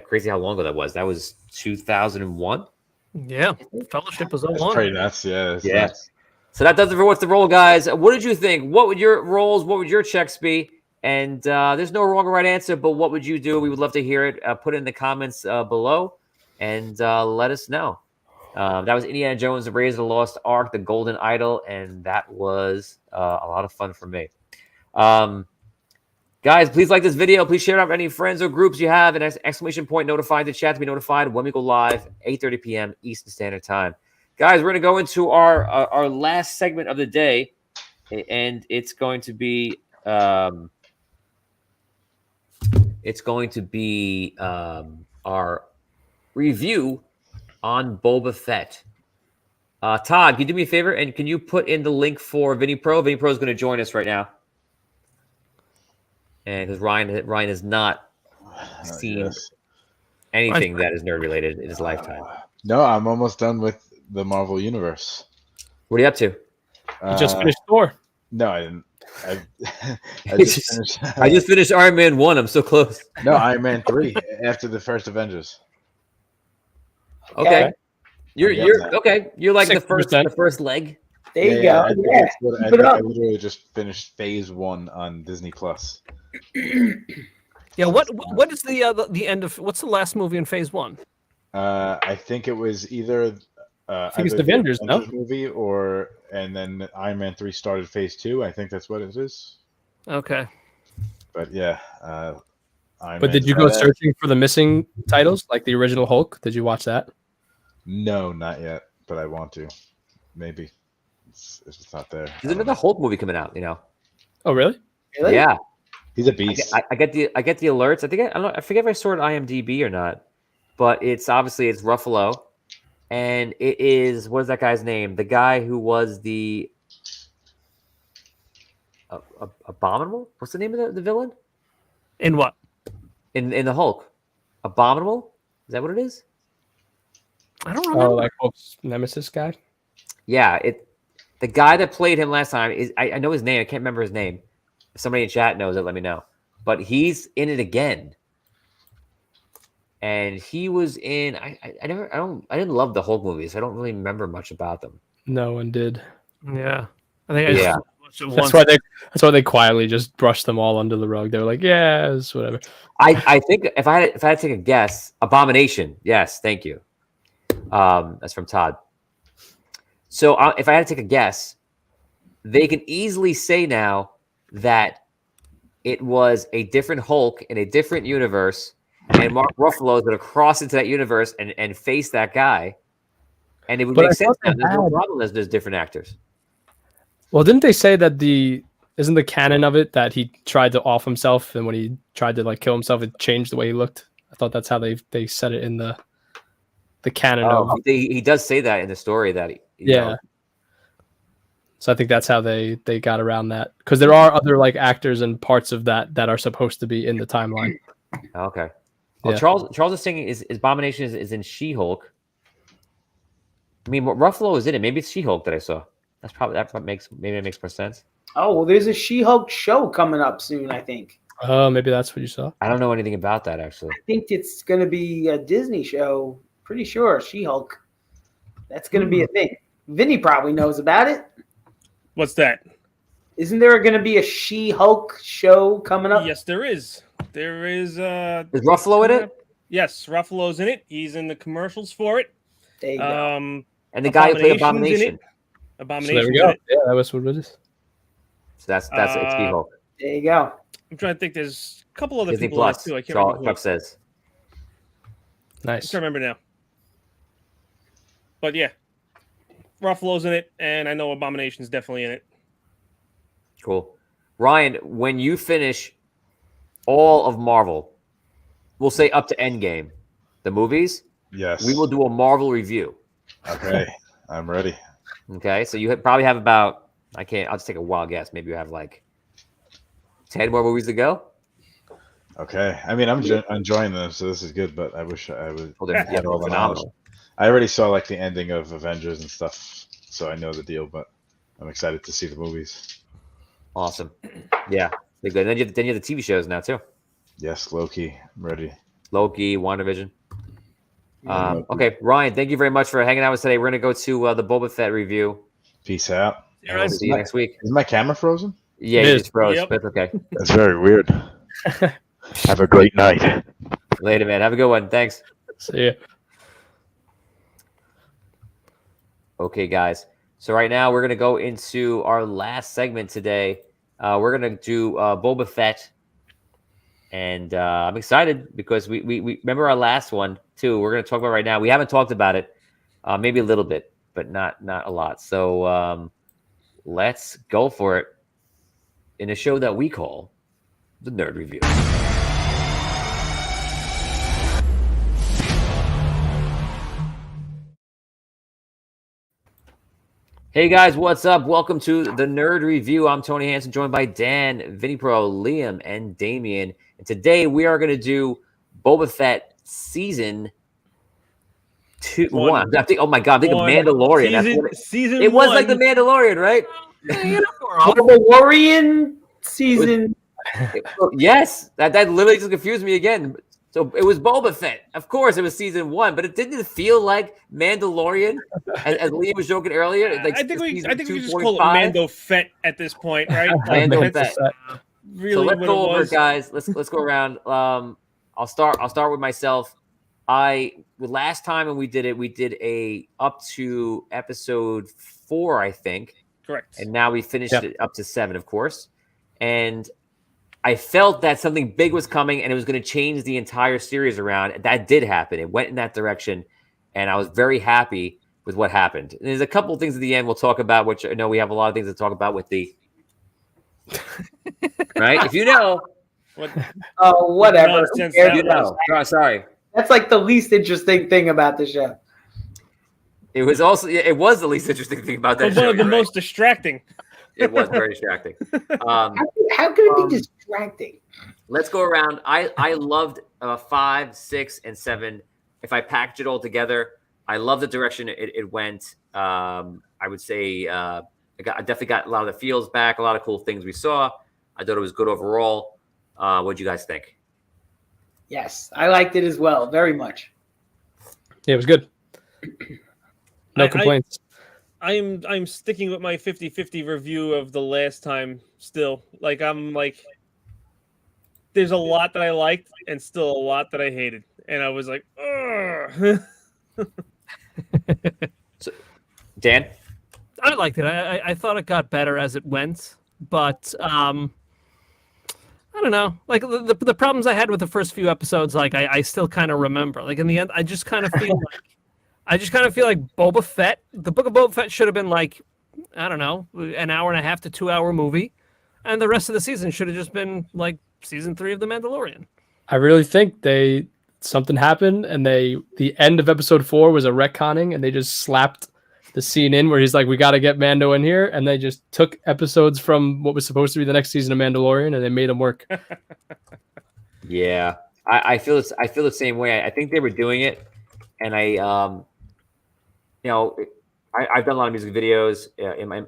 crazy how long ago that was. That was 2001. Yeah, Fellowship was so That's long. pretty nuts. Yeah. Nuts. So that does it for What's the Roll, guys. What did you think? What would your rolls? What would your checks be? And there's no wrong or right answer, but what would you do? We would love to hear it. Put it in the comments below and let us know. That was Indiana Jones, the Raiders of the Lost Ark, the Golden Idol, and that was a lot of fun for me. Guys, please like this video. Please share it out with any friends or groups you have. And exclamation point notified the chat to be notified when we go live, 8:30 p.m. Eastern Standard Time. Guys, we're going to go into our last segment of the day, and it's going to be our review on Boba Fett. Todd, can you do me a favor and can you put in the link for Vinny Pro? Vinny Pro is going to join us right now. And because Ryan has not seen anything that is nerd related in his lifetime. No, I'm almost done with the Marvel Universe. What are you up to? You just finished Thor. No, I didn't. I just finished Iron Man 1. I'm so close. No, Iron Man 3 after the first Avengers. Okay. You're okay. You're like 6%. the first leg. There you go. I literally just finished phase 1 on Disney Plus. Yeah, what is the end of what's the last movie in phase 1? I think it was either I think it's the Avengers, no? movie and then Iron Man 3 started phase 2. I think that's what it is. Okay. But yeah, but did you go searching for the missing titles like the original Hulk? Did you watch that? No, not yet, but I want to. Maybe it's not there. There's another Hulk movie coming out. Oh, really? Yeah. He's a beast. I get the alerts. I forget if I saw it on IMDb or not, but it's Ruffalo, and it is what is that guy's name? The guy who was the Abominable. What's the name of the villain? In what? In the Hulk, Abominable. Is that what it is? I don't remember. Oh, like Hulk's nemesis guy. Yeah, the guy that played him last time is I know his name. I can't remember his name. If somebody in chat knows it, let me know. But he's in it again, and he was in. I didn't love the Hulk movies. I don't really remember much about them. No one did. Yeah, I think I just watched it once. That's why they quietly just brushed them all under the rug. They were like, "Yeah, it's whatever." I think if I had to take a guess, Abomination. Yes, thank you. That's from Todd. So if I had to take a guess, they can easily say now that it was a different Hulk in a different universe, and Mark Ruffalo is going to cross into that universe and face that guy, and it would make sense now. There's no problem as there's different actors. Well, didn't they say that isn't the canon of it that he tried to off himself, and when he tried to kill himself, it changed the way he looked? I thought that's how they said it in the the canon Oh, of. he does say that in the story that you Yeah. know. So I think that's how they got around that, because there are other like actors and parts of that are supposed to be in the timeline. Okay. Oh, Yeah. Charles is saying is Abomination is in She-Hulk. I mean, Ruffalo is in it. Maybe it's She-Hulk that I saw. That makes more sense. Oh, well, there's a She-Hulk show coming up soon, I think. Oh, maybe that's what you saw. I don't know anything about that actually. I think it's going to be a Disney show. Pretty sure She-Hulk. That's going to be a thing. Vinny probably knows about it. What's that? Isn't there going to be a She-Hulk show coming up? Yes, there is. There is. Is Ruffalo in it? Yes, Ruffalo's in it. He's in the commercials for it. There you go. And the guy who played Abomination's in Abomination. it. Abomination. So there we go. Yeah, that was what it is. So that's it's She-Hulk. There you go. I'm trying to think. There's a couple other Disney people in it Plus. too. I can't remember. Chuck says. Nice. I can't remember now. But yeah, Ruffalo's in it, and I know Abomination's definitely in it. Cool. Ryan, when you finish all of Marvel, we'll say up to Endgame, the movies, Yes. we will do a Marvel review. Okay, I'm ready. Okay, so you probably have about, I'll just take a wild guess. Maybe you have like 10 more movies to go. Okay, I mean I'm enjoying them, so this is good. But I wish I would. Well, they're get all the knowledge. phenomenal. I already saw like the ending of Avengers and stuff, so I know the deal. But I'm excited to see the movies. Awesome. Yeah, they're good. Then you have the TV shows now too. Yes, Loki, I'm ready. Loki, WandaVision. Okay, Ryan, thank you very much for hanging out with us today. We're gonna go to the Boba Fett review. Peace out. And we'll see you next week. Is my camera frozen? Yeah, It you is. just froze, Yep. but it's okay. That's very weird. Have a great night. Later, man. Have a good one. Thanks. See ya. Okay, guys. So right now we're gonna go into our last segment today. We're gonna do Boba Fett, and I'm excited because we remember our last one too. We're gonna talk about right now. We haven't talked about it, maybe a little bit, but not a lot. So let's go for it in a show that we call the Nerd Review. Hey guys, what's up? Welcome to the Nerd Review. I'm Tony Hansen, joined by Dan, Vinny Pro, Liam, and Damien. And today we are going to do Boba Fett season 2. One. Oh my god, I think of One. Mandalorian. That's Season, what season it was one. like the Mandalorian, right? Mandalorian season. Yes, that literally just confused me again. So it was Boba Fett. Of course, it was season 1, but it didn't feel like Mandalorian, as Liam was joking earlier. Like I think we season just call it 2.5. Mando Fett at this point, right? Mando That's Fett. really So let's what go it over, was. it, guys. Let's go around. I'll start with myself. Last time when we did it, we did a up to episode 4, I think. Correct. And now we finished it up to 7, of course. And I felt that something big was coming and it was going to change the entire series around. That did happen. It went in that direction. And I was very happy with what happened. And there's a couple of things at the end we'll talk about, which I know we have a lot of things to talk about with the right? If you know. Oh, whatever. Who Nonsense cares? You know. Oh, sorry. That's like the least interesting thing about the show. It was the least interesting thing about that But show. one of the you're right. most distracting. It was very distracting. How could it be distracting? Let's go around. I loved 5, 6, and 7. If I package it all together, I love the direction it went. I would say I definitely got a lot of the feels back, a lot of cool things we saw. I thought it was good overall. What do you guys think? Yes, I liked it as well, very much. Yeah, it was good. No complaints. I'm sticking with my 50-50 review of the last time still. There's a lot that I liked and still a lot that I hated. And I was like, ugh. So, Dan? I liked it. I thought it got better as it went, but I don't know. Like the problems I had with the first few episodes, like I still kind of remember. Like in the end, I just kind of feel like Boba Fett. The Book of Boba Fett should have been like, I don't know, an hour and a half to 2 hour movie, and the rest of the season should have just been like season 3 of The Mandalorian. I really think they something happened, and the end of episode 4 was a retconning, and they just slapped the scene in where he's like, we got to get Mando in here, and they just took episodes from what was supposed to be the next season of Mandalorian, and they made them work. Yeah, I feel the same way. I think they were doing it, and I've done a lot of music videos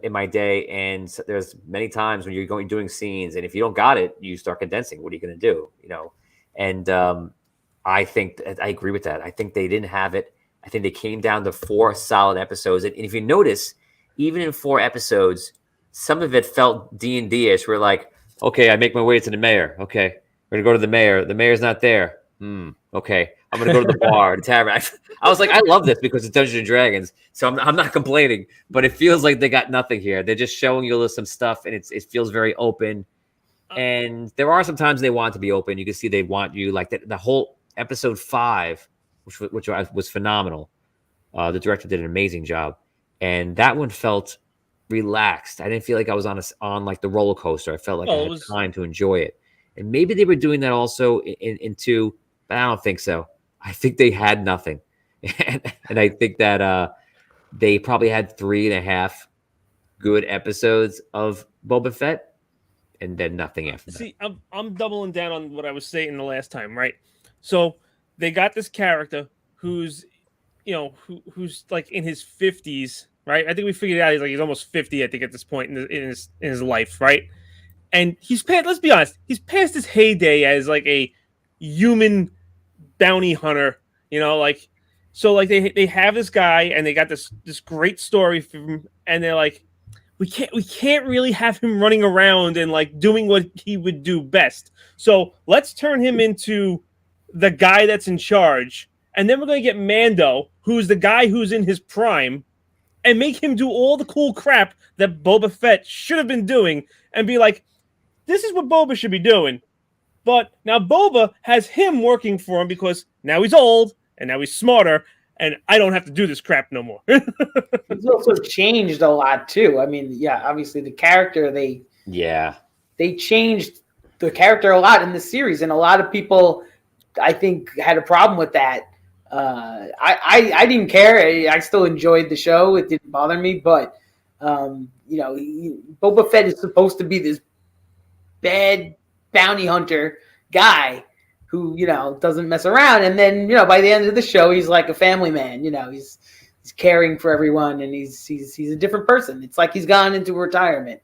in my day, and there's many times when you're doing scenes, and if you don't got it, you start condensing. What are you going to do? And I think I agree with that. I think they didn't have it. I think they came down to 4 solid episodes, and if you notice, even in 4 episodes, some of it felt D&D-ish. We're like, okay, I make my way to the mayor. Okay, we're gonna go to the mayor. The mayor's not there. Okay, I'm gonna go to the bar, the tavern. I was like, I love this because it's Dungeons and Dragons, so I'm not complaining. But it feels like they got nothing here. They're just showing you some stuff, and it feels very open. And there are some times they want to be open. You can see they want you like the whole episode 5, which was phenomenal. The director did an amazing job, and that one felt relaxed. I didn't feel like I was on like the roller coaster. I felt like I had time to enjoy it. And maybe they were doing that also in 2, but I don't think so. I think they had nothing. And I think that they probably had 3.5 good episodes of Boba Fett, and then nothing after that. See, I'm doubling down on what I was saying the last time, right? So they got this character who's, who's like in his 50s, right? I think we figured out he's almost 50, I think, at this point in his life, right? And he's past, let's be honest, he's past his heyday as like a human bounty hunter, so like they have this guy and they got this great story for him, and they're like, we can't really have him running around and like doing what he would do best. So let's turn him into the guy that's in charge, and then we're gonna get Mando, who's the guy who's in his prime, and make him do all the cool crap that Boba Fett should have been doing, and be like, this is what Boba should be doing. But now Boba has him working for him because now he's old and now he's smarter, and I don't have to do this crap no more. He's also changed a lot too. I mean, yeah, obviously the character they changed the character a lot in the series, and a lot of people I think had a problem with that. I didn't care. I still enjoyed the show. It didn't bother me, but Boba Fett is supposed to be this bad bounty hunter guy who doesn't mess around, and then by the end of the show he's like a family man. He's caring for everyone, and he's a different person. It's like he's gone into retirement.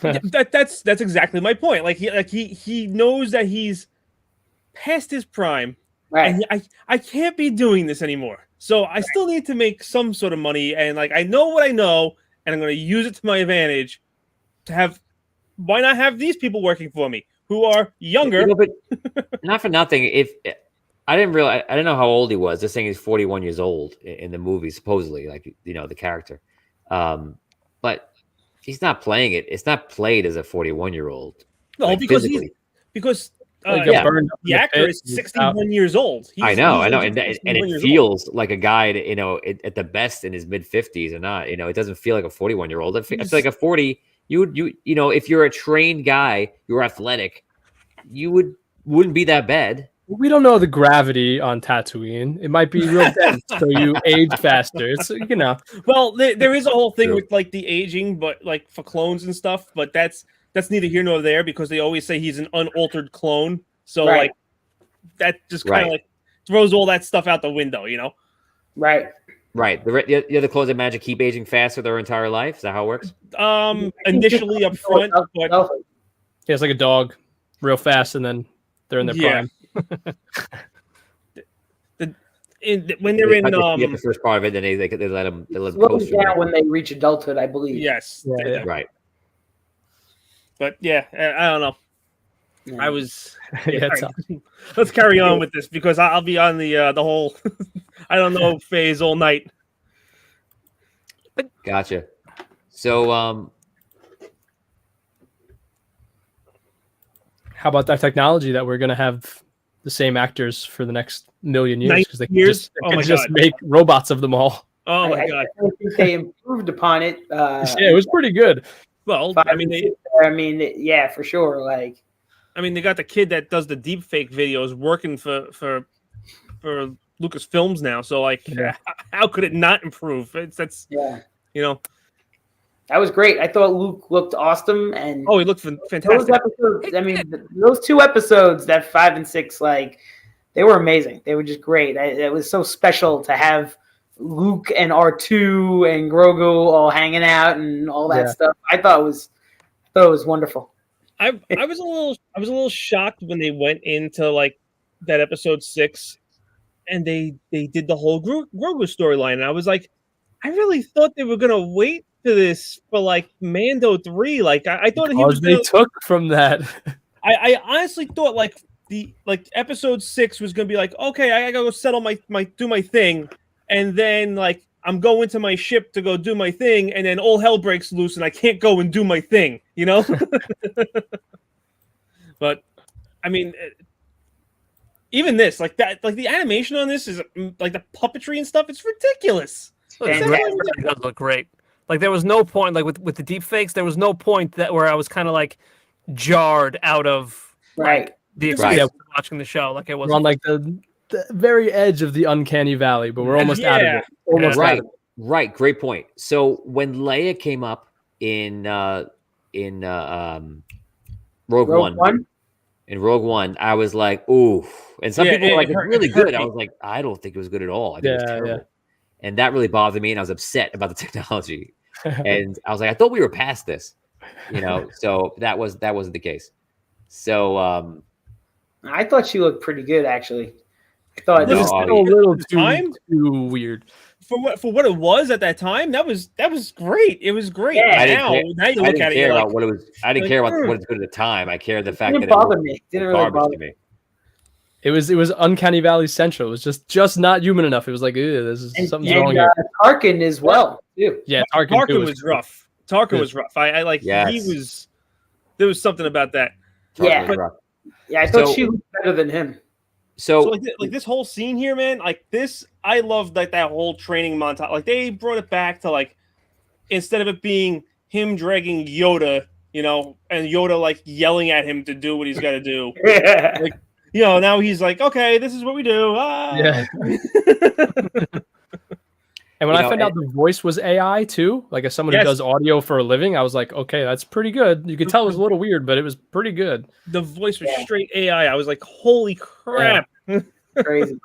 That's exactly my point. Like he knows that he's past his prime, right? And I can't be doing this anymore. So I still need to make some sort of money, and like I know what I know, and I'm going to use it to my advantage to have. Why not have these people working for me who are younger? But not for nothing. If I didn't know how old he was. They're saying he's 41 years old in the movie, supposedly, like the character. But he's not playing it. It's not played as a 41-year-old. No, like, because the actor is 61 years old. I know, and it feels like a guy, at the best in his mid 50s, or not. It doesn't feel like a 41-year-old. I feel like a 40. If you're a trained guy, you're athletic, you wouldn't be that bad. We don't know the gravity on Tatooine. It might be real dense, so you age faster. It's Well, there is a whole thing with like the aging, but like for clones and stuff. But that's neither here nor there, because they always say he's an unaltered clone. So like that just kind of like throws all that stuff out the window, Right. Right. The other clones that magic keep aging faster their entire life. Is that how it works? Initially up front, but it's like a dog, real fast, and then they're in their prime. When they're in the first part of it, then they let them slows down when they reach adulthood, I believe. Yes. Yeah. Right. But yeah, I don't know. Yeah. I was. Let's carry on with this, because I'll be on the whole I don't know phase all night. Gotcha. So how about that technology that we're gonna have the same actors for the next million years, because they can just make robots of them all. Oh my god! I think they improved upon it. It was pretty good. Well, yeah, for sure. Like, they got the kid that does the deep fake videos working for for Lucasfilms now. So like, how could it not improve? That's you know. That was great. I thought Luke looked awesome, and he looked fantastic. Those episodes, I mean, those 2 episodes, that 5 and 6, like they were amazing. They were just great. It was so special to have Luke and R2 and Grogu all hanging out and all that stuff. I thought it was wonderful. I was a little shocked when they went into like that episode 6, and they did the whole Grogu storyline, and I was like, I really thought they were gonna wait to this for like Mando 3. Like I thought he was they took from that. I honestly thought like episode 6 was gonna be like, okay, I gotta go settle my do my thing, and then like I'm going to my ship to go do my thing, and then all hell breaks loose and I can't go and do my thing, you know? But I mean, even this, like that, like the animation on this is like the puppetry and stuff, it's ridiculous. It does look great. Like there was no point, like with the deep fakes, there was no point that where I was kind of like jarred out of like the experience of watching the show. Like it was on like the very edge of the uncanny valley, but we're almost out of it. Almost out of it. Right. Great point. So when Leia came up in Rogue One. In Rogue One, I was like, ooh. And some people were like, it's really good. I was like, I don't think it was good at all. I think it was terrible. Yeah. And that really bothered me, and I was upset about the technology. And I was like, I thought we were past this, you know. So that wasn't the case. So I thought she looked pretty good, actually. I thought it was a little too weird. For what it was at that time, that was great. It was great. Yeah. Now you look at it, about what it was. I didn't care about what it's good at the time. I cared the fact that it bothered me. Didn't really bother me. It was Uncanny Valley Central. It was just not human enough. It was like, this is something's wrong here. Tarkin as well, too. Yeah, Tarkin was rough. Tarkin was rough. I like he was. There was something about that. Yeah, I thought she was better than him. So like this whole scene here, man, like this, I loved like that whole training montage. Like they brought it back to like, instead of it being him dragging Yoda, you know, and Yoda like yelling at him to do what he's got to do. Like, you know, now he's like, okay, this is what we do. Yeah. And when I found out the voice was AI too, like as someone who does audio for a living, I was like, okay, that's pretty good. You could tell it was a little weird, but it was pretty good. The voice was straight AI. I was like, holy crap. Crazy.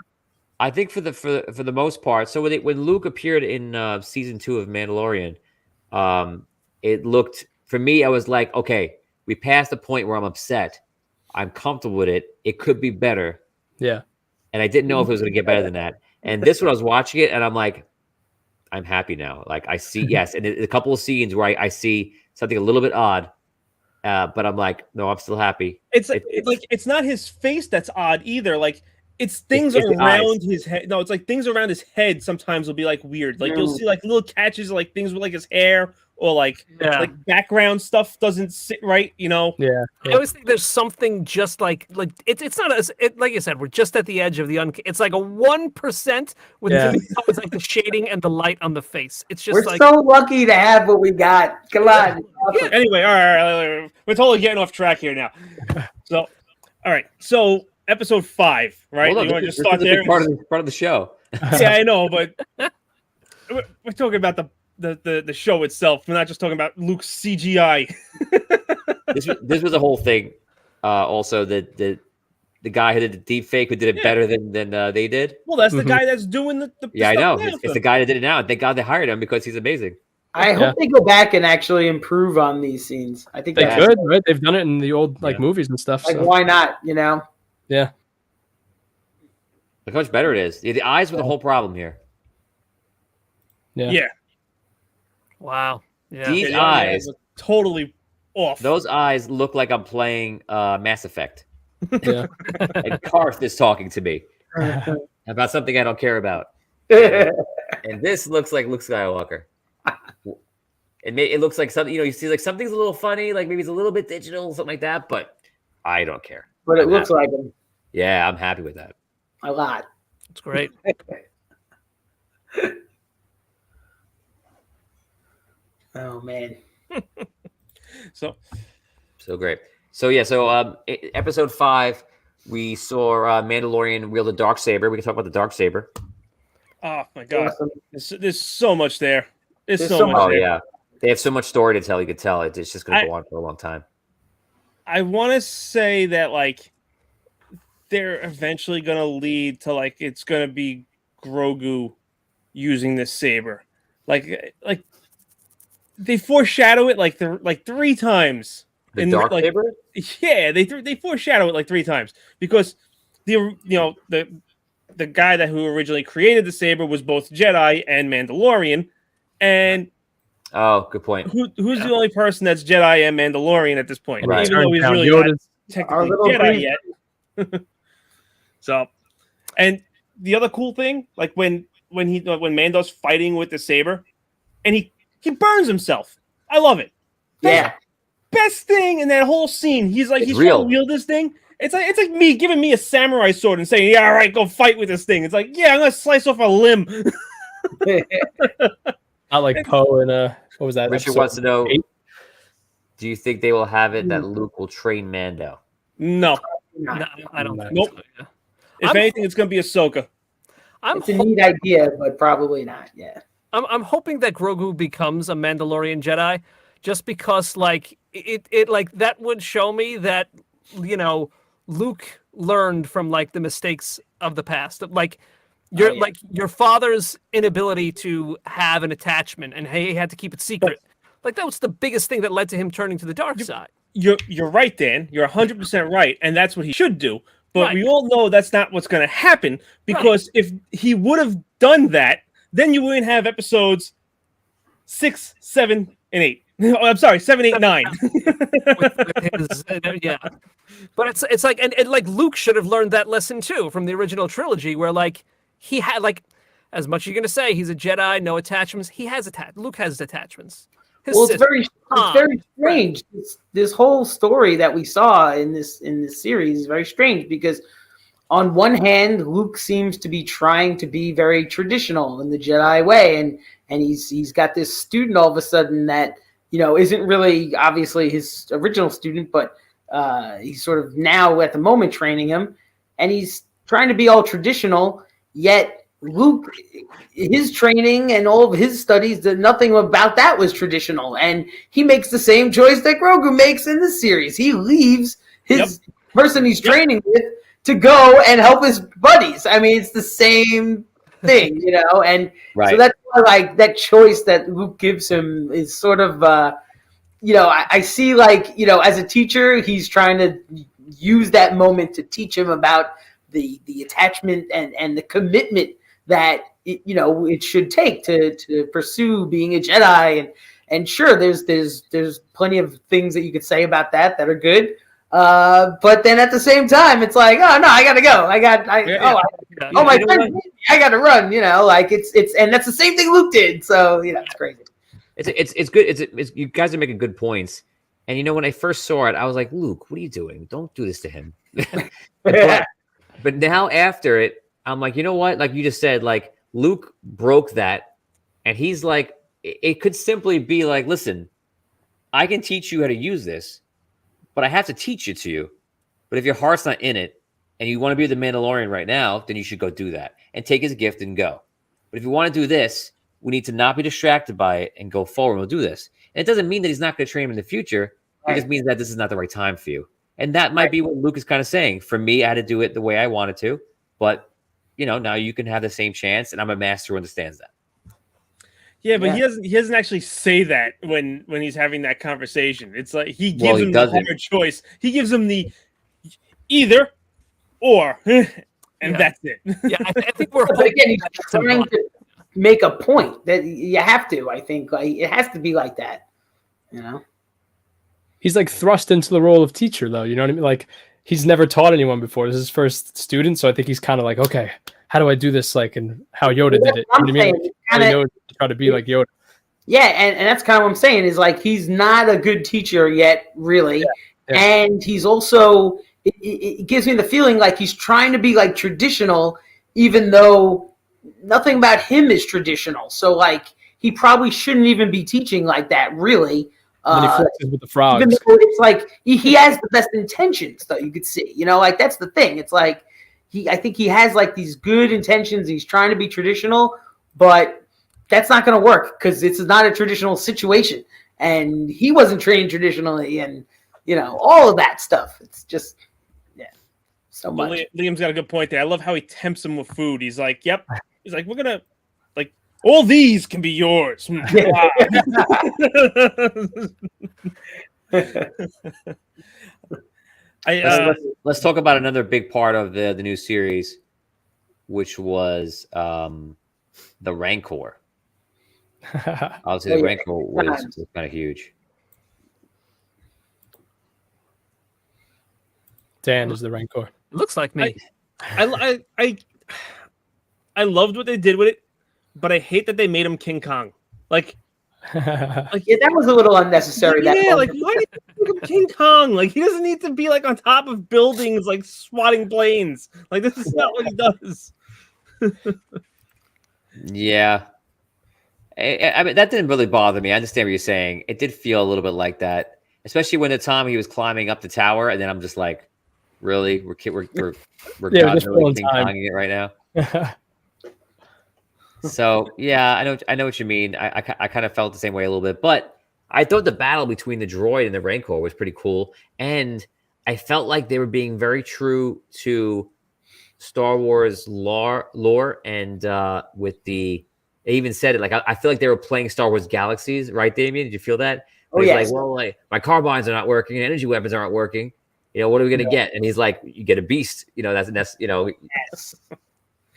I think for the most part, so when Luke appeared in season 2 of Mandalorian, it looked, for me, I was like, okay, we passed the point where I'm upset. I'm comfortable with it. It could be better. Yeah. And I didn't know if it was going to get better than that. And this one, I was watching it, and I'm like, I'm happy now. Like I see, and a couple of scenes where I see something a little bit odd, but I'm like, no, I'm still happy. It's not his face that's odd either. Like it's things around his head. No, it's like things around his head sometimes will be like weird. Like you'll see like little catches, like things with like his hair or like background stuff doesn't sit right, you know? Yeah. I always think there's something just like it's not as like you said, we're just at the edge of the it's like a 1% with it's like the shading and the light on the face. It's just we're so lucky to have what we got. Come on. Yeah. Anyway, all right, we're totally getting off track here now. So all right. So episode 5, right? Hold on, you want to just start there? Part of the show. Yeah, I know, but we're talking about the show itself. We're not just talking about Luke's CGI. this was a whole thing. Also, that the guy who did the deep fake who did it better than they did. Well, that's the guy that's doing the I know. It's the guy that did it now. Thank God they hired him because he's amazing. I hope they go back and actually improve on these scenes. I think they could, right? They've done it in the old movies and stuff. Like, why not? You know? Yeah. Look how much better it is. The eyes were the whole problem here. Yeah. Wow. Yeah. These eyes totally off. Those eyes look like I'm playing Mass Effect. Yeah. And Karth is talking to me about something I don't care about. And this looks like Luke Skywalker. It looks like something, you see like something's a little funny, like maybe it's a little bit digital, something like that, but I don't care. But it looks like him. Yeah, I'm happy with that. A lot. It's great. Oh man. So great. So yeah, so episode 5, We saw Mandalorian wield the dark saber. We can talk about the dark saber. Oh my god, Awesome. there's so much there. There's There's so so much Oh there. yeah, they have so much story to tell. You could tell it's just going to go on for a long time. I want to say that like they're eventually going to lead to like it's going to be Grogu using this saber. Like they foreshadow it like 3 times. The dark saber. Yeah, they foreshadow it like 3 times because the guy who originally created the saber was both Jedi and Mandalorian, and Oh, good point. who's the only person that's Jedi and Mandalorian at this point? Right. Even though he's really not technically Jedi yet. So, and the other cool thing, like when Mando's fighting with the saber, and he burns himself. I love it. Yeah. Best thing in that whole scene. He's trying real. to wield this thing. It's like me giving me a samurai sword and saying, "Yeah, all right, go fight with this thing." It's like, yeah, I'm gonna slice off a limb. Not like Poe and what was that? Richard episode wants to know: 8? Do you think they will have it that Luke will train Mando? No, No, I don't think Nope. so. Yeah. if anything, it's gonna be Ahsoka. It's a neat idea, but probably not. Yeah. I'm hoping that Grogu becomes a Mandalorian Jedi, just because like it like that would show me that Luke learned from like the mistakes of the past. Like your father's inability to have an attachment, and he had to keep it secret. Like that was the biggest thing that led to him turning to the dark side. You're right, Dan. You're 100% right, and that's what he should do. But Right. we all know that's not what's going to happen because if he would have done that, then you wouldn't have episodes 6, 7, and 8. Oh, I'm sorry, 7, 8, 9. Yeah, but it's like and like Luke should have learned that lesson too from the original trilogy, where like he had like as much as you're gonna say he's a Jedi, no attachments. He has Luke has attachments. Well, it's very strange. This whole story that we saw in this series is very strange because, on one hand, Luke seems to be trying to be very traditional in the Jedi way, and he's got this student all of a sudden that isn't really obviously his original student, but he's sort of now at the moment training him, and he's trying to be all traditional, yet Luke, his training and all of his studies, nothing about that was traditional, and he makes the same choice that Grogu makes in this series. He leaves his person he's training with to go and help his buddies. I mean, it's the same thing, and so that's why, like, that choice that Luke gives him is sort of, I see, like, as a teacher, he's trying to use that moment to teach him about the attachment and the commitment that it should take to pursue being a Jedi, and sure, there's plenty of things that you could say about that are good, but then at the same time, it's like, oh no, I gotta go. My friend, I gotta run. Like it's and that's the same thing Luke did. So it's crazy. It's good. You guys are making good points. And when I first saw it, I was like, Luke, what are you doing? Don't do this to him. But now after it, I'm like, you know what? Like you just said, like Luke broke that, and he's like, it could simply be like, listen, I can teach you how to use this, but I have to teach it to you. But if your heart's not in it, and you want to be the Mandalorian right now, then you should go do that and take his gift and go. But if you want to do this, we need to not be distracted by it and go forward. We'll do this. And it doesn't mean that he's not going to train him in the future. It just means that this is not the right time for you. And that might be what Luke is kind of saying. For me, I had to do it the way I wanted to, but now you can have the same chance, and I'm a master who understands that. Yeah, but he doesn't actually say that when he's having that conversation. It's like he gives him the hard choice. He gives him the either or, and that's it. Yeah, I think we're but again, he's trying to make a point that you have to. I think like it has to be like that. He's like thrust into the role of teacher, though. You know what I mean? Like he's never taught anyone before. This is his first student, so I think he's kind of like, okay, how do I do this? Like, and how Yoda did it. You know what I mean? Like, try to be like Yoda. Yeah, and that's kind of what I'm saying is like he's not a good teacher yet, really, and he's also it gives me the feeling like he's trying to be like traditional, even though nothing about him is traditional. So like he probably shouldn't even be teaching like that, really. And then he flexes with the frogs. Even though it's like he has the best intentions, though, you could see. Like that's the thing. It's like I think he has like these good intentions. He's trying to be traditional, but that's not going to work because it's not a traditional situation. And he wasn't trained traditionally, and all of that stuff. It's just so much. Liam's got a good point there. I love how he tempts him with food. He's like, "Yep." He's like, "We're gonna like all these can be yours." Let's talk about another big part of the new series, which was the Rancor. Obviously, the Rancor was kind of huge. Dan is the Rancor. Looks like me. I loved what they did with it, but I hate that they made him King Kong. Like that was a little unnecessary. Why did you make him King Kong? Like he doesn't need to be like on top of buildings, like swatting planes. Like this is not what he does. Yeah. I mean, that didn't really bother me. I understand what you're saying. It did feel a little bit like that, especially when the time he was climbing up the tower, and then I'm just like, really, we're King Konging it right now. So yeah, I know what you mean. I kind of felt the same way a little bit, but I thought the battle between the droid and the Rancor was pretty cool, and I felt like they were being very true to Star Wars lore, and with the. They even said it like I feel like they were playing Star Wars Galaxies, right, Damien? Did you feel that? He's like, well, like my carbines are not working, energy weapons aren't working. What are we gonna get? And he's like, you get a beast. That's Yes.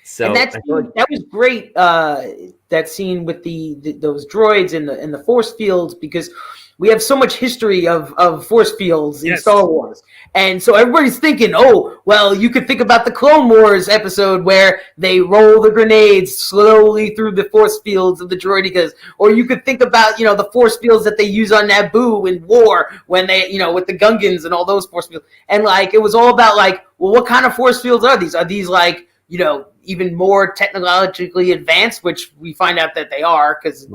So and that was great. That scene with those droids in the force fields, because we have so much history of force fields in Star Wars. And so everybody's thinking, oh, well, you could think about the Clone Wars episode where they roll the grenades slowly through the force fields of the droidekas. Or you could think about, the force fields that they use on Naboo in war when they, with the Gungans and all those force fields. And like, it was all about like, well, what kind of force fields are these? Are these like, even more technologically advanced, which we find out that they are because,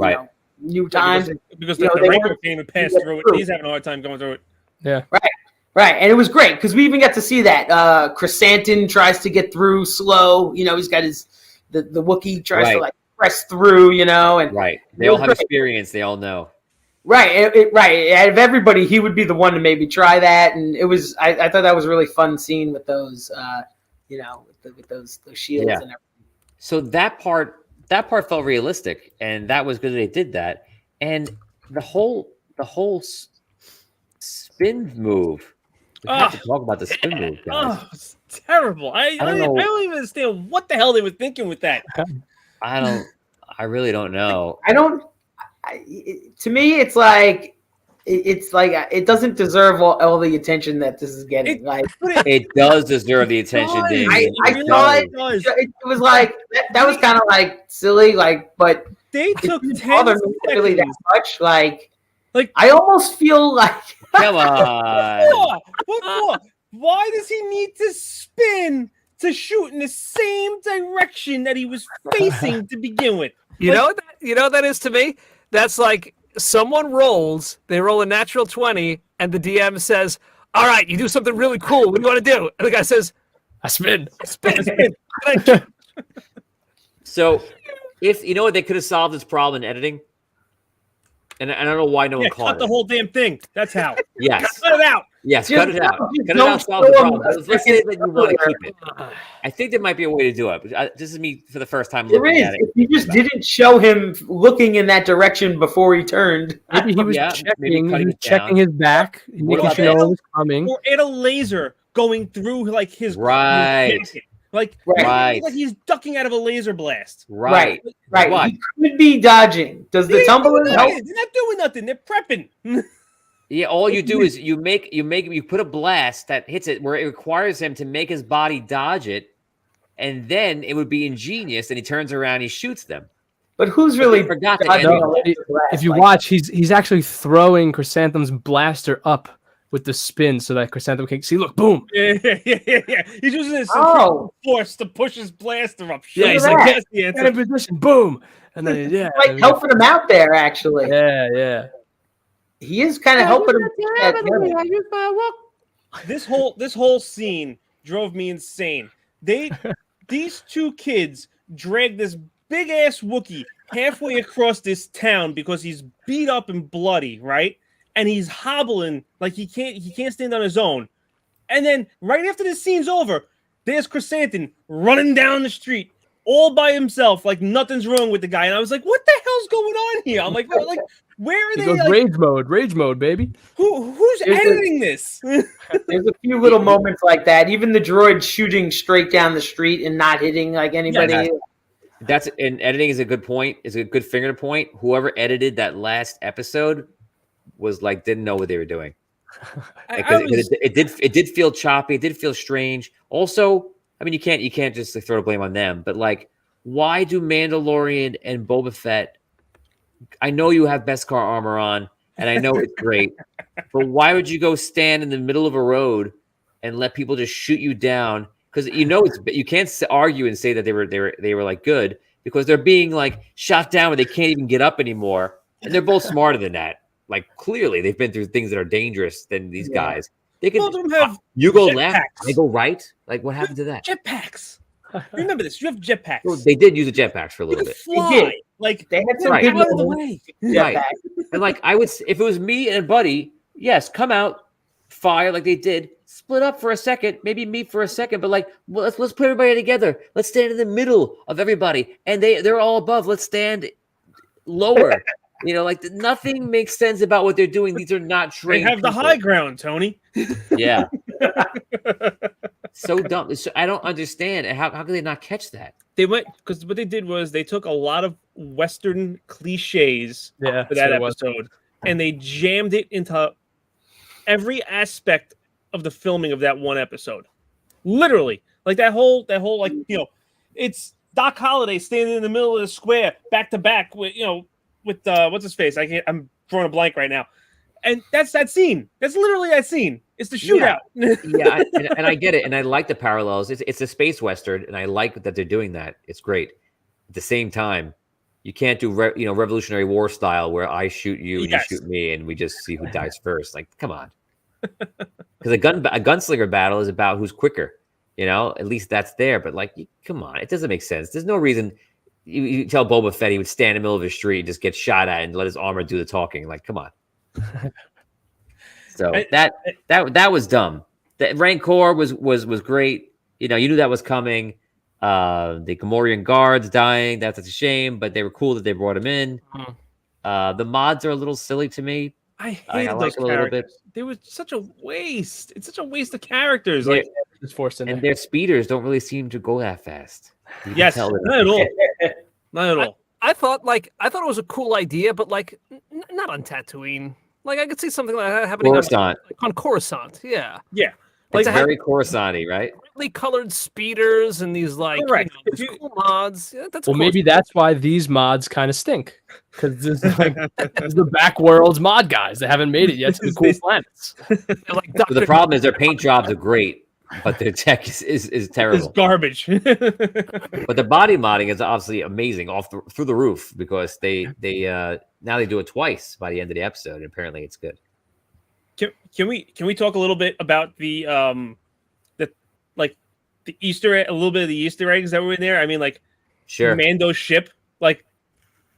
new times. Because the Rancor can't even pass through it. He's having a hard time going through it. Yeah. Right. And it was great because we even got to see that. Chrysanthemum tries to get through slow. He's got the Wookiee tries to like press through, and right. They all have experience. They all know. Right. Right. Out of everybody, he would be the one to maybe try that. And it was, I thought that was a really fun scene with those, with those shields and everything. So that part felt realistic, and that was good that they did that. And the whole spin move. We have to talk about the spin move, guys. Oh, it's terrible. I don't even understand what the hell they were thinking with that. I really don't know. To me, it's like it doesn't deserve all the attention that this is getting. It does deserve the attention. I thought it was like that was kind of like silly, but they took 10 seconds really that much. Like I almost feel like come on. What? Why does he need to spin to shoot in the same direction that he was facing to begin with? You know what that is to me? That's like someone they roll a natural 20, and the DM says, all right, you do something really cool. What do you want to do? And the guy says, I spin. So if they could have solved this problem in editing. And I don't know why no one caught cut the whole damn thing. That's how. Yes. Cut it out. Yes, cut it out. Cut it out, solve the problem. Let's say that you want to keep it. I think there might be a way to do it. This is me for the first time looking at it. If you just didn't show him looking in that direction before he turned. Maybe he was checking his back, making sure no one was coming. Or in a laser going through like his jacket. Like he's ducking out of a laser blast. Right. He could be dodging. Does the tumbler help? They're not doing nothing. They're prepping. Yeah, all you do is you put a blast that hits it where it requires him to make his body dodge it, and then it would be ingenious. And he turns around, he shoots them. But who's really forgot if you watch, he's actually throwing Chrysanthemum's blaster up with the spin so that Chrysanthemum can see. Look, boom! Yeah. He's using his force to push his blaster up. Yeah, he's like, yes, get in position, boom, and then helping him out there. Actually, yeah. he is kind of helping him. This whole scene drove me insane. These two kids dragged this big ass Wookiee halfway across this town because he's beat up and bloody, right? And he's hobbling like he can't stand on his own. And then right after the scene's over, there's Chrysanthemum running down the street all by himself, like nothing's wrong with the guy. And I was like, "What the hell's going on here?" I'm like, where are He they? goes Like, rage mode, baby. who's editing this? There's a few little moments like that. Even the droid shooting straight down the street and not hitting like anybody. Yeah, and editing is a good point. Is a good finger to point. Whoever edited that last episode was like didn't know what they were doing. It did feel choppy. It did feel strange. Also, I mean, you can't just throw the blame on them. But like, why do Mandalorian and Boba Fett? I know you have Beskar armor on, and I know it's great. But why would you go stand in the middle of a road and let people just shoot you down? Because you can't argue and say that they were like good because they're being like shot down where they can't even get up anymore, and they're both smarter than that. Like clearly, they've been through things that are dangerous than these guys. They can. Both of them have you go jetpacks. left, they go right. Like what happened to that? Jetpacks. Remember this. You have jetpacks. Well, they did use the jetpacks for a little bit. Fly. They did. Like They had some Right. good out of the moments. way. Right. And like I would, if it was me and a buddy, yes, come out, fire like they did, split up for a second, maybe meet for a second, but like let's put everybody together. Let's stand in the middle of everybody, and they're all above. Let's stand lower. Like nothing makes sense about what they're doing. These are not They trained. have the people. high ground, Tony. Yeah. So dumb. I don't understand. How could they not catch that? They went because what they did was they took a lot of Western cliches Yeah, for that episode and they jammed it into every aspect of the filming of that one episode. Literally, like that whole like it's Doc Holliday standing in the middle of the square, back to back with with what's his face? I'm drawing a blank right now. And that's that scene. That's literally that scene. It's the shootout. Yeah, and I get it, and I like the parallels. It's a space western, and I like that they're doing that. It's great. At the same time, you can't do Revolutionary War style where I shoot you and you shoot me, and we just see who dies first. Like, come on, because a gunslinger battle is about who's quicker. At least that's there. But like, come on, it doesn't make sense. There's no reason. You tell Boba Fett he would stand in the middle of the street and just get shot at and let his armor do the talking. Like, come on. So that was dumb. The Rancor was great. You knew that was coming. The Gamorrean guards dying, that's a shame, but they were cool that they brought him in. The mods are a little silly to me. I hated those a little bit. They were such a waste. It's such a waste of characters. Yeah. Like It's forced in And there. their speeders don't really seem to go that fast. yes, not at all. Not at all. I thought it was a cool idea, but like not on Tatooine. Like I could see something like that happening Coruscant. on Coruscant. Yeah, Yeah. It's to have very Coruscant-y, right? brightly colored speeders and these like Correct. these cool mods. Yeah, that's Well, cool. maybe that's why these mods kind of stink. Because this is the backworlds mod guys that haven't made it yet to the cool planets. They're like But the Dr. problem is their paint jobs are great, but their tech is It's terrible. garbage. But the body modding is obviously amazing, through the roof, because they now they do it twice by the end of the episode, and apparently it's good. Can we talk a little bit about the Easter egg, a little bit of the Easter eggs that were in there? I mean, like Sure. Mando's ship, like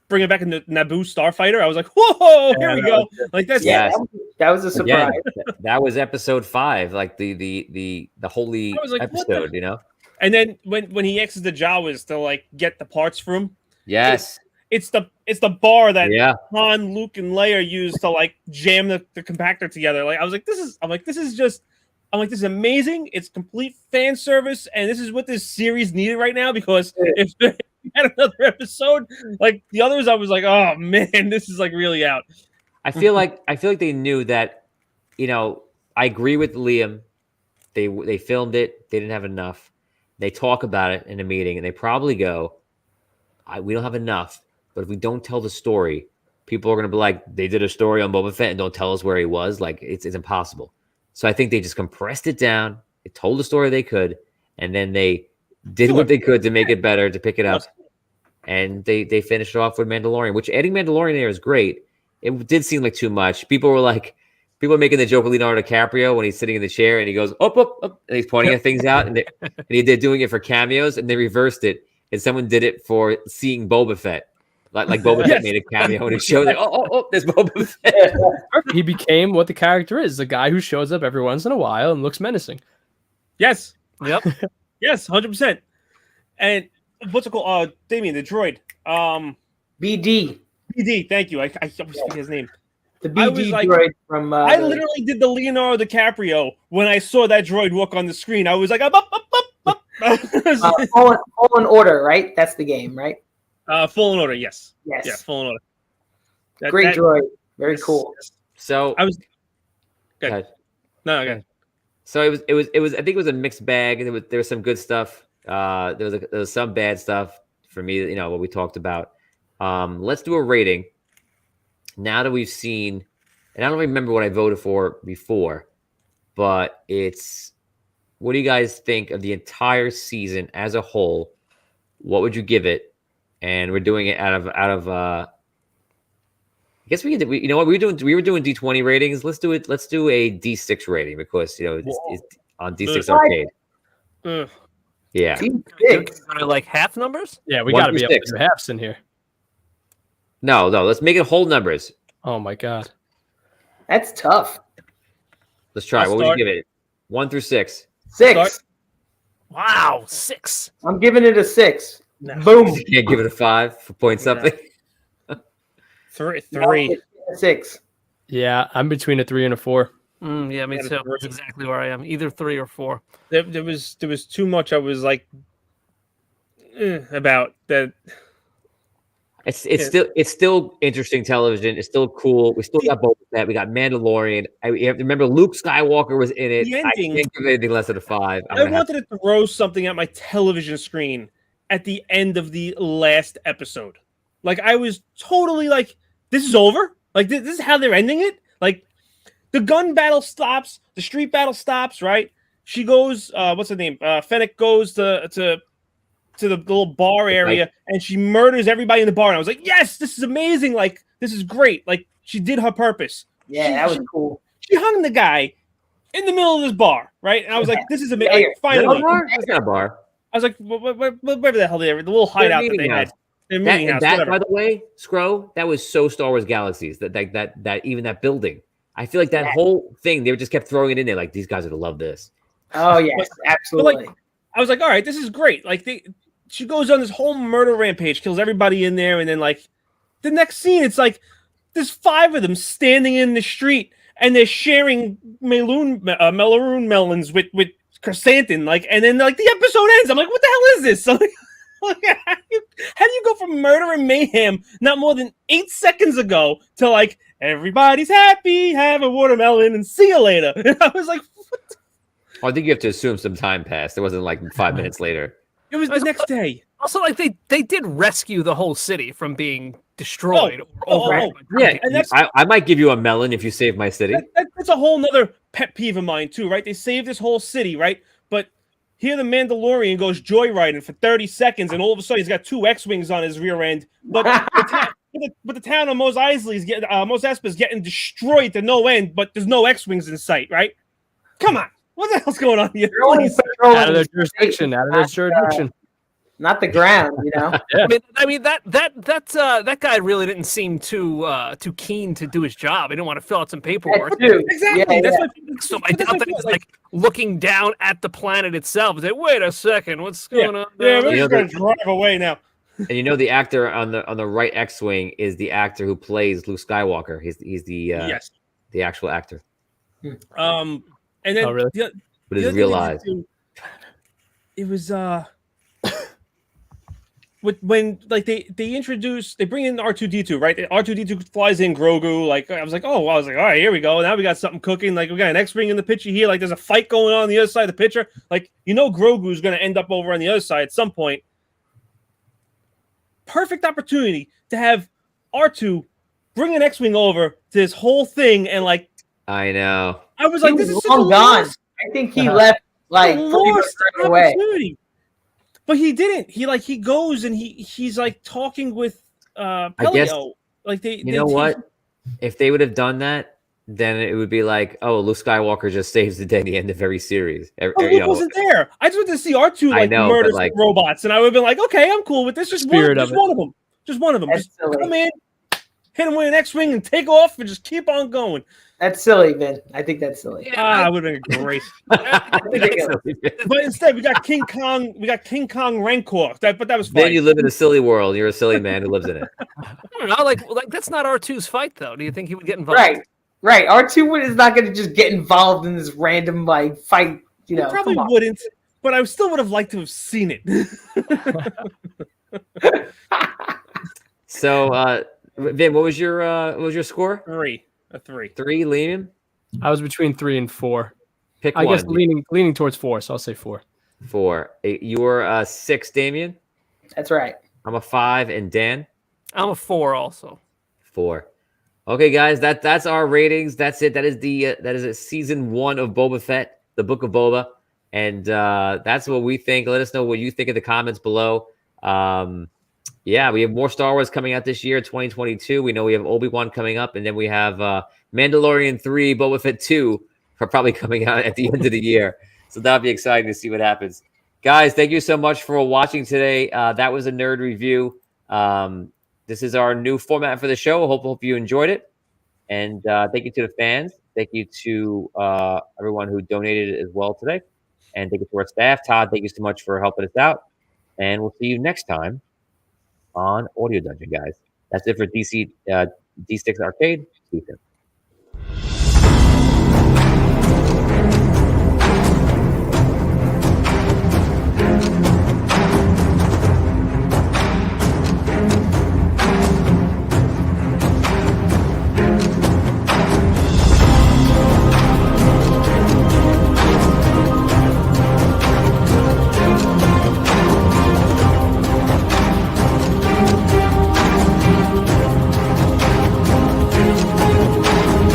bringing back a Naboo starfighter. I was like, whoa, here we go. Like that's Yeah. That was a surprise. Again, that was episode 5, like the holy I was like, what episode, the- And then when he exits the Jawas to like get the parts for him, Yes. it's the bar that Yeah. Han, Luke, and Leia used to like jam the compactor together. Like I was like, this is amazing. It's complete fan service, and this is what this series needed right now. Because if they had another episode like the others, I was like, oh man, this is like really out. I feel like they knew that, I agree with Liam. They filmed it. They didn't have enough. They talk about it in a meeting, and they probably go, we don't have enough. But if we don't tell the story, people are going to be like, they did a story on Boba Fett and don't tell us where he was. Like, it's impossible. So I think they just compressed it down. They told the story they could, and then they did what they could to make it better, to pick it up. And they finished it off with Mandalorian, which adding Mandalorian there is great. it did seem like too much. People were making the joke with Leonardo DiCaprio when he's sitting in the chair and he goes up, and he's pointing at things out, and they're doing it for cameos, and they reversed it, and someone did it for seeing Boba Fett. Like Boba Fett made a cameo and it showed like, there's Boba Fett. He became what the character is, the guy who shows up every once in a while and looks menacing. Yes. Yep. Yes, 100%. And what's it called? Damien, the droid. BD. BD, thank you. I always forget his name. The BD droid from. I literally did the Leonardo DiCaprio when I saw that droid walk on the screen. I was like, up. Fallen Order, right? That's the game, right? Fallen Order, yes. Yes. Yeah, Fallen Order. Great droid. Very cool. So I was. Go ahead. No, okay. So it was. I think it was a mixed bag. There was some good stuff. There was some bad stuff for me. You know what we talked about. Let's do a rating. Now that we've seen, and I don't remember what I voted for before, but it's. What do you guys think of the entire season as a whole? What would you give it? And we're doing it out of. I guess we you know what we were doing D20 ratings. Let's do it. Let's do a D6 rating because it's on D6 Arcade. Yeah. Are like half numbers? Yeah, we got to be up to halves in here. No. Let's make it whole numbers. Oh my god, that's tough. Let's try. What would you give it? 1 through 6. 6. Wow, 6. I'm giving it a 6. No. Boom. You can't give it a 5 for point something. 3. 6. Yeah, I'm between a 3 and a 4. Yeah, me too. That's exactly where I am. Either 3 or 4. There was too much. I was like about that. It's still interesting television. It's still cool. We still got Boba Fett. We got Mandalorian. You have to remember Luke Skywalker was in it. I can't give it anything less than a 5. I wanted to throw something at my television screen at the end of the last episode. Like I was totally like, this is over. Like this is how they're ending it. Like the gun battle stops, the street battle stops. Right? She goes. What's her name? Fennec goes to the little bar area and she murders everybody in the bar. And I was like, yes, this is amazing. Like, this is great. Like, she did her purpose. Yeah, that was cool. She hung the guy in the middle of this bar, right? And I was like, this is amazing. Like, finally. It's not a bar. I was like, whatever the hell they were, the little hideout that they had. Their meeting house, that by the way, Scro, that was so Star Wars Galaxies. That even that building. I feel like that whole thing, they just kept throwing it in there. Like, these guys would love this. Oh, yes, absolutely. But like, I was like, all right, this is great. Like, she goes on this whole murder rampage, kills everybody in there, and then like the next scene, it's like there's 5 of them standing in the street and they're sharing Meloon melons with Chrysanthemum, like, and then like the episode ends. I'm like, what the hell is this? So, like, how do you go from murder and mayhem not more than 8 seconds ago to like everybody's happy, have a watermelon, and see you later? And I was like, what? I think you have to assume some time passed. It wasn't like 5 minutes later. It was the next day. Also, like they did rescue the whole city from being destroyed. Yeah, and I might give you a melon if you save my city. That's a whole nother pet peeve of mine too, right? They saved this whole city, right? But here the Mandalorian goes joyriding for 30 seconds, and all of a sudden he's got 2 X-wings on his rear end. But the town of Mos Eisley is getting Mos Espa is getting destroyed to no end, but there's no X-wings in sight, right? Come on. What the hell's going on here? Out of their jurisdiction. Not the ground, you know. Yeah. I mean that guy really didn't seem too keen to do his job. He didn't want to fill out some paperwork. Exactly. Yeah, So I doubt that he's like looking down at the planet itself. Like, wait a second, what's going on? Yeah, we're just gonna drive away now. And you know the actor on the right X-wing is the actor who plays Luke Skywalker. He's the actual actor. And then really? With his real eyes. It was when like they bring in R2D2, right? R2D2 flies in Grogu. Like I was like, all right, here we go. Now we got something cooking. Like we got an X-wing in the picture here. Like there's a fight going on the other side of the picture. Like Grogu's going to end up over on the other side at some point. Perfect opportunity to have R2 bring an X-wing over to this whole thing, and like I know. I was like, this is long gone. I think he left like lost away. opportunity. But he didn't. He goes and he's like talking with Pelio. Like you know what? if they would have done that, then it would be like, oh, Luke Skywalker just saves the day at the end of every series. Oh, Luke wasn't there. I just wanted to see R2 I like know, murder but, some like- robots, and I would have been like, okay, I'm cool with this. Just Spirit of just it. one of them. Just one of them. That's Just silly. come in, hit him with an X-wing, and take off, and just keep on going. That's silly, Vin. I think that's silly. Ah, it would have been great. But instead, we got King Kong. We got King Kong Rancor. But that was fine. Then you live in a silly world. You're a silly man who lives in it. I don't know, like that's not R2's fight though. Do you think he would get involved? Right. R2 is not going to just get involved in this random like fight. You He know, probably come on. wouldn't, but I still would have liked to have seen it. So, Vin, what was your score? A three. 3, Liam? I was between 3 and 4. Pick I one. guess leaning towards 4, so I'll say 4. 4. You were 6, Damien. That's right. I'm a 5, and Dan. I'm a 4 also. 4. Okay, guys, that's our ratings. That's it. That is a season 1 of Boba Fett, the Book of Boba, and that's what we think. Let us know what you think in the comments below. Yeah, we have more Star Wars coming out this year, 2022. We know we have Obi-Wan coming up, and then we have Mandalorian 3, Boba Fett 2 are probably coming out at the end of the year. So that'll be exciting to see what happens. Guys, thank you so much for watching today. That was a nerd review. This is our new format for the show. Hope you enjoyed it. And thank you to the fans. Thank you to everyone who donated as well today. And thank you to our staff. Todd, thank you so much for helping us out. And we'll see you next time on Audio Dungeon, guys. That's it for D6 Arcade. See you soon.